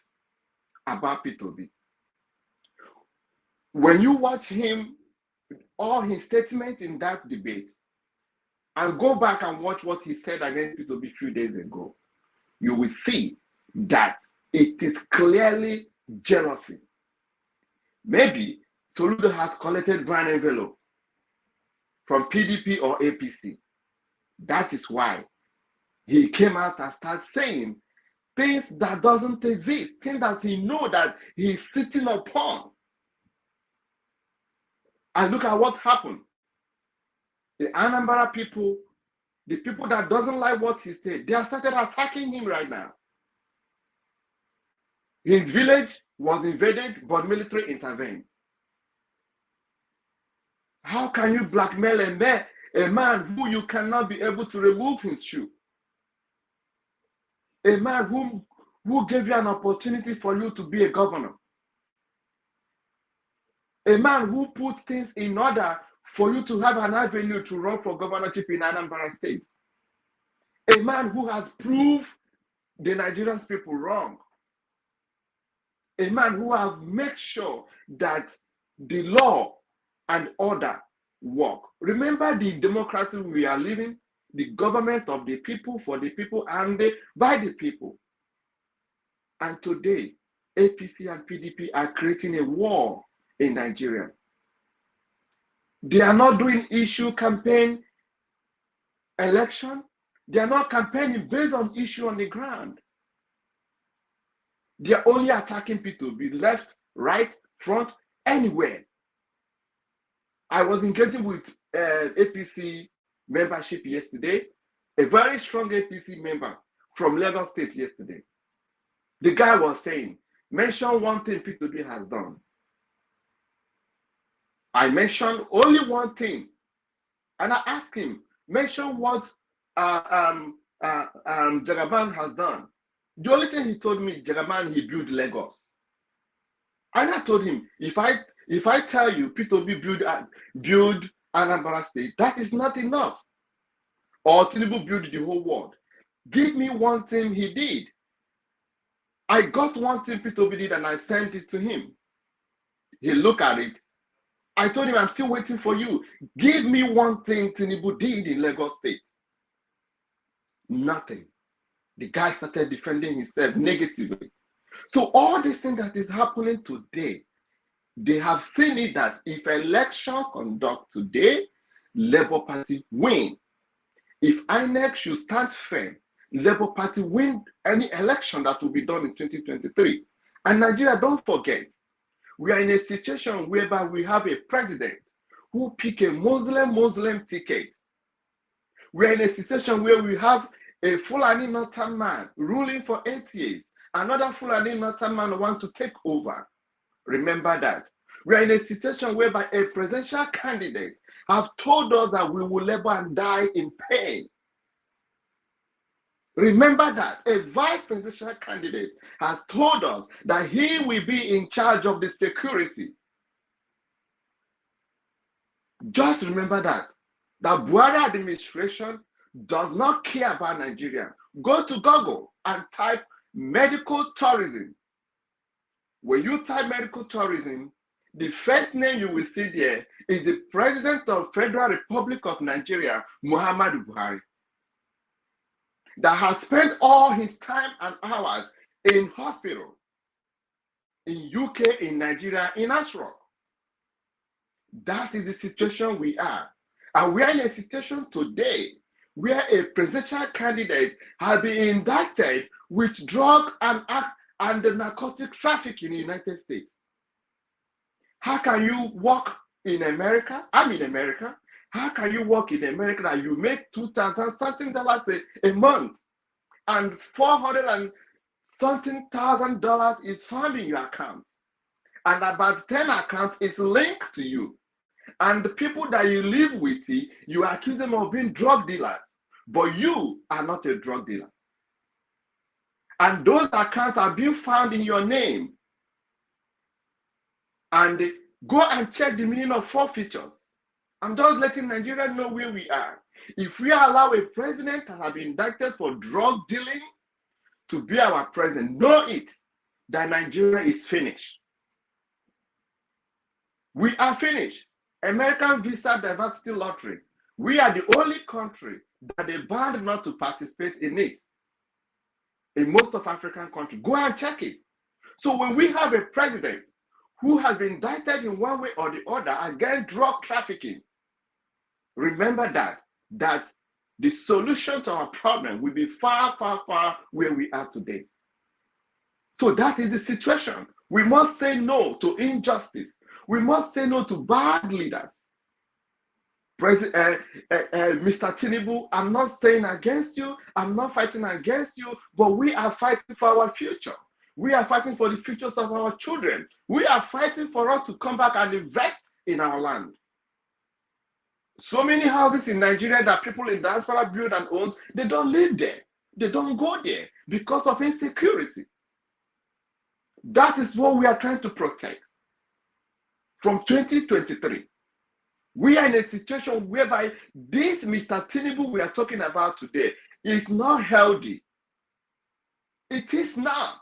about P2B. When you watch him, all his statements in that debate, and go back and watch what he said against P2B a few days ago, you will see that it is clearly jealousy. Maybe Soludo has collected grand envelope from PDP or APC. That is why he came out and started saying things that doesn't exist, things that he know that he's sitting upon. And look at what happened. The Anambra people, the people that doesn't like what he said, they have started attacking him right now. His village was invaded, but military intervened. How can you blackmail a man who you cannot be able to remove his shoe? A man who gave you an opportunity for you to be a governor. A man who put things in order for you to have an avenue to run for governorship in Anambra State. A man who has proved the Nigerian people wrong. A man who has made sure that the law and order work. Remember the democracy we are living, the government of the people, for the people, and by the people. And today, APC and PDP are creating a war in Nigeria. They are not doing issue campaign election. They are not campaigning based on issue on the ground. They are only attacking P2B, left, right, front, anywhere. I was engaging with APC membership yesterday, a very strong APC member from Lagos State yesterday. The guy was saying, mention one thing P2B has done. I mentioned only one thing, and I asked him, mention what Jagaban has done. The only thing he told me, Jagaban, he built Lagos. And I told him, if I tell you P2B build Anambra State, that is not enough. Or Tinubu build the whole world. Give me one thing he did. I got one thing P2B did and I sent it to him. He looked at it. I told him, I'm still waiting for you. Give me one thing Tinubu did in Lagos State. Nothing. The guy started defending himself negatively. So all this thing that is happening today, they have seen it that if election conduct today, Labour Party win. If INEC should stand firm, Labour Party win any election that will be done in 2023. And Nigeria, don't forget, we are in a situation whereby we have a president who pick a Muslim ticket. We are in a situation where we have a Fulani Northern man ruling for 8 years. Another Fulani Northern man wants to take over. Remember that. We are in a situation whereby a presidential candidate have told us that we will labor and die in pain. Remember that. A vice presidential candidate has told us that he will be in charge of the security. Just remember that. The Buhari administration does not care about Nigeria. Go to Google and type medical tourism. When you type medical tourism, the first name you will see there is the President of Federal Republic of Nigeria, Muhammadu Buhari, that has spent all his time and hours in hospital, in UK, in Nigeria, in Ashrock. That is the situation we are. And we are in a situation today where a presidential candidate has been indicted with drug and the narcotic traffic in the United States. How can you work in America? I'm in America. How can you work in America that you make $2,000 something a month and $400 and something thousand is found in your account, and about 10 accounts is linked to you, and the people that you live with, you accuse them of being drug dealers, but you are not a drug dealer, and those accounts are being found in your name. And go and check the meaning of forfeitures. I'm just letting Nigeria know where we are. If we allow a president that has been indicted for drug dealing to be our president, know it that Nigeria is finished. We are finished. American Visa Diversity Lottery. We are the only country that they banned not to participate in it. In most of African countries. Go and check it. So when we have a president who has been indicted in one way or the other against drug trafficking, remember that the solution to our problem will be far, far, far where we are today. So that is the situation. We must say no to injustice. We must say no to bad leaders. Mr. Tinubu, I'm not saying against you, I'm not fighting against you, but we are fighting for our future. We are fighting for the futures of our children. We are fighting for us to come back and invest in our land. So many houses in Nigeria that people in diaspora build and own, they don't live there. They don't go there because of insecurity. That is what we are trying to protect. From 2023, we are in a situation whereby this Mr. Tinubu we are talking about today is not healthy. It is not.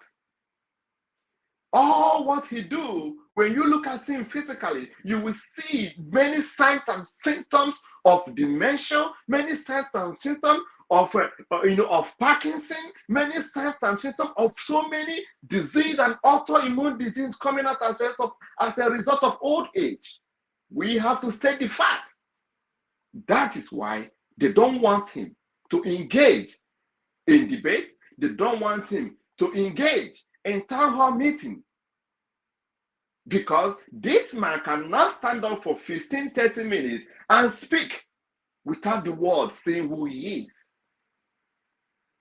All what he do, when you look at him physically, you will see many signs and symptoms of dementia, many signs and symptoms of Parkinson, many signs and symptoms of so many disease and autoimmune disease coming out as a result of old age. We have to state the fact. That is why they don't want him to engage in debate. They don't want him to engage in town hall meeting, because this man cannot stand up for 15-30 minutes and speak without the world saying who he is.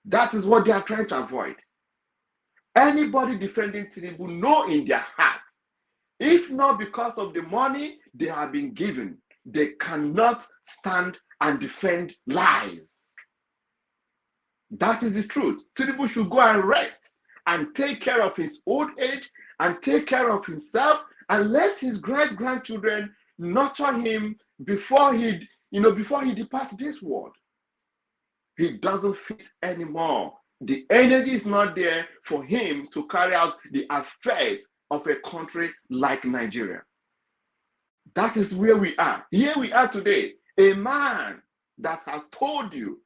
That is what they are trying to avoid. Anybody defending Tinubu know in their heart, if not because of the money they have been given, they cannot stand and defend lies. That is the truth. Tinubu should go and rest and take care of his old age and take care of himself, and let his grandchildren nurture him before he departs this world. He doesn't fit anymore. The energy is not there for him to carry out the affairs of a country like Nigeria. That is where we are. Here we are today. A man that has told you,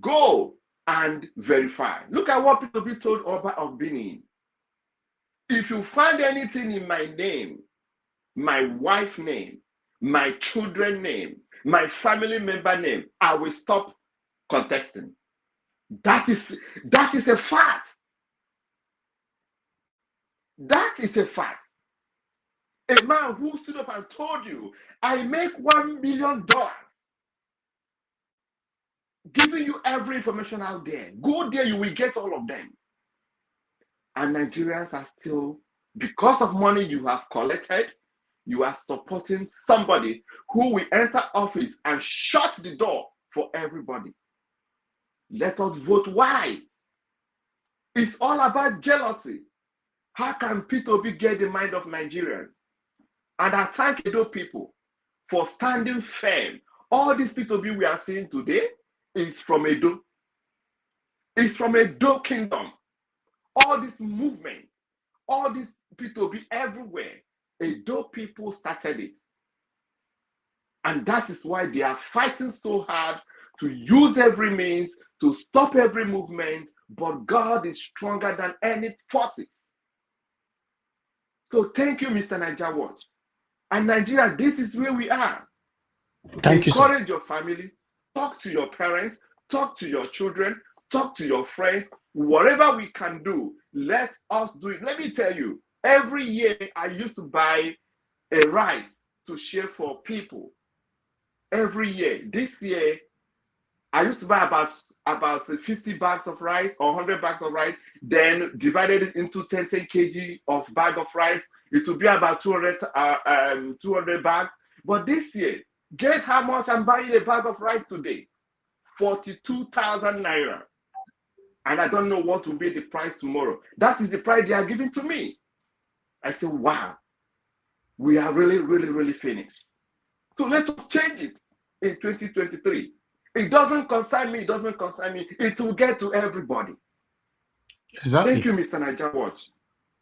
go and verify. Look at what people told Oba of Benin. If you find anything in my name, my wife name, my children name, my family member name, I will stop contesting. That is a fact. That is a fact. A man who stood up and told you, I make $1 million, giving you every information out there. Go there, you will get all of them. And Nigerians are still, because of money you have collected, you are supporting somebody who will enter office and shut the door for everybody. Let us vote wise. It's all about jealousy. How can P2B get the mind of Nigerians? And I thank Edo people for standing firm. All these P2B we are seeing today is from Edo. It's from Edo Kingdom. All this movement, all this P2B everywhere, Edo people started it. And that is why they are fighting so hard to use every means to stop every movement, but God is stronger than any forces. So thank you, Mr. Niger Watch. And Nigeria, this is where we are. Thank you, sir. Encourage your family, talk to your parents, talk to your children, talk to your friends. Whatever we can do, let us do it. Let me tell you, every year I used to buy a rice to share for people. Every year. This year, I used to buy about 50 bags of rice or 100 bags of rice, then divided it into 10 kg of bag of rice. It will be about 200 bags. But this year, guess how much I'm buying a bag of rice today? 42,000 naira. And I don't know what will be the price tomorrow. That is the price they are giving to me. I say, wow, we are really, really, really finished. So let us change it in 2023. It doesn't concern me. It doesn't concern me. It will get to everybody. Exactly. Thank you, Mr. Niger Watch.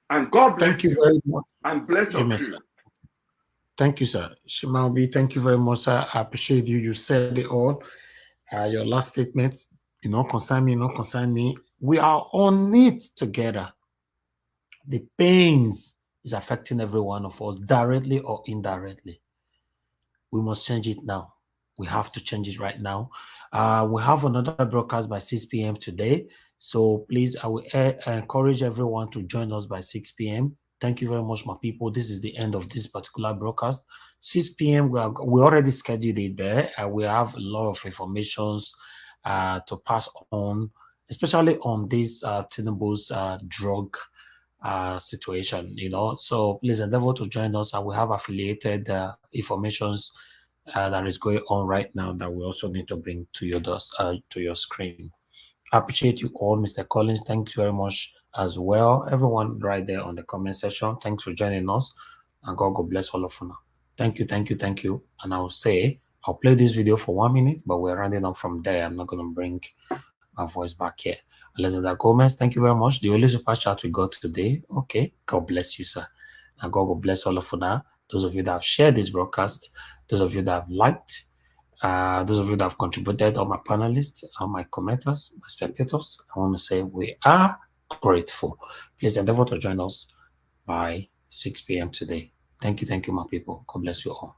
And God bless Thank you very much. And bless your Amen, crew. sir. Thank you, sir. Shimaobi, thank you very much, sir. I appreciate you. You said it all. Your last statement, concern me, not concern me. We are on it together. The pains is affecting every one of us, directly or indirectly. We must change it now. We have to change it right now. We have another broadcast by 6 p.m. today. So please, I will encourage everyone to join us by 6 p.m. Thank you very much, my people. This is the end of this particular broadcast. 6 p.m. we already scheduled it there. We have a lot of informations to pass on, especially on this Tinubu's drug situation, So please endeavor to join us, and we have affiliated informations that is going on right now that we also need to bring to your screen. I appreciate you all, Mr. Collins. Thank you very much as well. Everyone right there on the comment section, thanks for joining us, and God bless all of you now. Thank you, thank you, thank you. And I'll play this video for 1 minute, but we're rounding up from there. I'm not going to bring my voice back here. Alexander Gomez, thank you very much. The only super chat we got today. Okay, God bless you, sir. And God will bless all of you now. Those of you that have shared this broadcast, those of you that have liked, those of you that have contributed, all my panelists, all my commenters, my spectators, I want to say we are grateful. Please endeavor to join us by 6 p.m. today. Thank you, my people. God bless you all.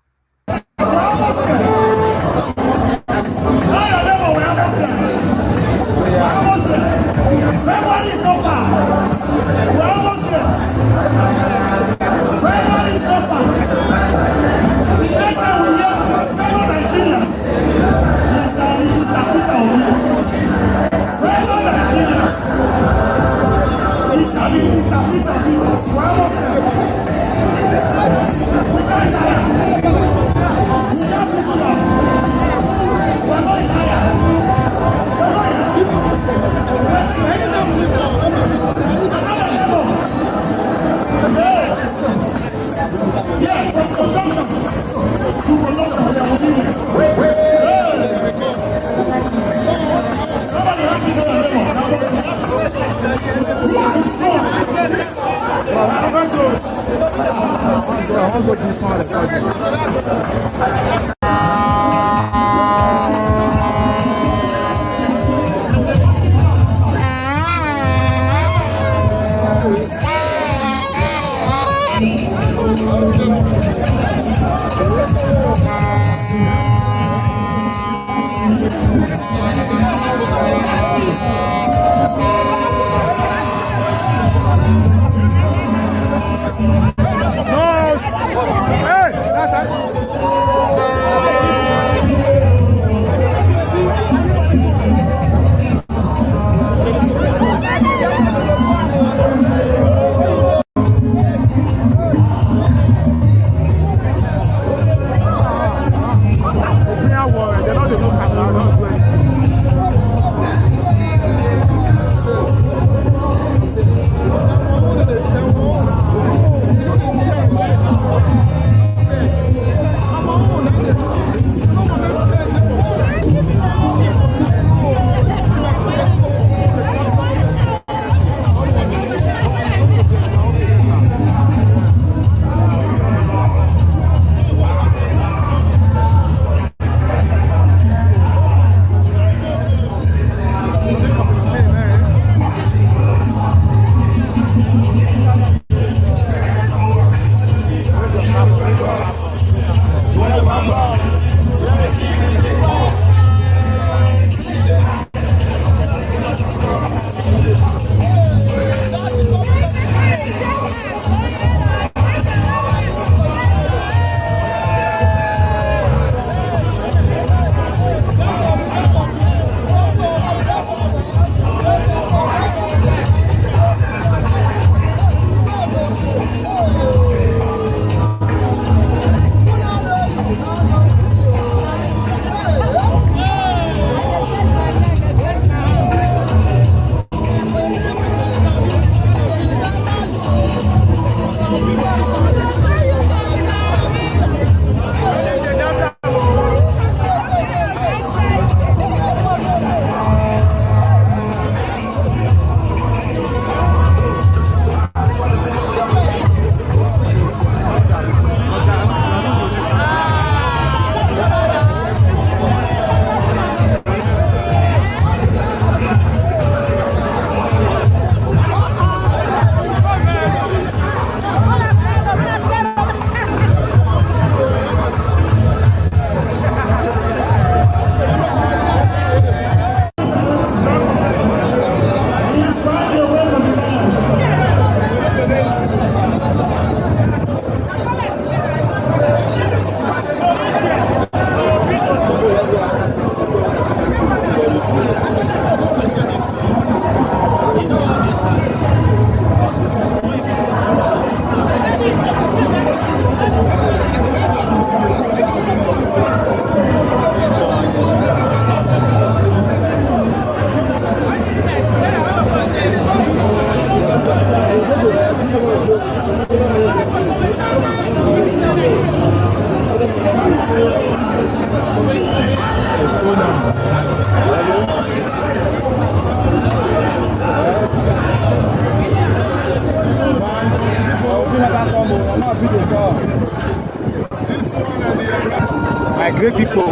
My great people,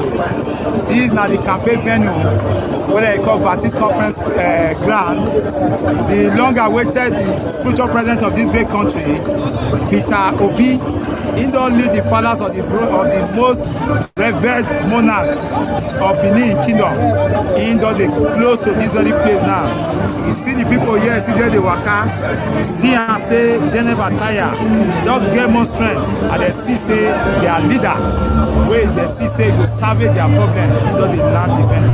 this is now the campaign venue where they call Baptist Conference ground. The long-awaited future president of this great country, Peter Obi, he don't lead the fathers of the most revered monarch of Benin Kingdom. He don't dey close to this very place now. You see the people here, see there they waka. You see and say they never tire. Don't get more strength. And they see say their leader, where they see say go salvage their problem. He don't dey land defend.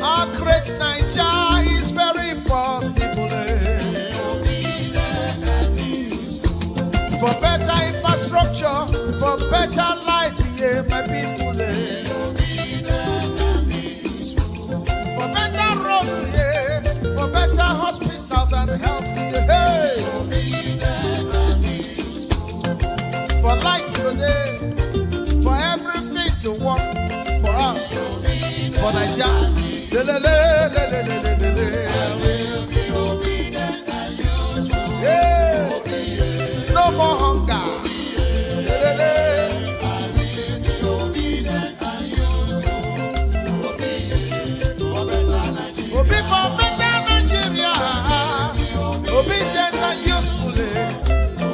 Our great Nigeria is very possible. For better infrastructure, for better life, yeah, my people. For better roads, yeah, for better hospitals and health, yeah. For light today, for everything to work for us, for Nigeria. Yeah. No more hunger. Obi for better Nigeria. Obedient and useful.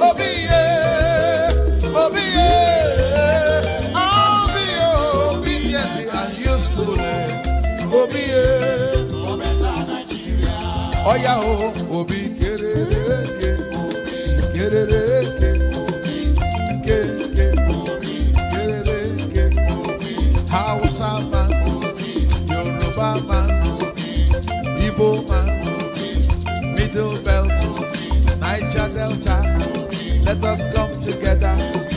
Obi, yeah. Obi, yeah. I'll be obedient and useful. Obi, yeah. Oh, yeah, oh, Obi, get it, get it, get it. Hausa man, Yoruba man, Igbo man, Middle Belt, Niger Delta. Let us come together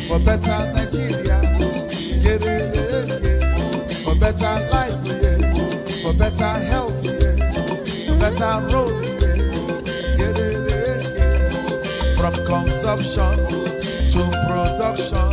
for better Nigeria. Get it, for better life, yeah. For better health, yeah. For better road, yeah. Get it, from consumption to production.